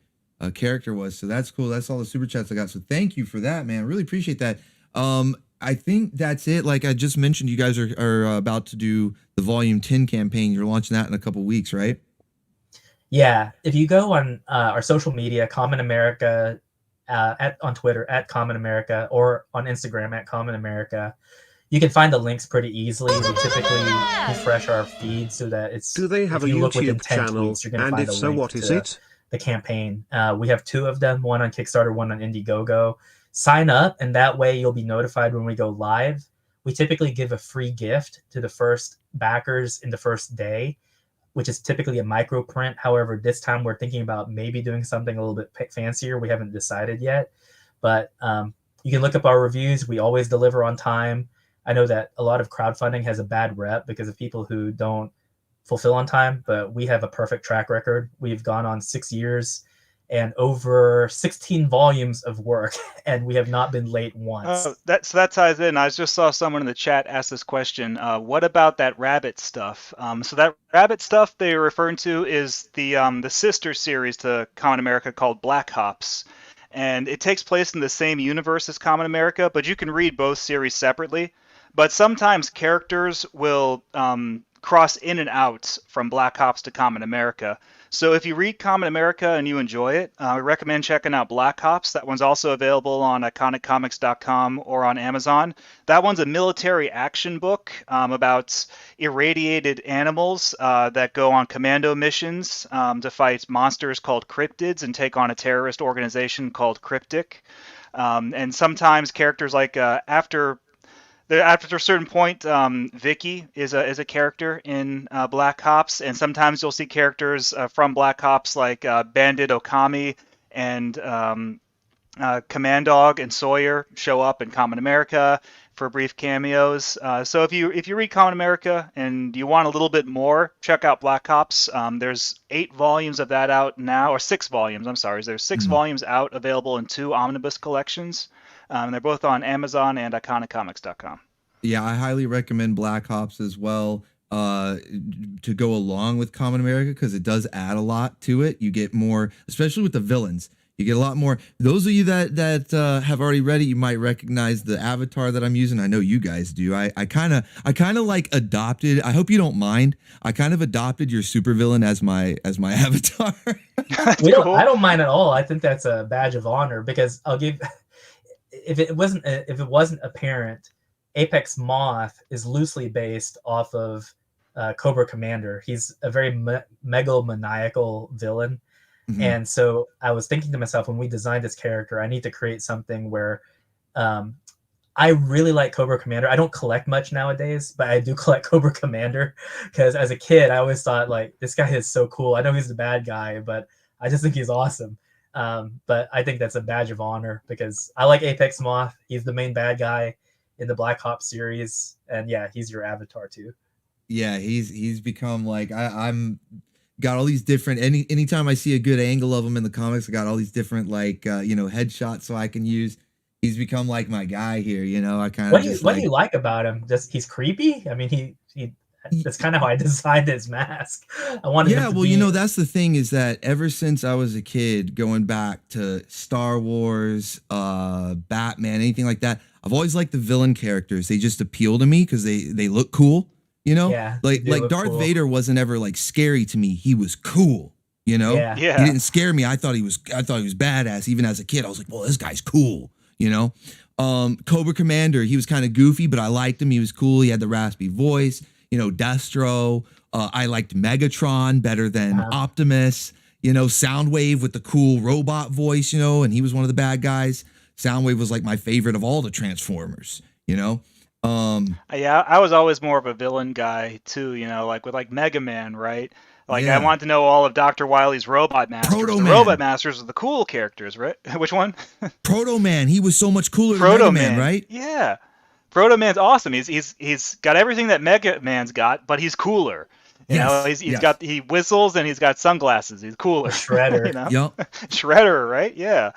character was. So that's cool. That's all the super chats I got. So thank you for that, man. Really appreciate that. I think that's it. Like I just mentioned, you guys are about to do the volume 10 campaign. You're launching that in a couple weeks, right? Yeah. If you go on our social media, Common America, on Twitter at Common America, or on Instagram at Common America, you can find the links pretty easily. We typically refresh our feed so that it's. Do they have a YouTube channel? And if so, what is it? The campaign. We have 2 of them, one on Kickstarter, one on Indiegogo. Sign up, and that way you'll be notified when we go live. We typically give a free gift to the first backers in the first day, which is typically a micro print. However, this time we're thinking about maybe doing something a little bit fancier. We haven't decided yet, but you can look up our reviews. We always deliver on time. I know that a lot of crowdfunding has a bad rep because of people who don't fulfill on time, but we have a perfect track record. We've gone on 6 years and over 16 volumes of work, and we have not been late once. That ties in. I just saw someone in the chat ask this question. What about that rabbit stuff? So that rabbit stuff they're referring to is the sister series to Common America called Black Hops. And it takes place in the same universe as Common America, but you can read both series separately. But sometimes characters will cross in and out from Black Hops to Common America. So if you read Common America and you enjoy it, I recommend checking out Black Hops. That one's also available on iconiccomics.com or on Amazon. That one's a military action book about irradiated animals that go on commando missions to fight monsters called cryptids and take on a terrorist organization called Cryptic. And sometimes characters like after a certain point, Vicky is a character in Black Hops, and sometimes you'll see characters from Black Hops like Bandit Okami and Command Dog and Sawyer show up in Common America. for brief cameos. So if you read Common America and you want a little bit more, check out Black Ops. There's 8 volumes of that out now, or 6 volumes. I'm sorry. There's 6 volumes out, available in 2 omnibus collections. They're both on Amazon and iconiccomics.com. Yeah, I highly recommend Black Ops as well to go along with Common America, because it does add a lot to it. You get more, especially with the villains. You get a lot more. Those of you that have already read it, you might recognize the avatar that I'm using. I know you guys do. I kind of like adopted. I hope you don't mind. I kind of adopted your supervillain as my avatar. I don't mind at all. I think that's a badge of honor, because I'll give. If it wasn't apparent, Apex Moth is loosely based off of Cobra Commander. He's a very megalomaniacal villain. Mm-hmm. And so I was thinking to myself, when we designed this character, I need to create something where I really like Cobra Commander. I don't collect much nowadays, but I do collect Cobra Commander, because as a kid, I always thought, like, this guy is so cool. I know he's the bad guy, but I just think he's awesome. But I think that's a badge of honor, because I like Apex Moth. He's the main bad guy in the Black Ops series. And yeah, he's your avatar too. Yeah, he's become like, I'm got all these different, anytime I see a good angle of him in the comics, I got all these different, like, headshots so I can use. He's become like my guy here, I kind of. What do you like about him? Just he's creepy. I mean, he that's kind of how I designed his mask. I wanted him to be... that's the thing, is that ever since I was a kid, going back to Star Wars, Batman, anything like that, I've always liked the villain characters. They just appeal to me because they look cool. Yeah, like Darth Vader wasn't ever like scary to me. He was cool, Yeah. He didn't scare me. I thought he was badass. Even as a kid, I was like, well, this guy's cool, Cobra Commander, he was kind of goofy, but I liked him. He was cool. He had the raspy voice. Destro. I liked Megatron better than Optimus. Soundwave with the cool robot voice. And he was one of the bad guys. Soundwave was like my favorite of all the Transformers. Yeah, I was always more of a villain guy too, like with like Mega Man, right? Like I wanted to know all of Dr. Wily's Robot Masters. The Robot Masters are the cool characters, right? Which one? Proto Man. He was so much cooler than Mega Man, right? Yeah. Proto Man's awesome. He's got everything that Mega Man's got, but he's cooler. He's got, he whistles and he's got sunglasses. He's cooler. Shredder. Shredder, right? Yeah.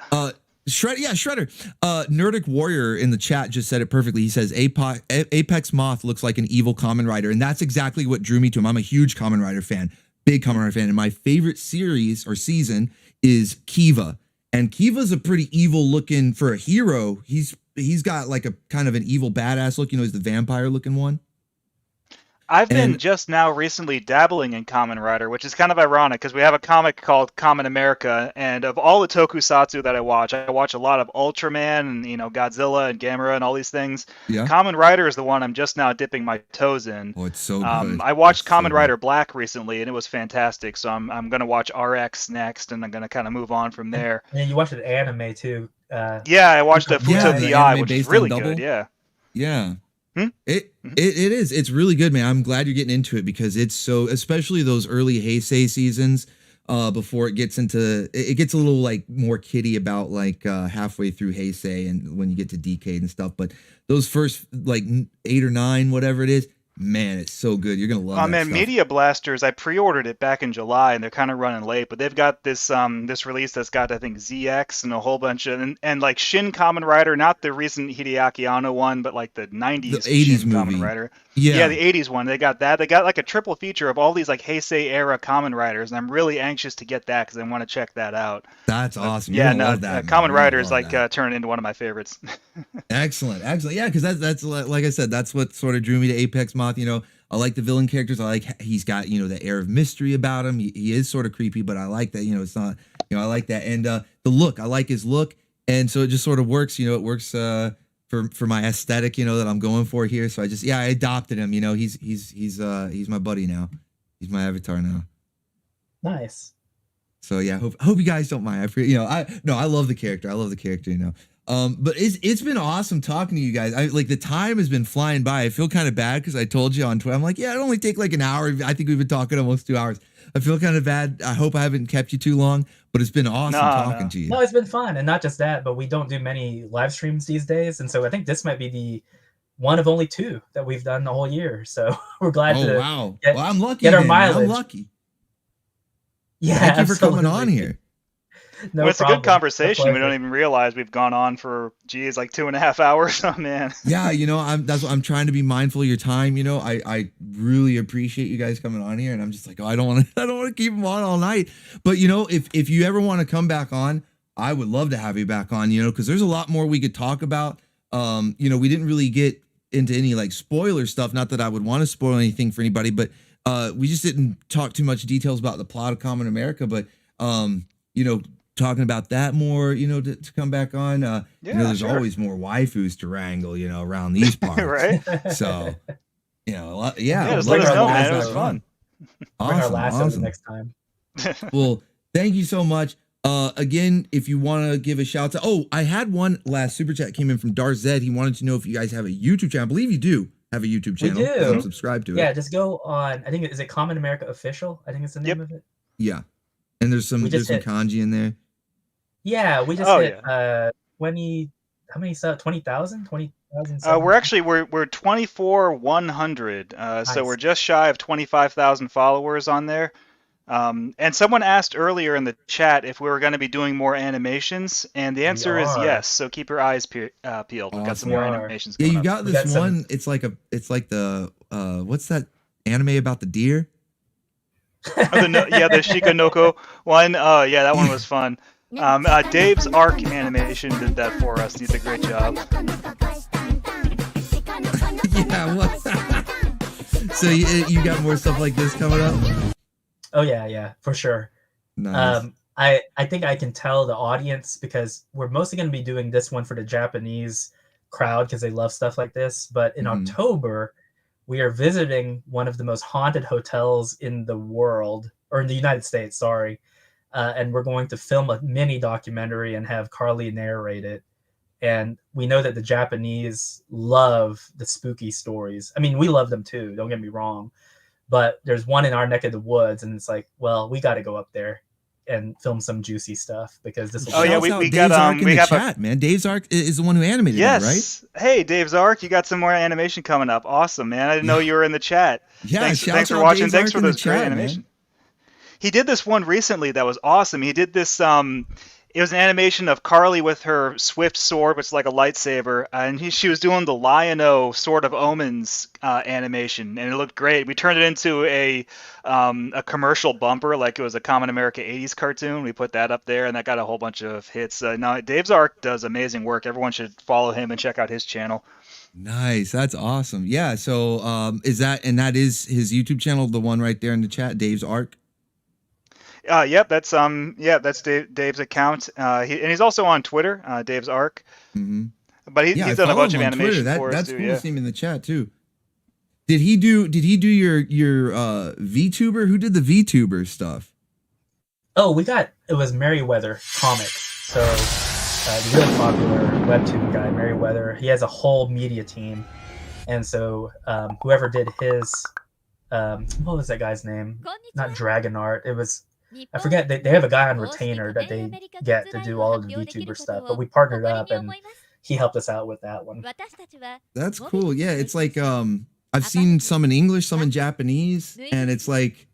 Shredder. Nerdic Warrior in the chat just said it perfectly. He says Apex Moth looks like an evil Kamen Rider, and that's exactly what drew me to him. I'm a huge Kamen Rider fan, big Kamen Rider fan, and my favorite series or season is Kiva. And Kiva's a pretty evil looking for a hero. He's got like a kind of an evil badass look. He's the vampire looking one. I've been just now recently dabbling in Kamen Rider, which is kind of ironic because we have a comic called Common America, and of all the tokusatsu that I watch a lot of Ultraman and Godzilla and Gamera and all these things. Yeah. Kamen Rider is the one I'm just now dipping my toes in. Oh, it's so good. I watched Kamen Rider Black recently, and it was fantastic. So I'm going to watch RX next, and I'm going to kind of move on from there. And you watched an anime too. Yeah, I watched the Futo PI, which is really good. Yeah. Yeah. It is. It's really good, man. I'm glad you're getting into it because it's so, especially those early Heisei seasons, before it gets a little like more kiddie about like halfway through Heisei and when you get to Decade and stuff. But those first like 8 or 9, whatever it is, man, it's so good. You're gonna love it. Oh man, stuff. Media Blasters, I pre-ordered it back in July and they're kind of running late, but they've got this release that's got I think ZX and a whole bunch of and like Shin Kamen Rider, not the recent Hideaki Anno one, but like the 90s the 80s Shin movie. Kamen Rider. Yeah, the 80s one. They got that. They got like a triple feature of all these like Heisei era Kamen Riders, and I'm really anxious to get that because I want to check that out. That's awesome. Yeah, no, Kamen Rider is like turning into one of my favorites. Excellent. Yeah, because that's like I said, that's what sort of drew me to Apex Moth. I like the villain characters. I like he's got the air of mystery about him. He is sort of creepy, but I like that. It's not I like that, and the look. I like his look, and so it just sort of works. It works for my aesthetic. That I'm going for here. So I adopted him. He's my buddy now. He's my avatar now. Nice. So yeah, hope you guys don't mind. I love the character. I love the character. But it's been awesome talking to you guys. The time has been flying by. I feel kind of bad because I told you on Twitter. I'm like, yeah, it only take like an hour. I think we've been talking almost 2 hours. I feel kind of bad. I hope I haven't kept you too long, but it's been awesome talking to you. No, it's been fun, and not just that, but we don't do many live streams these days, and so I think this might be one of only 2 that we've done the whole year. So we're glad Oh to wow. get, Well, I'm lucky. get our Then, man. I'm mileage. lucky. Yeah, Thank you for coming absolutely. on here. No Well, it's a problem. good conversation. We don't pleasure. even realize we've gone on for, geez, like 2.5 hours. Oh man. Yeah, you know, that's what I'm trying to be mindful of your time. You know, I really appreciate you guys coming on here, and I'm just like, oh, I don't want to keep them on all night. But you know, if you ever want to come back on, I would love to have you back on. You know, because there's a lot more we could talk about. You know, we didn't really get into any like spoiler stuff. Not that I would want to spoil anything for anybody, but we just didn't talk too much details about the plot of Common America. But you know, talking about that more, you know, to come back on. Yeah, you know, there's sure. always more waifus to wrangle, you know, around these parts. Right? So, you know, Yeah, just bring let us our know, man. It lasso. was fun. Bring our Awesome, lasso awesome. next time. Well, thank you so much. Again, if you want to give a shout out, oh, I had one last super chat came in from Darth Zed. He wanted to know if you guys have a YouTube channel. I believe you do have a YouTube channel. We do. I'm subscribed to it. Yeah, just go on. I think is it Common America Official? I think it's the name of it. Yeah. And there's some We just hit- kanji in there. Yeah, we just Oh, hit 20. How many subs? 20,000? 20,000. We're 24,100. So Nice. we're just shy of 25,000 followers on there. And someone asked earlier in the chat if we were going to be doing more animations, and the answer is are. yes. So keep your eyes peeled. We've got some Awesome. more We are. animations. Yeah, Coming you up. got We this got some- one. It's like the what's that anime about the deer? The Shikanoko one. Yeah, that one was fun. Dave's Arc animation did that for us. He did a great job. Yeah, what? So you got more stuff like this coming up? Oh yeah, for sure. Nice. I think I can tell the audience because we're mostly going to be doing this one for the Japanese crowd because they love stuff like this. But in Mhm. October, we are visiting one of the most haunted hotels in the world, or in the United States, sorry. And we're going to film a mini documentary and have Carly narrate it. And we know that the Japanese love the spooky stories. I mean, we love them too, don't get me wrong. But there's one in our neck of the woods, and it's like, well, we got to go up there and film some juicy stuff because this will Oh, yeah, Shouts we out got, Dave's Arc in we the got chat, man. Dave's Arc is the one who animated that, right? Yes. Hey, Dave's Arc, you got some more animation coming up. Awesome, man. I didn't know you were in the chat. Yeah, Thanks shouts for out watching. Dave's Thanks Arc for in the those great chat, man. animation. He did this one recently that was awesome. He did this it was an animation of Carly with her swift sword, which is like a lightsaber, and she was doing the Lion-O Sword of Omens animation, and it looked great. We turned it into a commercial bumper, like it was a Common America 80s cartoon. We put that up there, and that got a whole bunch of hits. Now, Dave's Arc does amazing work. Everyone should follow him and check out his channel. Nice. That's awesome. Yeah. So that is his YouTube channel, the one right there in the chat, Dave's Arc? Yep, that's Dave's account. He's also on Twitter, Dave's Arc. Mm-hmm. But Yeah, he's I done a follow bunch him of on Twitter. animation for us That's too. cool Yeah. to see him in the chat too. Did he do your VTuber? Who did the VTuber stuff? Oh, it was Merryweather Comics. So the really popular webtoon guy, Merryweather, he has a whole media team. And so whoever did his, what was that guy's name? Not Dragon Art. It was, I forget, they have a guy on retainer that they get to do all of the VTuber stuff. But we partnered up and he helped us out with that one. That's cool. Yeah, it's like I've seen some in English, some in Japanese, and it's like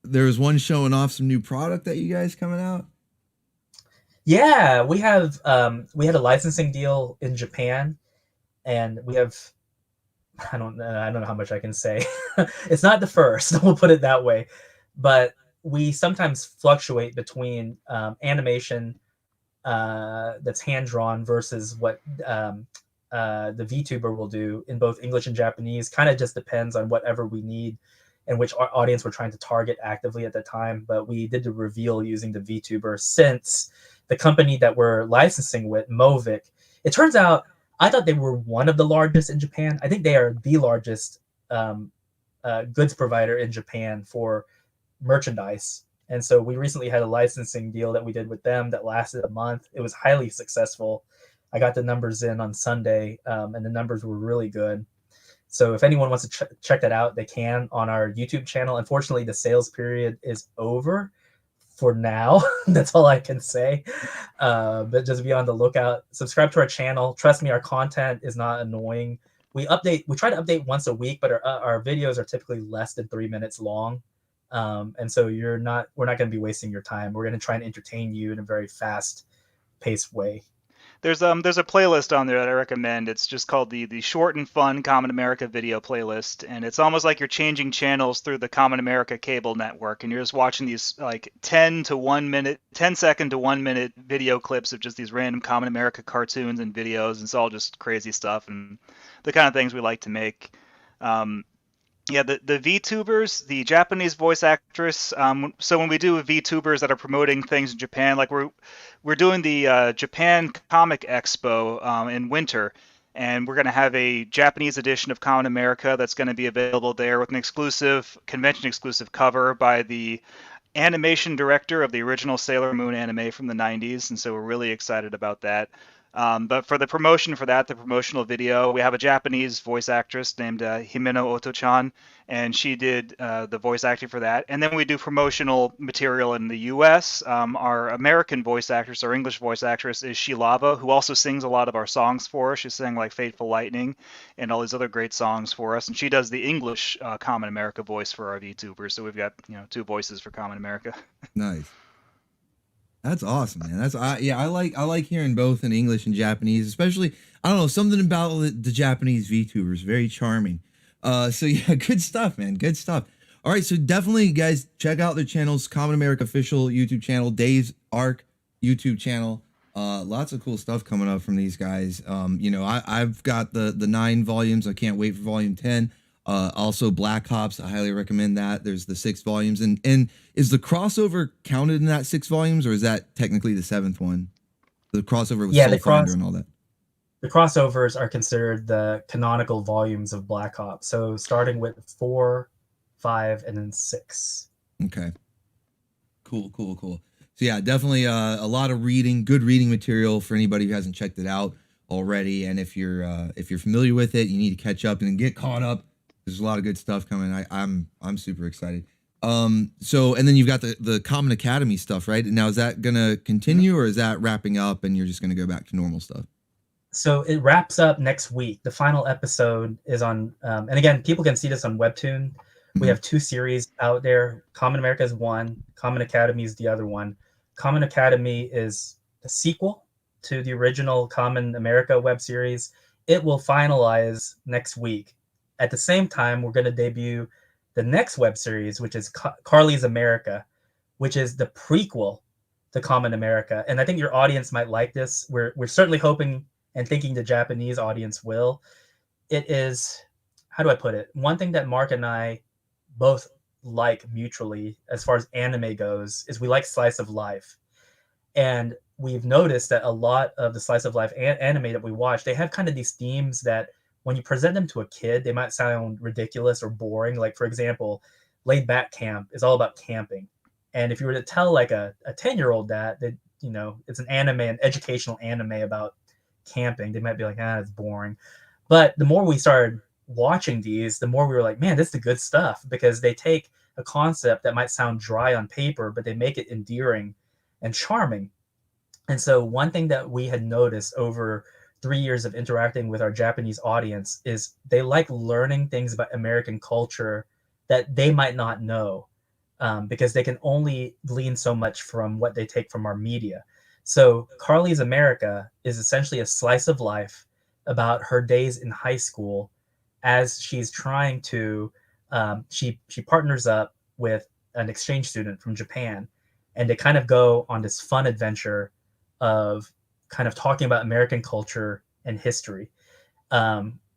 there was one showing off some new product that you guys coming out. Yeah, we had a licensing deal in Japan, and we have I don't know how much I can say. It's not the first, we'll put it that way, but we sometimes fluctuate between animation that's hand drawn versus what the VTuber will do in both English and Japanese. Kind of just depends on whatever we need and which audience we're trying to target actively at the time. But we did the reveal using the VTuber since the company that we're licensing with, Movic. It turns out I thought they were one of the largest in Japan. I think they are the largest goods provider in Japan for merchandise. And so we recently had a licensing deal that we did with them that lasted a month. It was highly successful. I got the numbers in on Sunday, and the numbers were really good. So if anyone wants to check that out, they can on our YouTube channel. Unfortunately, the sales period is over for now. That's all I can say. But just be on the lookout. Subscribe to our channel. Trust me, our content is not annoying. we try to update once a week, but our videos are typically less than 3 minutes long. And so we're not going to be wasting your time. We're going to try and entertain you in a very fast paced way. There's a playlist on there that I recommend. It's just called the Short and Fun Common America Video Playlist, and it's almost like you're changing channels through the Common America cable network, and you're just watching these like 10 second to 1 minute video clips of just these random Common America cartoons and videos. And it's all just crazy stuff and the kind of things we like to make. Yeah, the Vtubers, the Japanese voice actress. So when we do Vtubers that are promoting things in Japan, like we're doing the Japan Comic Expo in winter, and we're going to have a Japanese edition of Common America that's going to be available there with an exclusive convention exclusive cover by the animation director of the original Sailor Moon anime from the 90s, and so we're really excited about that. But for the promotion for that, the promotional video, we have a Japanese voice actress named Himeno Oto-chan, and she did the voice acting for that. And then we do promotional material in the U.S. Our American voice actress, our English voice actress, is Shilava, who also sings a lot of our songs for us. She sang like Fateful Lightning and all these other great songs for us. And she does the English Common America voice for our VTubers. So we've got 2 voices for Common America. Nice. That's awesome, man. I like hearing both in English and Japanese, especially, I don't know, something about the Japanese VTubers, very charming. So yeah, good stuff, man. Good stuff. All right, so definitely, guys, check out their channels, Common America official YouTube channel, Dave's Arc YouTube channel. Lots of cool stuff coming up from these guys. I've got the 9 volumes. I can't wait for volume 10. Also Black Ops, I highly recommend that. There's the 6 volumes, and is the crossover counted in that 6 volumes, or is that technically the 7th one? The crossover with Soulfinder and all that. The crossovers are considered the canonical volumes of Black Ops. So starting with 4, 5, and then 6. Okay. Cool. So yeah, definitely a lot of reading, good reading material for anybody who hasn't checked it out already. And if you're familiar with it, you need to catch up and get caught up. There's a lot of good stuff coming. I'm super excited. So, and then you've got the Common Academy stuff, right? Now, is that gonna continue, or is that wrapping up and you're just gonna go back to normal stuff? So it wraps up next week. The final episode is on, and again, people can see this on Webtoon. We have 2 series out there. Common America is one. Common Academy is the other one. Common Academy is a sequel to the original Common America web series. It will finalize next week. At the same time, we're going to debut the next web series, which is Carly's America, which is the prequel to Common America. And I think your audience might like this. We're certainly hoping and thinking the Japanese audience will. It is, how do I put it? One thing that Mark and I both like mutually as far as anime goes is we like slice of life. And we've noticed that a lot of the slice of life anime that we watch, they have kind of these themes that when you present them to a kid, they might sound ridiculous or boring. Like, for example, Laid Back Camp is all about camping. And if you were to tell like a 10-year-old that, it's an educational anime about camping, they might be like, it's boring. But the more we started watching these, the more we were like, man, this is the good stuff, because they take a concept that might sound dry on paper, but they make it endearing and charming. And so one thing that we had noticed over 3 years of interacting with our Japanese audience is they like learning things about American culture that they might not know, because they can only glean so much from what they take from our media. So Carly's America is essentially a slice of life about her days in high school as she's trying to, she partners up with an exchange student from Japan, and they kind of go on this fun adventure of kind of talking about American culture and history.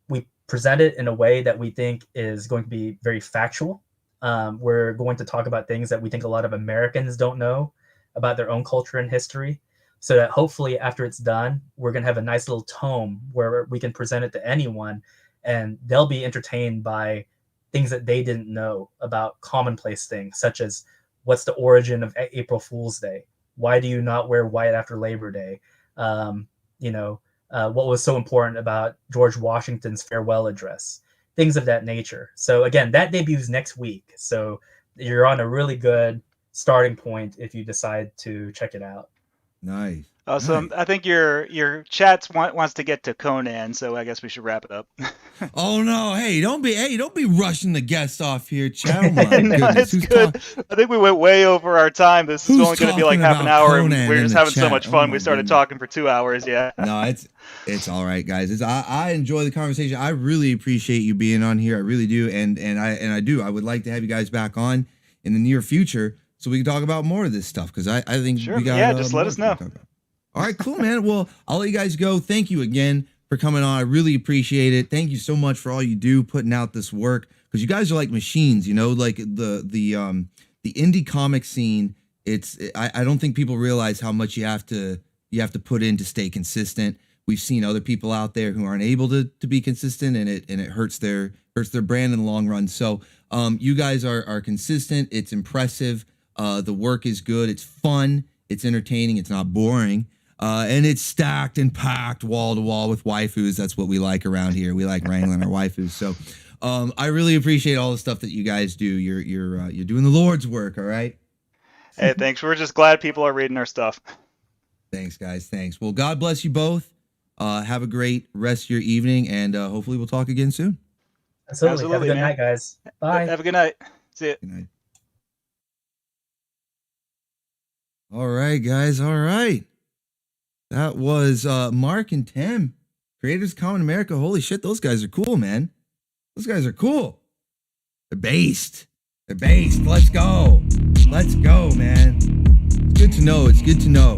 We present it in a way that we think is going to be very factual. We're going to talk about things that we think a lot of Americans don't know about their own culture and history, so that hopefully after it's done, we're going to have a nice little tome where we can present it to anyone and they'll be entertained by things that they didn't know about commonplace things, such as what's the origin of April Fool's Day? Why do you not wear white after Labor Day? What was so important about George Washington's farewell address? Things of that nature. So again, that debuts next week. So you're on a really good starting point if you decide to check it out. Nice. So I think your chat wants to get to Conan, so I guess we should wrap it up. Oh no! Hey, don't be rushing the guests off here, chat. Oh my No, goodness, it's good. I think we went way over our time. This is Who's only going to be like talking half an about hour, and Conan we're in just the having so chat? much Oh fun. my We started goodness. talking for 2 hours. Yeah. No, it's all right, guys. I enjoy the conversation. I really appreciate you being on here. I really do, and I do. I would like to have you guys back on in the near future so we can talk about more of this stuff because I think Sure. we got. Yeah, just let us know. All right, cool, man. Well, I'll let you guys go. Thank you again for coming on. I really appreciate it. Thank you so much for all you do, putting out this work because you guys are like machines. You know, like the indie comic scene. I don't think people realize how much you have to put in to stay consistent. We've seen other people out there who aren't able to be consistent, and it hurts their brand in the long run. So you guys are consistent. It's impressive. The work is good. It's fun. It's entertaining. It's not boring. And it's stacked and packed wall to wall with waifus. That's what we like around here. We like wrangling our waifus. So I really appreciate all the stuff that you guys do. You're doing the Lord's work. All right. Hey, thanks. We're just glad people are reading our stuff. Thanks, guys. Thanks. Well, God bless you both. Have a great rest of your evening, and hopefully we'll talk again soon. Absolutely. Have a good man. night, guys. Bye. Have a good night. See ya. Good night. All right, guys. All right. That was Mark and Tim, creators of KAMEN America. Holy shit, those guys are cool, man. Those guys are cool. They're based. They're based. Let's go. Let's go, man. It's good to know. It's good to know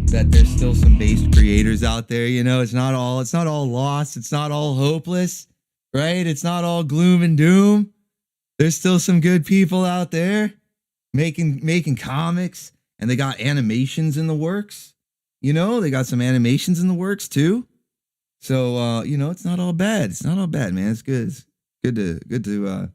that there's still some based creators out there. You know, it's not all lost. It's not all hopeless, right? It's not all gloom and doom. There's still some good people out there making comics, and they got animations in the works. You know, they got some animations in the works too. So you know, it's not all bad. It's not all bad, man. It's good. It's good to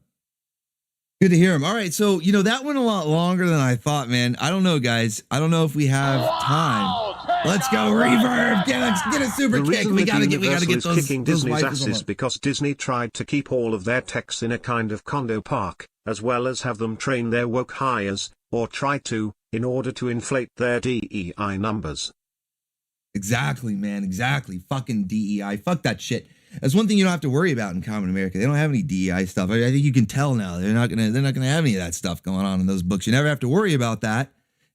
hear him. All right, so you know that went a lot longer than I thought, man. I don't know, guys. I don't know if we have time. Let's go, Reverb. Get a super The kick. reason We that gotta Universal get is those kicking Disney's waifus ass on is the- because Disney tried to keep all of their techs in a kind of condo park, as well as have them train their woke hires, or try to, in order to inflate their DEI numbers. Exactly, man. Exactly. Fucking DEI. Fuck that shit. That's one thing you don't have to worry about in KAMEN America. They don't have any DEI stuff. I think you can tell now. They're not gonna have any of that stuff going on in those books. You never have to worry about that.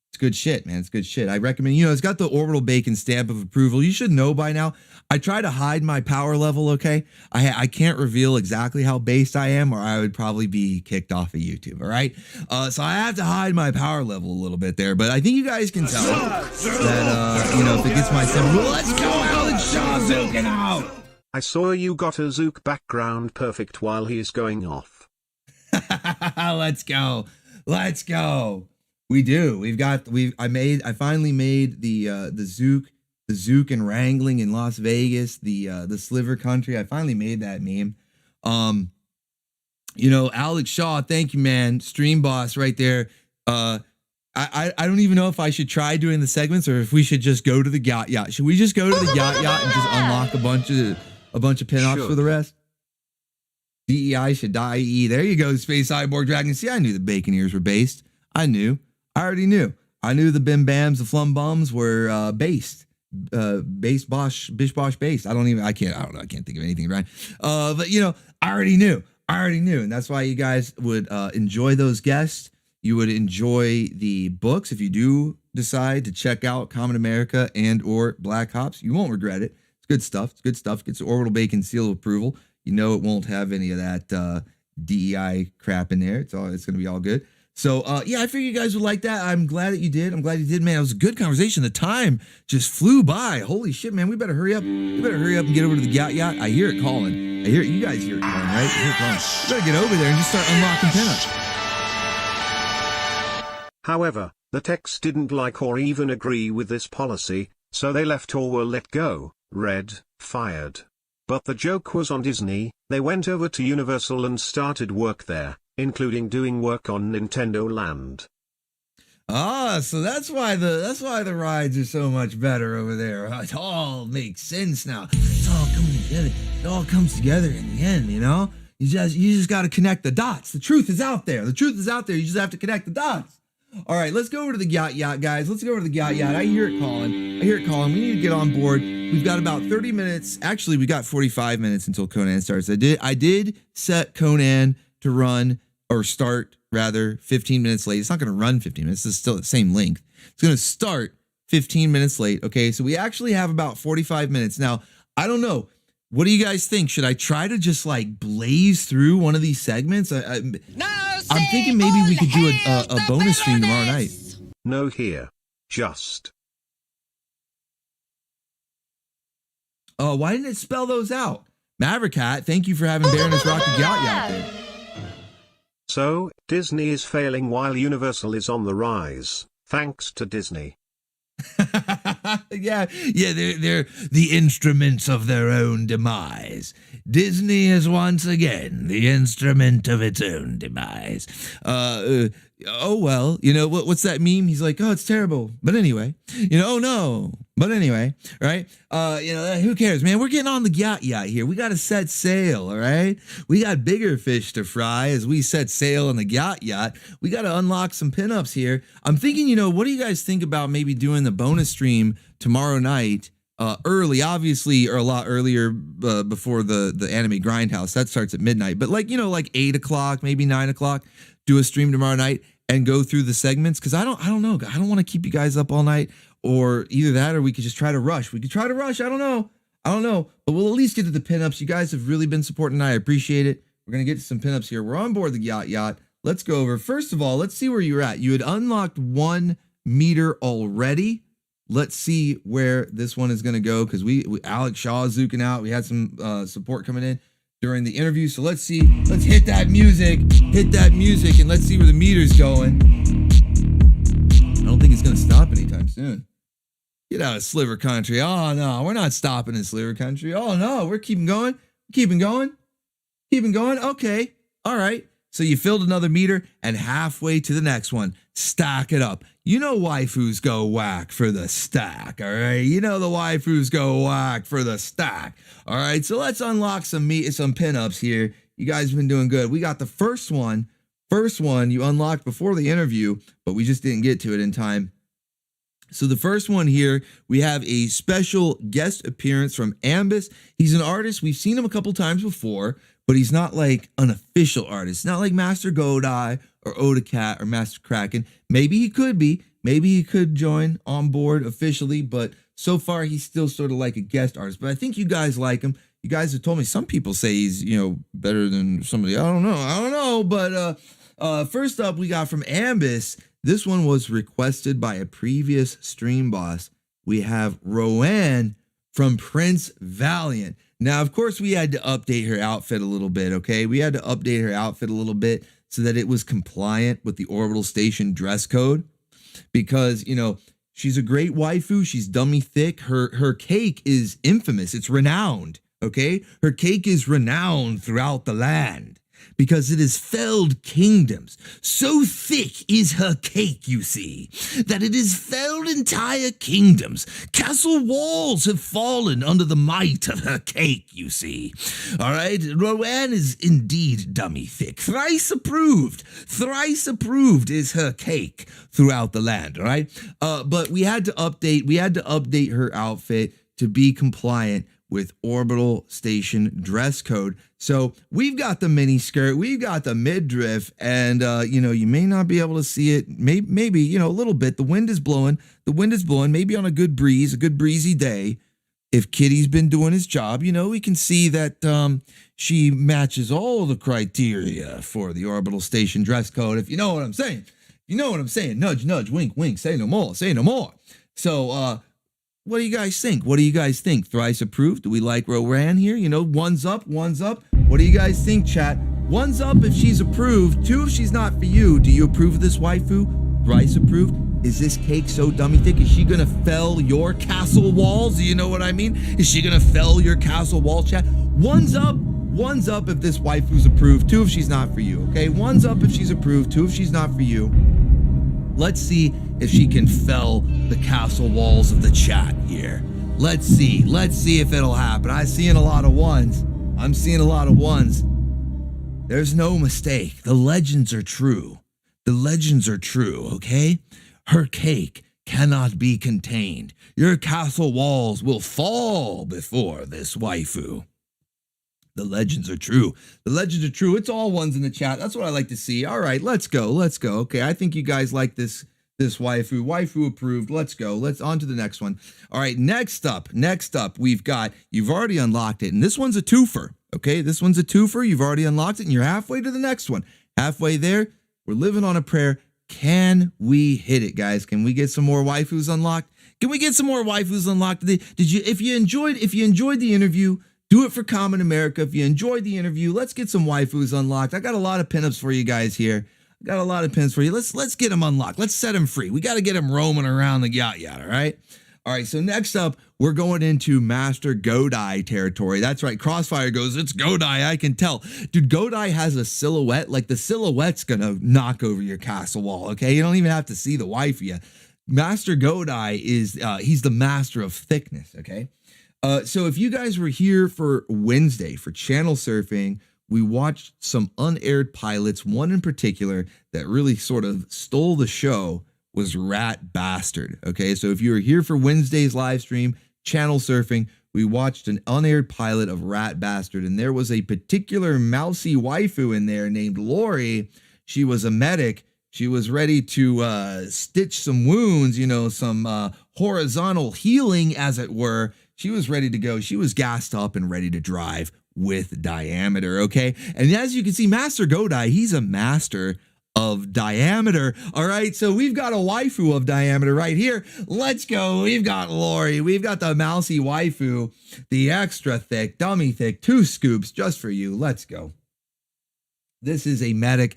It's good shit, man. It's good shit. I recommend, you know, it's got the Orbital Bacon stamp of approval. You should know by now. I try to hide my power level, okay? I can't reveal exactly how based I am, or I would probably be kicked off of YouTube, all right? So I have to hide my power level a little bit there, but I think you guys can tell that, you know, if it gets my symbol, let's go out and Shaw zooking out! I saw you got a Zook background perfect while he is going off. Let's go. Let's go. We do. I finally made the Zook and wrangling in Las Vegas, the Sliver Country. I finally made that meme. You know, Alex Shaw, thank you, man. Stream boss right there. I don't even know if I should try doing the segments or if we should just go to the Gyat Yacht. Should we just go to the Gyat Yacht and just unlock a bunch of pinups for the rest? DEI should die. There you go, Space Cyborg Dragon. See, I knew the bacon ears were based. I already knew. I knew the Bim Bams, the Flum Bums were based. Base Bosch, Bish Bosch based. I don't know. I can't think of anything, right? But you know, I already knew. And that's why you guys would enjoy those guests. You would enjoy the books if you do decide to check out KAMEN America and or Black Ops. You won't regret it. It's good stuff. It's good stuff. It gets the Orbital Bacon seal of approval. You know it won't have any of that DEI crap in there. It's going to be all good. So, yeah, I figured you guys would like that. I'm glad that you did. Man. It was a good conversation. The time just flew by. Holy shit, man. We better hurry up. And get over to the Gyat Yacht. I hear it calling. You guys hear it calling, right? You hear it calling. We better get over there and just start unlocking pinups. However, the techs didn't like or even agree with this policy, so they left or were let go, fired. But the joke was on Disney. They went over to Universal and started work there, including doing work on Nintendo Land. So that's why the rides are so much better over there. It all makes sense now. It's all coming together. It all comes together in the end, you know? You just got to connect the dots. The truth is out there. You just have to connect the dots. All right, let's go over to the Gyat, guys. Let's go over to the Gyat. I hear it calling. We need to get on board. We've got about 30 minutes. Actually, we got 45 minutes until Conan starts. I did set Conan to run or start rather 15 minutes late. It's not going to run 15 minutes. It's still the same length. It's going to start 15 minutes late. Okay, so we actually have about 45 minutes. Now, I don't know. What do you guys think? Should I try to just like blaze through one of these segments? I'm thinking maybe we could do a bonus stream tomorrow night. No here. Just. Oh, why didn't it spell those out? Maverick Hat, thank you for having Baroness rock the Gyat there. So, Disney is failing while Universal is on the rise. Thanks to Disney. yeah, they're the instruments of their own demise. Disney is once again the instrument of its own demise. Oh well, you know what's that meme? He's like, oh, it's terrible, but anyway, oh no, but anyway, right? Who cares, man? We're getting on the Gyat here. We got to set sail, all right? We got bigger fish to fry as we set sail on the Gyat. We got to unlock some pinups here. I'm thinking, what do you guys think about maybe doing the bonus stream tomorrow night? Early, obviously, or a lot earlier before the anime grindhouse. That starts at midnight, but like 8 o'clock, maybe 9 o'clock. Do a stream tomorrow night and go through the segments because I don't know. I don't want to keep you guys up all night, or either that, or we could just try to rush. I don't know, but we'll at least get to the pinups. You guys have really been supporting. I appreciate it. We're gonna get to some pinups here. We're on board the Gyat. Let's go over. First of all, let's see where you're at. You had unlocked 1 meter already. Let's see where this one is going to go because we Alex Shaw is zooking out. We had some support coming in during the interview. So let's see. Let's hit that music, and let's see where the meter's going. I don't think it's going to stop anytime soon. Get out of Sliver Country. Oh, no, we're not stopping in Sliver Country. Oh, no, we're keeping going. Okay. All right. So you filled another meter and halfway to the next one. Stack it up. Waifus go whack for the stack, all right? The waifus go whack for the stack. All right, so let's unlock some pinups here. You guys have been doing good. We got the first one you unlocked before the interview, but we just didn't get to it in time. So the first one here, we have a special guest appearance from Ambus. He's an artist. We've seen him a couple times before, but he's not like an official artist. Not like Master Godai or Oda Cat or Master Kraken. Maybe he could be. Maybe he could join on board officially, but so far he's still sort of like a guest artist. But I think you guys like him. You guys have told me some people say he's, better than somebody. I don't know. But first up, we got from Ambus. This one was requested by a previous stream boss. We have Rowan from Prince Valiant. Now, of course, we had to update her outfit a little bit, okay? We had to update her outfit a little bit so that it was compliant with the Orbital Station dress code. Because, she's a great waifu. She's dummy thick. Her cake is infamous. It's renowned, okay? Her cake is renowned throughout the land because it has felled kingdoms. So thick is her cake, you see, that it has felled entire kingdoms. Castle walls have fallen under the might of her cake, you see. All right, Rowan is indeed dummy thick. Thrice approved is her cake throughout the land, all right? But we had to update her outfit to be compliant with Orbital Station dress code. So we've got the mini skirt, we've got the midriff, and you may not be able to see it. Maybe a little bit. The wind is blowing. Maybe on a good breezy day. If Kitty's been doing his job, we can see that she matches all the criteria for the Orbital Station dress code. If you know what I'm saying. Nudge, nudge, wink, wink. Say no more. So, what do you guys think? Thrice approved? Do we like Rowan here? One's up. What do you guys think, chat? One's up if she's approved. 2 if she's not for you. Do you approve of this waifu? Thrice approved? Is this cake so dummy thick? Is she gonna fell your castle walls? Do you know what I mean? Is she gonna fell your castle wall, chat? One's up if this waifu's approved. 2 if she's not for you, okay? One's up if she's approved. 2 if she's not for you. Let's see if she can fell the castle walls of the chat here. Let's see if it'll happen. I'm seeing a lot of ones. There's no mistake. The legends are true. The legends are true, okay? Her cake cannot be contained. Your castle walls will fall before this waifu. The legends are true. The legends are true. It's all ones in the chat. That's what I like to see. All right, let's go. Let's go. Okay, I think you guys like this waifu. Waifu approved. Let's go. Let's on to the next one. All right, next up, we've got, you've already unlocked it, and this one's a twofer. Okay, this one's a twofer. You've already unlocked it, and you're halfway to the next one. Halfway there. We're living on a prayer. Can we hit it, guys? Can we get some more waifus unlocked? Can we get some more waifus unlocked? Did you? If you enjoyed the interview, do it for Kamen America. If you enjoyed the interview, let's get some waifus unlocked. I got a lot of pinups for you guys here. I got a lot of pins for you. Let's get them unlocked. Let's set them free. We got to get them roaming around the Gyat, all right? All right, so next up, we're going into Master Godai territory. That's right, Crossfire goes, it's Godai, I can tell. Dude, Godai has a silhouette. Like, the silhouette's going to knock over your castle wall, okay? You don't even have to see the waifu yet. Master Godai is, he's the master of thickness, okay? So if you guys were here for Wednesday, for channel surfing, we watched some unaired pilots. One in particular that really sort of stole the show was Rat Bastard. Okay, so if you were here for Wednesday's live stream, channel surfing, we watched an unaired pilot of Rat Bastard, and there was a particular mousy waifu in there named Lori. She was a medic. She was ready to stitch some wounds, you know, some horizontal healing, as it were. She was ready to go. She was gassed up and ready to drive with Diameter, okay? And as you can see, Master Godai, he's a master of Diameter. All right, so we've got a waifu of Diameter right here. Let's go. We've got Lori. We've got the mousy waifu, the extra thick, dummy thick, 2 scoops just for you. Let's go. This is a medic.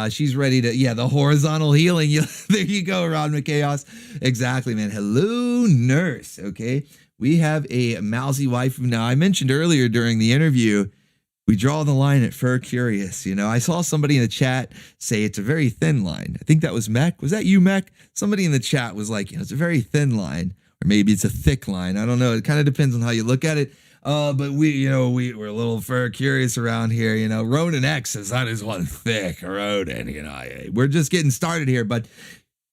She's ready to, yeah, the horizontal healing. There you go, Rodman Chaos. Exactly, man. Hello, nurse, okay? We have a mousy waifu. Now, I mentioned earlier during the interview, we draw the line at Fur Curious. You know, I saw somebody in the chat say it's a very thin line. I think that was Mech. Was that you, Mech? Somebody in the chat was like, you know, it's a very thin line, or maybe it's a thick line. I don't know. It kind of depends on how you look at it. But we're a little Fur Curious around here. You know, Ronin X says that is one thick Ronin. You know, we're just getting started here, but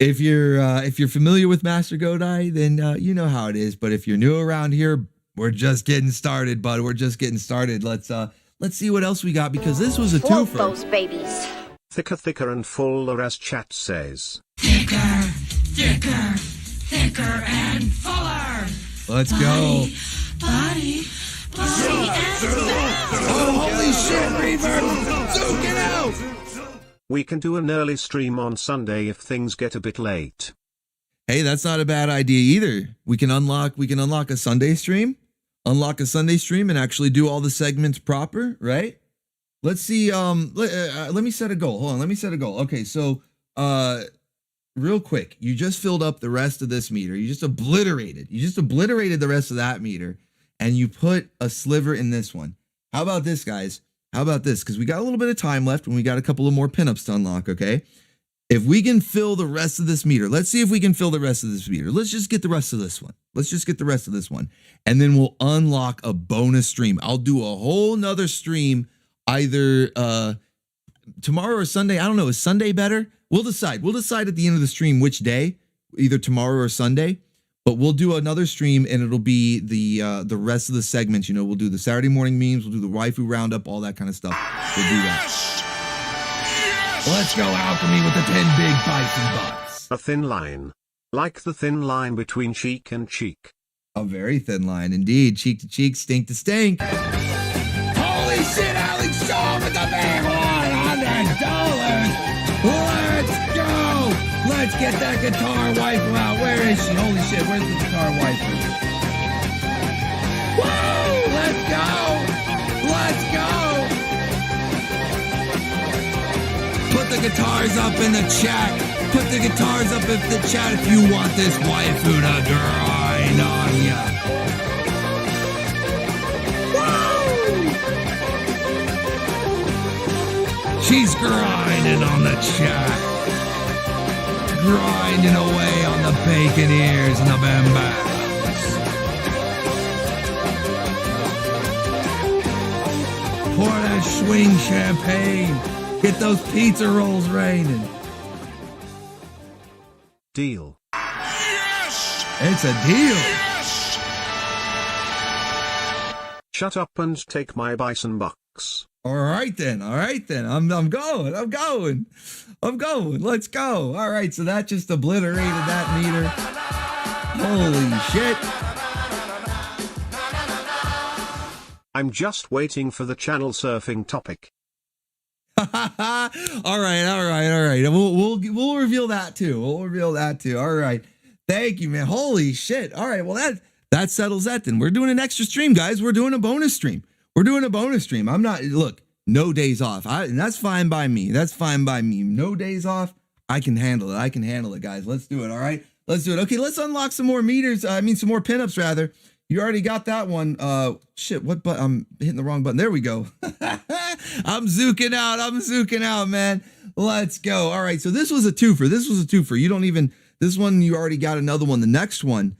if you're familiar with Master Godai, then you know how it is. But if you're new around here, we're just getting started, bud. We're just getting started. Let's see what else we got, because this was a twofer. Those babies. Thicker and fuller, as chat says. Thicker and fuller. Let's go. Body and Oh, holy shit, Reverb! Zook it out! We can do an early stream on Sunday if things get a bit late. Hey, that's not a bad idea either. We can unlock a Sunday stream. Unlock a Sunday stream and actually do all the segments proper, right? Let's see. Let me set a goal. Hold on. Let me set a goal. Okay, so real quick, you just filled up the rest of this meter. You just obliterated the rest of that meter, and you put a sliver in this one. How about this, guys? How about this? Because we got a little bit of time left and we got a couple of more pinups to unlock, okay? If we can fill the rest of this meter, let's see if we can fill the rest of this meter. Let's just get the rest of this one. And then we'll unlock a bonus stream. I'll do a whole nother stream either tomorrow or Sunday. I don't know. Is Sunday better? We'll decide. We'll decide at the end of the stream which day, either tomorrow or Sunday. But we'll do another stream, and it'll be the rest of the segments. You know, we'll do the Saturday morning memes, we'll do the waifu roundup, all that kind of stuff. We'll do that. Yes! Let's go, Alchemy, with the 10 big Bison butts. A thin line. Like the thin line between cheek and cheek. A very thin line, indeed. Cheek to cheek, stink to stink. Holy shit, Alex Shaw with the big $100! Let's go! Let's get that guitar waifu out. Where is she? Holy shit, where's the guitar waifu? Woo! Let's go! Let's go! Put the guitars up in the chat. Put the guitars up in the chat if you want this waifu to grind on ya. Woo! She's grinding on the chat. Grinding away on the bacon ears and the bambas. Pour that swing champagne. Get those pizza rolls raining. Deal. It's a deal. Shut up and take my Bison bucks. All right then. I'm going. Let's go. All right, so that just obliterated that meter. Holy shit. I'm just waiting for the channel surfing topic. All right. We'll reveal that too. All right. Thank you, man. Holy shit. All right. Well, that settles that then. We're doing an extra stream, guys. We're doing a bonus stream. I'm not, look, no days off. And that's fine by me. No days off. I can handle it, guys. Let's do it. All right. Let's do it. Okay. Let's unlock some more meters. Some more pinups rather. You already got that one. Shit, what button? I'm hitting the wrong button. There we go. I'm zooking out, man. Let's go. All right, so this was a twofer. You don't even, this one, you already got another one. The next one,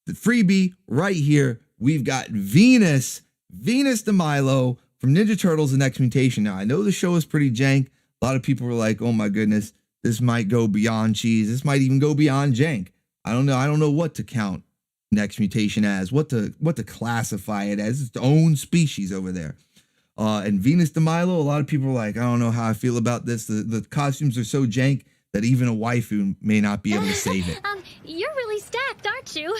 the freebie right here, we've got Venus de Milo from Ninja Turtles: The Next Mutation. Now, I know the show is pretty jank. A lot of people were like, oh my goodness, this might go beyond cheese. This might even go beyond jank. I don't know what to count Next Mutation as, what to classify it as. It's its own species over there. And Venus de Milo, a lot of people are like, I don't know how I feel about this. The costumes are so jank that even a waifu may not be able to save it. You're really stacked, aren't you?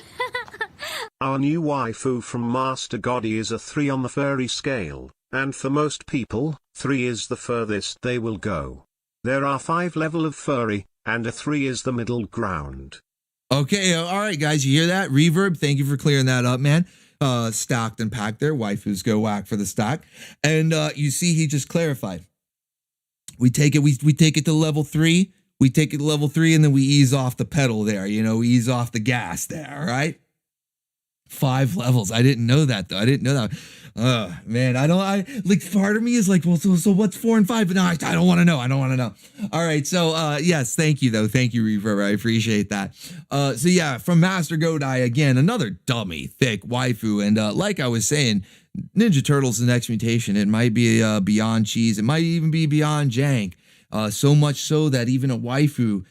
Our new waifu from Master Goddy is a 3 on the furry scale, and for most people, 3 is the furthest they will go. There are 5 levels of furry, and a 3 is the middle ground. Okay, all right, guys, you hear that? Reverb, thank you for clearing that up, man. Stocked and packed there. Waifus go whack for the stock. And you see, he just clarified. We take it to level 3. We take it to level 3, and then we ease off the pedal there. We ease off the gas there, all right? 5 levels. I didn't know that, though. Man, part of me is like, well, so what's 4 and 5? But no, I don't want to know. All right, so, yes, thank you, though. Thank you, Reverb. I appreciate that. So, yeah, from Master Godai, again, another dummy, thick waifu. And like I was saying, Ninja Turtles: The Next Mutation, it might be beyond cheese. It might even be beyond jank. So much so that even a waifu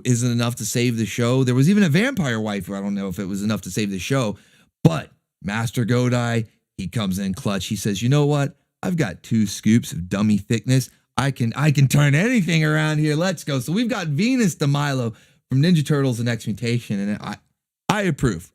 isn't enough to save the show. There was even a vampire waifu. I don't know if it was enough to save the show. But Master Godai, he comes in clutch. He says, you know what? I've got 2 scoops of dummy thickness. I can turn anything around here. Let's go. So we've got Venus de Milo from Ninja Turtles: The Next Mutation. And I approve.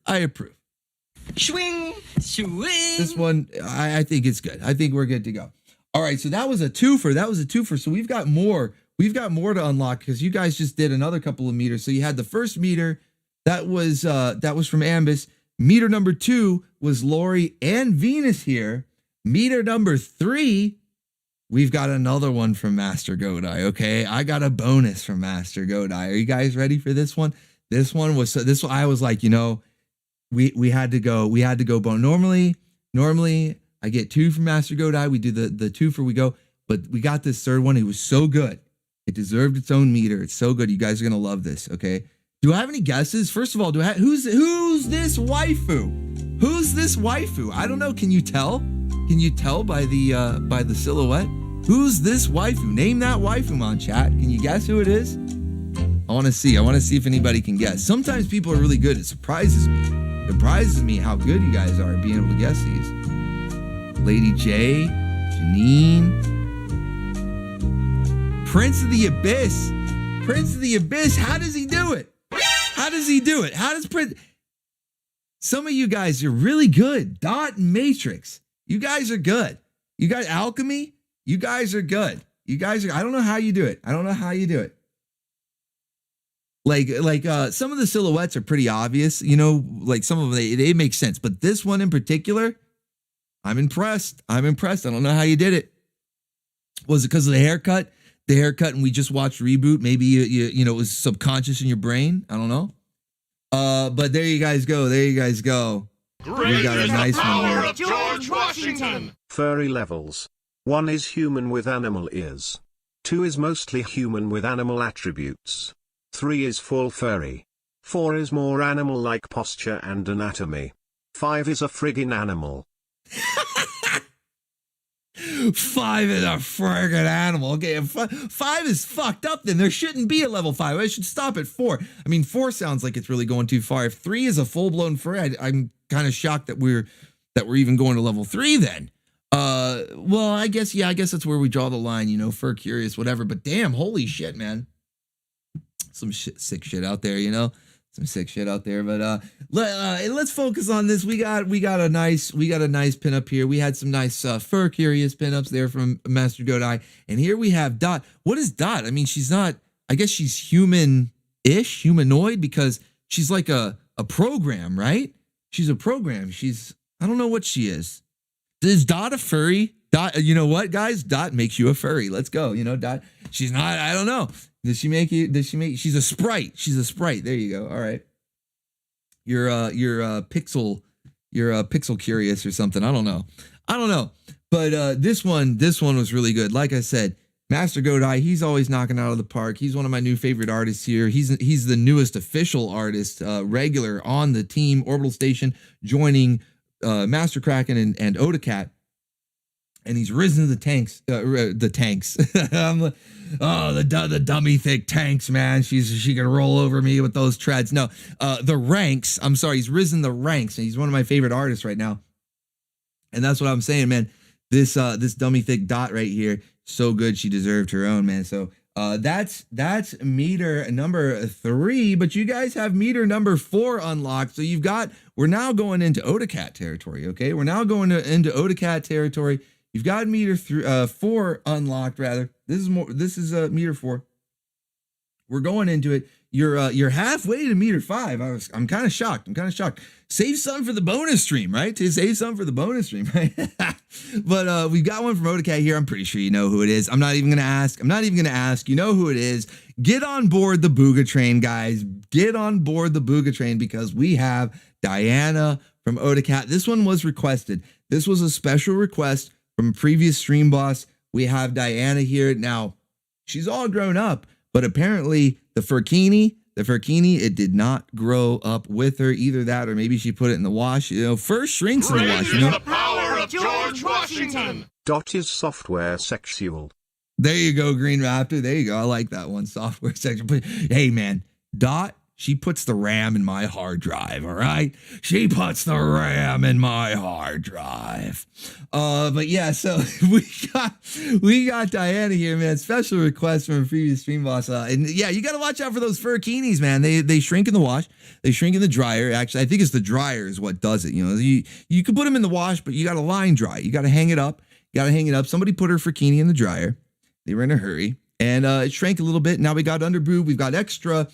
Swing. This one, I think it's good. I think we're good to go. All right. So that was a twofer. So we've got more. To unlock because you guys just did another couple of meters. So you had the first meter that was from Ambus. Meter number 2 was Lori and Venus here. Meter number 3, we've got another one from Master Godai. Okay, I got a bonus from Master Godai. Are you guys ready for this one? This one I was like, we had to go bone. Normally I get 2 from Master Godai. We do the twofer, we go, but we got this third one. It was so good. It deserved its own meter. It's so good. You guys are gonna love this. Okay. Do I have any guesses? First of all, who's this waifu? Who's this waifu? I don't know. Can you tell? Can you tell by the silhouette? Who's this waifu? Name that waifu on chat. Can you guess who it is? I want to see if anybody can guess. Sometimes people are really good. It surprises me how good you guys are at being able to guess these. Lady J, Janine, Prince of the Abyss. How does he do it? How does Prince? Some of you guys are really good. Dot and Matrix. You guys are good. You guys, Alchemy. You guys are good. I don't know how you do it. Like some of the silhouettes are pretty obvious. Like some of them, they make sense. But this one in particular, I'm impressed. I don't know how you did it. Was it because of the haircut? And we just watched Reboot. Maybe you know it was subconscious in your brain. I don't know. But there you guys go. We got a nice one here. George Washington. Furry levels. 1 is human with animal ears. 2 is mostly human with animal attributes. 3 is full furry. 4 is more animal-like posture and anatomy. 5 is a friggin' animal. 5 is a friggin' animal. Okay, if 5 is fucked up, then there shouldn't be a level 5. I should stop at 4. I mean, 4 sounds like it's really going too far. If 3 is a full-blown furry, I'm kind of shocked that we're even going to level 3 then. Well, I guess that's where we draw the line, you know, fur curious, whatever. But damn, holy shit, man. Some sick shit out there, you know. Some sick shit out there, but let's focus on this. We got a nice pinup here. We had some nice fur curious pinups there from Master Godai, and here we have Dot. What is Dot? I mean, she's not. I guess she's human-ish, humanoid, because she's like a program, right? She's a program. I don't know what she is. Is Dot a furry? Dot, you know what, guys? Dot makes you a furry. Let's go. You know, Dot. She's not. I don't know. She's a sprite. She's a sprite. There you go. All right. You're pixel curious or something. I don't know. But this one was really good. Like I said, Master Godai, he's always knocking out of the park. He's one of my new favorite artists here. He's the newest official artist, regular on the team Orbital Station, joining Master Kraken and Odacat. And he's risen to the tanks. The dummy thick tanks, man. She can roll over me with those treads. No, the ranks. I'm sorry, he's risen the ranks, and he's one of my favorite artists right now. And that's what I'm saying, man. This dummy thick Dot right here, so good. She deserved her own, man. So that's meter number 3, but you guys have meter number 4 unlocked. So we're now going into Odacat territory. Okay, we're now going into Odacat territory. You've got meter 4 unlocked, rather. This is meter 4. We're going into it. You're halfway to meter 5. I'm kind of shocked. Save some for the bonus stream, right? But we've got one from Odacat here. I'm pretty sure you know who it is. I'm not even gonna ask. You know who it is. Get on board the BOOGA train, guys. Get on board the BOOGA train, because we have Diana from Odacat. This one was requested. This was a special request from a previous stream boss. We have Diana here. Now, she's all grown up, but apparently the Furkini, it did not grow up with her. Either that, or maybe she put it in the wash. You know, fur shrinks in the wash, you know. The power of George Washington. Dot is software sexual. There you go, Green Raptor. There you go. I like that one, software sexual. But hey, man, Dot, she puts the RAM in my hard drive, all right? She puts the RAM in my hard drive. But yeah, so we got Diana here, man. Special request from a previous stream boss. And yeah, you got to watch out for those furkinis, man. They shrink in the wash. They shrink in the dryer. Actually, I think it's the dryer is what does it. You know, you can put them in the wash, but you got to line dry. You got to hang it up. Somebody put her furkini in the dryer. They were in a hurry, and it shrank a little bit. Now we got underboob. We've got extra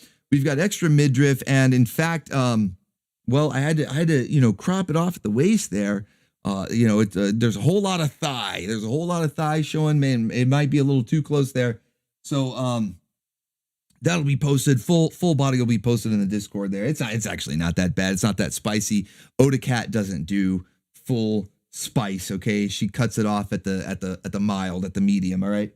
midriff, and in fact, well, I had to crop it off at the waist there. There's a whole lot of thigh. There's a whole lot of thigh showing, man. It might be a little too close there. So that'll be posted. Full body will be posted in the Discord there. It's actually not that bad. It's not that spicy. Odacat doesn't do full spice. Okay, she cuts it off at the mild, at the medium. All right.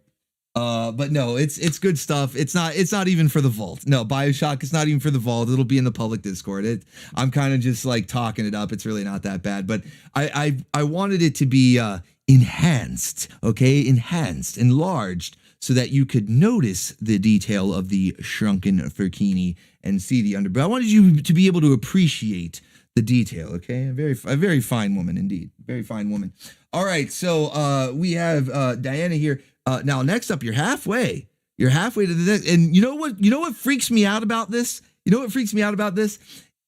But no, it's good stuff. It's not even for the vault. No, BioShock, it's not even for the vault. It'll be in the public Discord. I'm kind of just like talking it up. It's really not that bad, but I wanted it to be enhanced, okay? Enlarged, so that you could notice the detail of the shrunken furkini and see the underboob. I wanted you to be able to appreciate the detail, okay? A very fine woman indeed. Very fine woman. All right, so we have Diana here. Now, next up, you're halfway. You're halfway to the next. And you know what freaks me out about this?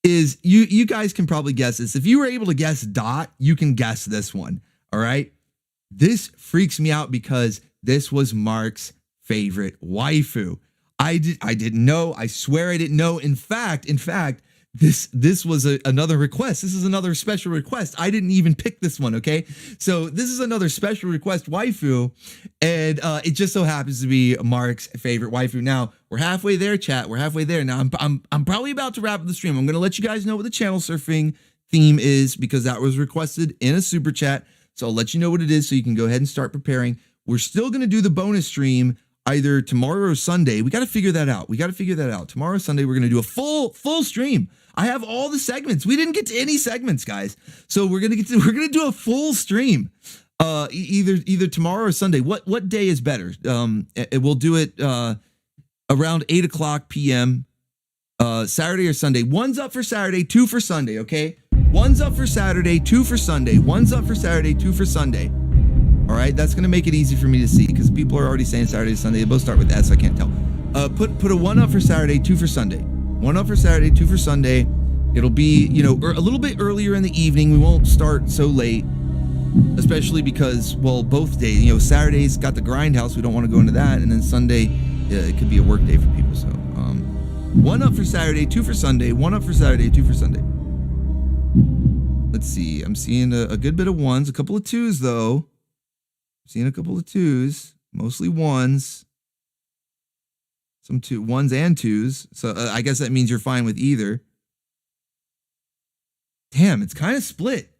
Is you guys can probably guess this. If you were able to guess Dot, you can guess this one. All right. This freaks me out because this was Mark's favorite waifu. I didn't know. I swear I didn't know. In fact, this was another request. This is another special request. I didn't even pick this one, okay? So this is another special request waifu, and it just so happens to be Mark's favorite waifu. Now, we're halfway there, chat. We're halfway there. Now, I'm probably about to wrap up the stream. I'm going to let you guys know what the channel surfing theme is, because that was requested in a super chat. So I'll let you know what it is so you can go ahead and start preparing. We're still going to do the bonus stream either tomorrow or Sunday. We got to figure that out. Tomorrow or Sunday, we're going to do a full stream. I have all the segments. We didn't get to any segments, guys. So we're going to do a full stream. Either tomorrow or Sunday. What day is better? We'll do it around 8:00 p.m. Saturday or Sunday. One's up for Saturday, 2 for Sunday. Okay. One's up for Saturday, 2 for Sunday. One's up for Saturday, 2 for Sunday. All right. That's gonna make it easy for me to see because people are already saying Saturday, Sunday. They both start with S. I can't tell. Put a 1 up for Saturday, 2 for Sunday. 1 up for Saturday, 2 for Sunday. It'll be a little bit earlier in the evening. We won't start so late. Especially because, well, both days, Saturday's got the grindhouse. We don't want to go into that. And then Sunday, it could be a work day for people. So, 1 up for Saturday, 2 for Sunday. 1 up for Saturday, 2 for Sunday. Let's see. I'm seeing a good bit of 1s, a couple of 2s, though. I'm seeing a couple of 2s, mostly 1s. Some 1s and 2s. So, I guess that means you're fine with either. Damn, it's kind of split.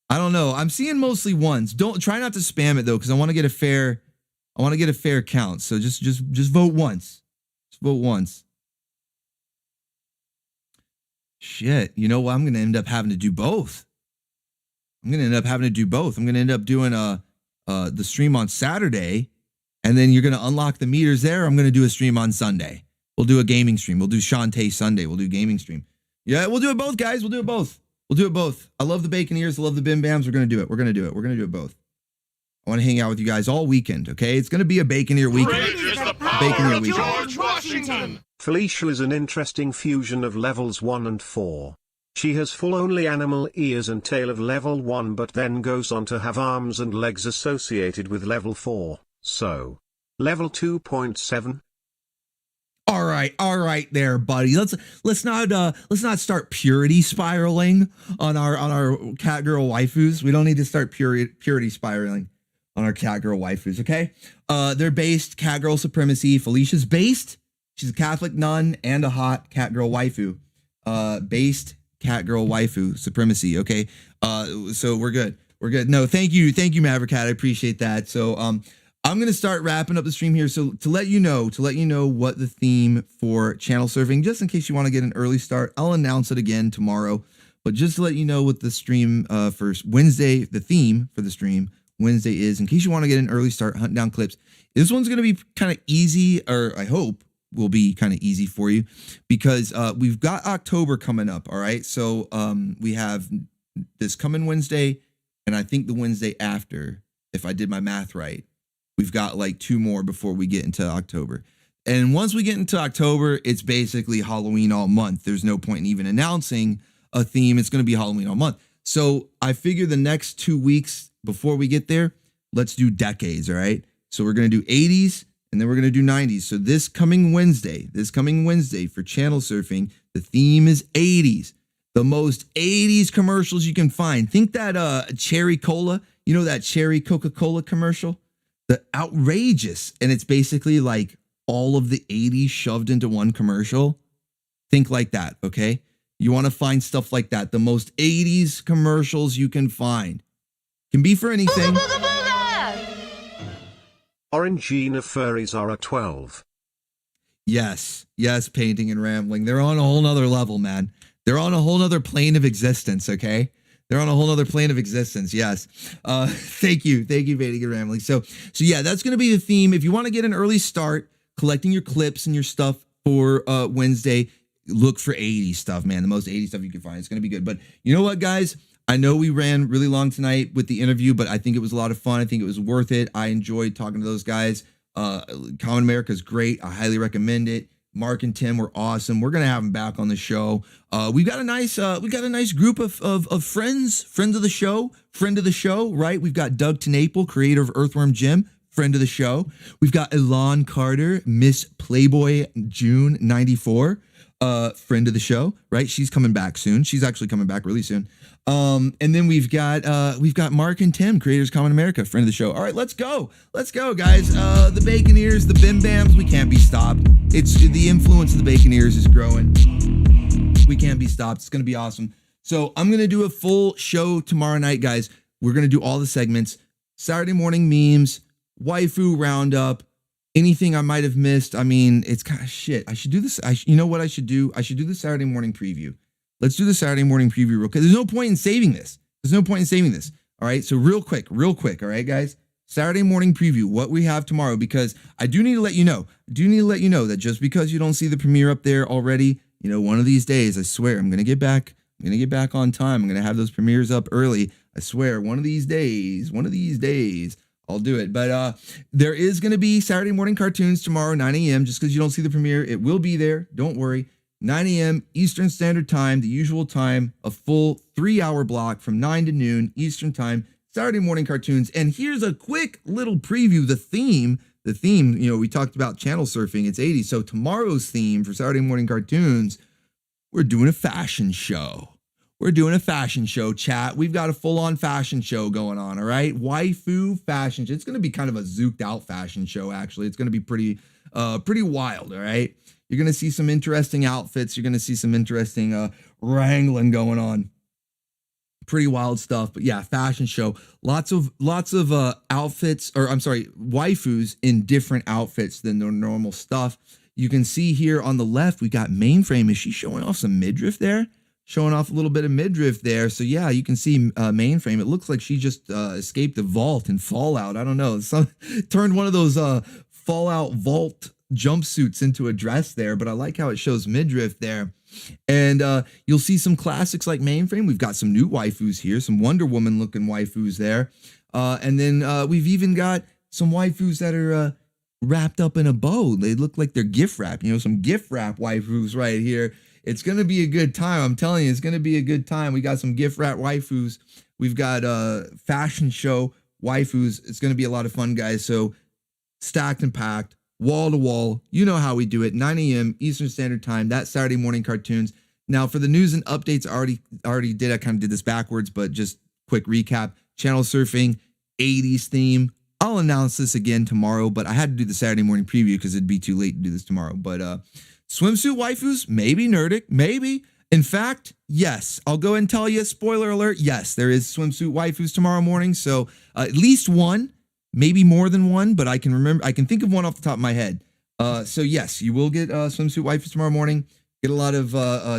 I don't know. I'm seeing mostly 1s. Don't try not to spam it though, because I want to get a fair count. So just vote once. Just vote once. Shit. You know what? I'm gonna end up having to do both. I'm gonna end up doing the stream on Saturday, and then you're gonna unlock the meters there. I'm gonna do a stream on Sunday. We'll do a gaming stream. We'll do Shantae Sunday. We'll do gaming stream. Yeah, we'll do it both, guys. We'll do it both. I love the bacon ears. I love the bim bams. We're going to do it. We're going to do it both. I want to hang out with you guys all weekend, okay? It's going to be a bacon ear weekend. Bacon ear weekend. George Washington. Felicia is an interesting fusion of levels 1 and 4. She has full only animal ears and tail of level 1 but then goes on to have arms and legs associated with level 4. So, level 2.7. All right there, buddy. Let's not start purity spiraling on our cat girl waifus. We don't need to start purity spiraling on our cat girl waifus, okay? They're based cat girl supremacy. Felicia's based. She's a Catholic nun and a hot cat girl waifu. Based cat girl waifu supremacy, okay? So we're good. No, thank you, Maverick Cat. I appreciate that. So I'm going to start wrapping up the stream here. So to let you know what the theme for channel surfing, just in case you want to get an early start, I'll announce it again tomorrow. But just to let you know what the stream for Wednesday, the theme for the stream Wednesday is, in case you want to get an early start, hunt down clips. This one's going to be kind of easy, or I hope will be kind of easy for you, because we've got October coming up. All right. So we have this coming Wednesday, and I think the Wednesday after, if I did my math right. We've got like 2 more before we get into October. And once we get into October, it's basically Halloween all month. There's no point in even announcing a theme. It's going to be Halloween all month. So I figure the next 2 weeks before we get there, let's do decades, all right? So we're going to do 80s and then we're going to do 90s. So this coming Wednesday for channel surfing, the theme is 80s. The most 80s commercials you can find. Think that cherry cola, that cherry Coca-Cola commercial? The outrageous, and it's basically like all of the 80s shoved into one commercial. Think like that, okay? You want to find stuff like that. The most 80s commercials you can find. Can be for anything. Orangina furries are at 12. Yes, painting and rambling. They're on a whole nother level, man. They're on a whole nother plane of existence, okay? They're on a whole other plane of existence. Yes. Thank you, Painting and Rambling. So yeah, that's going to be the theme. If you want to get an early start collecting your clips and your stuff for Wednesday, look for 80s stuff, man. The most 80s stuff you can find. It's going to be good. But you know what, guys? I know we ran really long tonight with the interview, but I think it was a lot of fun. I think it was worth it. I enjoyed talking to those guys. Common America is great. I highly recommend it. Mark and Tim were awesome. We're gonna have them back on the show. We've got a nice group of friends of the show, right? We've got Doug Tenaple, creator of Earthworm Jim, friend of the show. We've got Elon Carter, Miss Playboy June 94, friend of the show, right? She's coming back soon. She's actually coming back really soon. And then we've got Mark and Tim, creators of Common America, friend of the show. All right, let's go, guys. The bacon ears, the bim bams, we can't be stopped. It's the influence of the bacon ears is growing. We can't be stopped. It's gonna be awesome. So I'm gonna do a full show tomorrow night, guys. We're gonna do all the segments: Saturday morning memes, waifu roundup, anything I might have missed. I mean, it's kind of shit. I should do this. You know what I should do? I should do the Saturday morning preview. Let's do the Saturday morning preview real quick. There's no point in saving this. All right, so real quick, all right, guys. Saturday morning preview, what we have tomorrow, because I do need to let you know. That just because you don't see the premiere up there already, one of these days, I swear, I'm gonna get back on time. I'm gonna have those premieres up early. I swear, one of these days, I'll do it. But there is gonna be Saturday morning cartoons tomorrow, 9 a.m. Just because you don't see the premiere, it will be there. Don't worry. 9 a.m. Eastern Standard Time, the usual time, a full 3-hour block from 9 to noon Eastern Time. Saturday morning cartoons. And here's a quick little preview. The theme, we talked about channel surfing. It's 80s. So tomorrow's theme for Saturday morning cartoons, we're doing a fashion show. Chat. We've got a full-on fashion show going on, all right? Waifu fashion show. It's going to be kind of a zooked out fashion show, actually. It's going to be pretty wild, all right? You're going to see some interesting outfits. You're going to see some interesting wrangling going on. Pretty wild stuff, but yeah, fashion show. Lots of outfits, or I'm sorry, waifus in different outfits than their normal stuff. You can see here on the left, we got Mainframe. Is she showing off some midriff there? Showing off a little bit of midriff there. So yeah, you can see Mainframe. It looks like she just escaped the vault in Fallout. I don't know. Turned one of those Fallout vault jumpsuits into a dress there, but I like how it shows midriff there. And you'll see some classics like Mainframe. We've got some new waifus here, some Wonder Woman looking waifus there. And then we've even got some waifus that are wrapped up in a bow. They look like they're gift wrap, some gift wrap waifus right here. It's going to be a good time. I'm telling you, it's going to be a good time. We got some gift wrap waifus. We've got fashion show waifus. It's going to be a lot of fun, guys. So stacked and packed. Wall to wall, you know how we do it. 9 a.m. Eastern Standard Time. That's Saturday morning cartoons. Now for the news and updates, I already did. I kind of did this backwards, but just quick recap. Channel surfing, 80s theme. I'll announce this again tomorrow, but I had to do the Saturday morning preview because it'd be too late to do this tomorrow. But swimsuit waifus, maybe Nerdic, maybe. In fact, yes. I'll go and tell you. Spoiler alert. Yes, there is swimsuit waifus tomorrow morning. So at least one. Maybe more than one, but I can think of one off the top of my head. So yes, you will get swimsuit waifus tomorrow morning. Get a lot of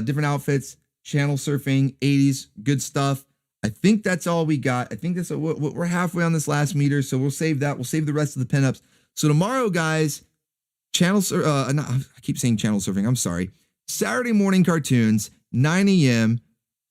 different outfits, channel surfing, 80s, good stuff. I think that's all we got. I think we're halfway on this last meter, so we'll save that. We'll save the rest of the pinups. So tomorrow, guys, I keep saying channel surfing. I'm sorry. Saturday morning cartoons, 9 a.m.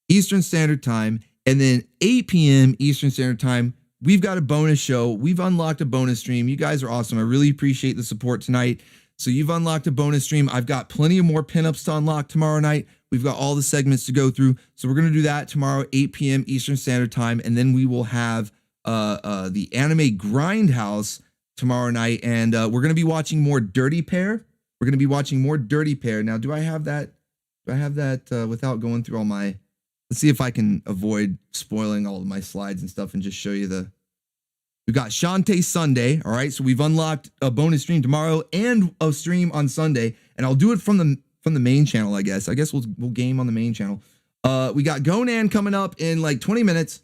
Eastern Standard Time, and then 8 p.m. Eastern Standard Time. We've got a bonus show. We've unlocked a bonus stream. You guys are awesome. I really appreciate the support tonight. So you've unlocked a bonus stream. I've got plenty of more pinups to unlock tomorrow night. We've got all the segments to go through. So we're going to do that tomorrow, 8 p.m. Eastern Standard Time. And then we will have the anime Grindhouse tomorrow night. And we're going to be watching more Dirty Pair. Now, do I have that? Without going through all my... Let's see if I can avoid spoiling all of my slides and stuff and just show you we've got Shantae Sunday. All right. So we've unlocked a bonus stream tomorrow and a stream on Sunday, and I'll do it from the main channel. I guess we'll game on the main channel. We got Conan coming up in like 20 minutes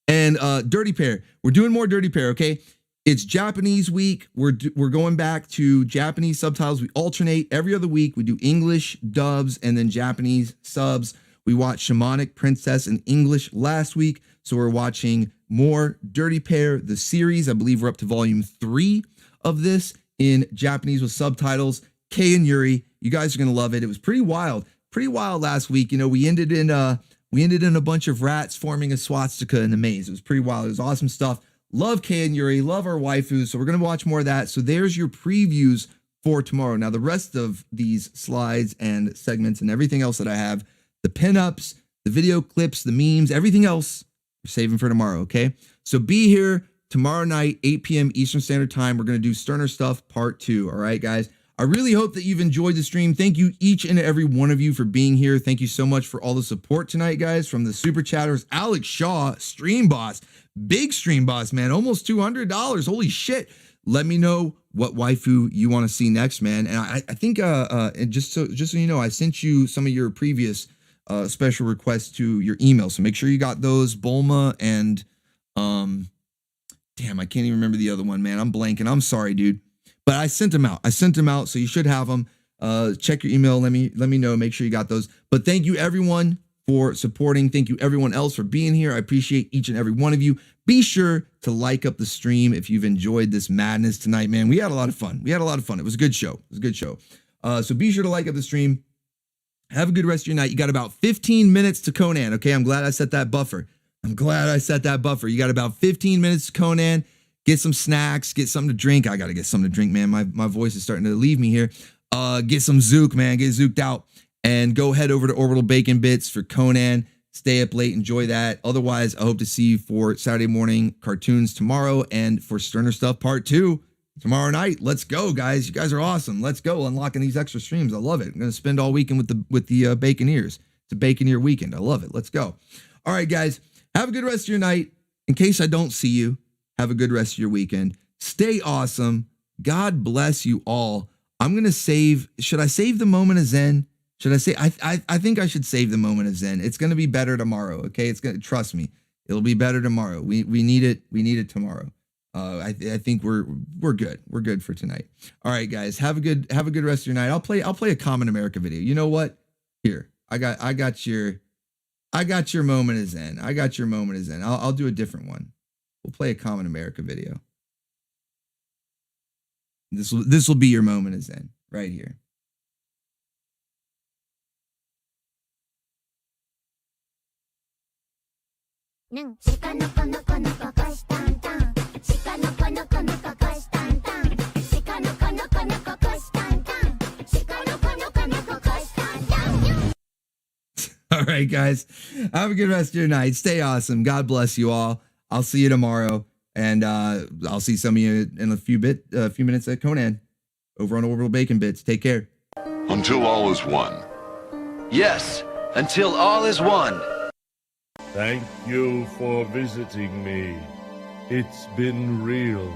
and Dirty Pair. We're doing more Dirty Pair. Okay. It's Japanese week. We're going back to Japanese subtitles. We alternate every other week. We do English dubs and then Japanese subs. We watched Shamanic Princess in English last week, so we're watching more Dirty Pair, the series. I believe we're up to volume 3 of this in Japanese with subtitles. KAMEN Yuri, you guys are gonna love it. It was pretty wild last week. We ended in a bunch of rats forming a swastika in the maze. It was pretty wild. It was awesome stuff. Love KAMEN Yuri, love our waifus. So we're gonna watch more of that. So there's your previews for tomorrow. Now the rest of these slides and segments and everything else that I have. The pinups, the video clips, the memes, everything else, we're saving for tomorrow, okay? So be here tomorrow night, 8 p.m. Eastern Standard Time. We're going to do Sterner Stuff Part 2, all right, guys? I really hope that you've enjoyed the stream. Thank you, each and every one of you, for being here. Thank you so much for all the support tonight, guys, from the Super Chatters. Alex Shaw, Stream Boss, big Stream Boss, man, almost $200. Holy shit. Let me know what waifu you want to see next, man. And I think, and just so you know, I sent you some of your previous special requests to your email. So make sure you got those. Bulma and damn, I can't even remember the other one, man. I'm blanking. I'm sorry, dude. But I sent them out. So you should have them. Check your email. Let me know. Make sure you got those. But thank you everyone for supporting. Thank you everyone else for being here. I appreciate each and every one of you. Be sure to like up the stream if you've enjoyed this madness tonight, man. We had a lot of fun. It was a good show. So be sure to like up the stream. Have a good rest of your night. You got about 15 minutes to Conan, okay? I'm glad I set that buffer. You got about 15 minutes to Conan. Get some snacks, get something to drink. I got to get something to drink, man. My voice is starting to leave me here. Get some Zook, man. Get zooked out. And go head over to Orbital Bacon Bits for Conan. Stay up late. Enjoy that. Otherwise, I hope to see you for Saturday morning cartoons tomorrow and for Sterner Stuff Part 2 tomorrow night. Let's go, guys. You guys are awesome. Let's go. Unlocking these extra streams. I love it. I'm going to spend all weekend with the Baconeers. It's a Baconeer weekend. I love it. Let's go. All right, guys. Have a good rest of your night. In case I don't see you, have a good rest of your weekend. Stay awesome. God bless you all. I'm going to save. Should I save the moment of Zen? Should I say? I think I should save the moment of Zen. It's going to be better tomorrow. Okay. It's going to, trust me. It'll be better tomorrow. We need it. We need it tomorrow. I think we're good. We're good for tonight. All right, guys. Have a good rest of your night. I'll play a Common America video. You know what? Here. I got your moment of Zen. I'll do a different one. We'll play a Common America video. This will be your moment of Zen right here. All right, guys. Have a good rest of your night. Stay awesome. God bless you all. I'll see you tomorrow, and I'll see some of you in a few minutes at Conan over on Orbital Bacon Bits. Take care. Until all is one. Yes, until all is one. Thank you for visiting me. It's been real.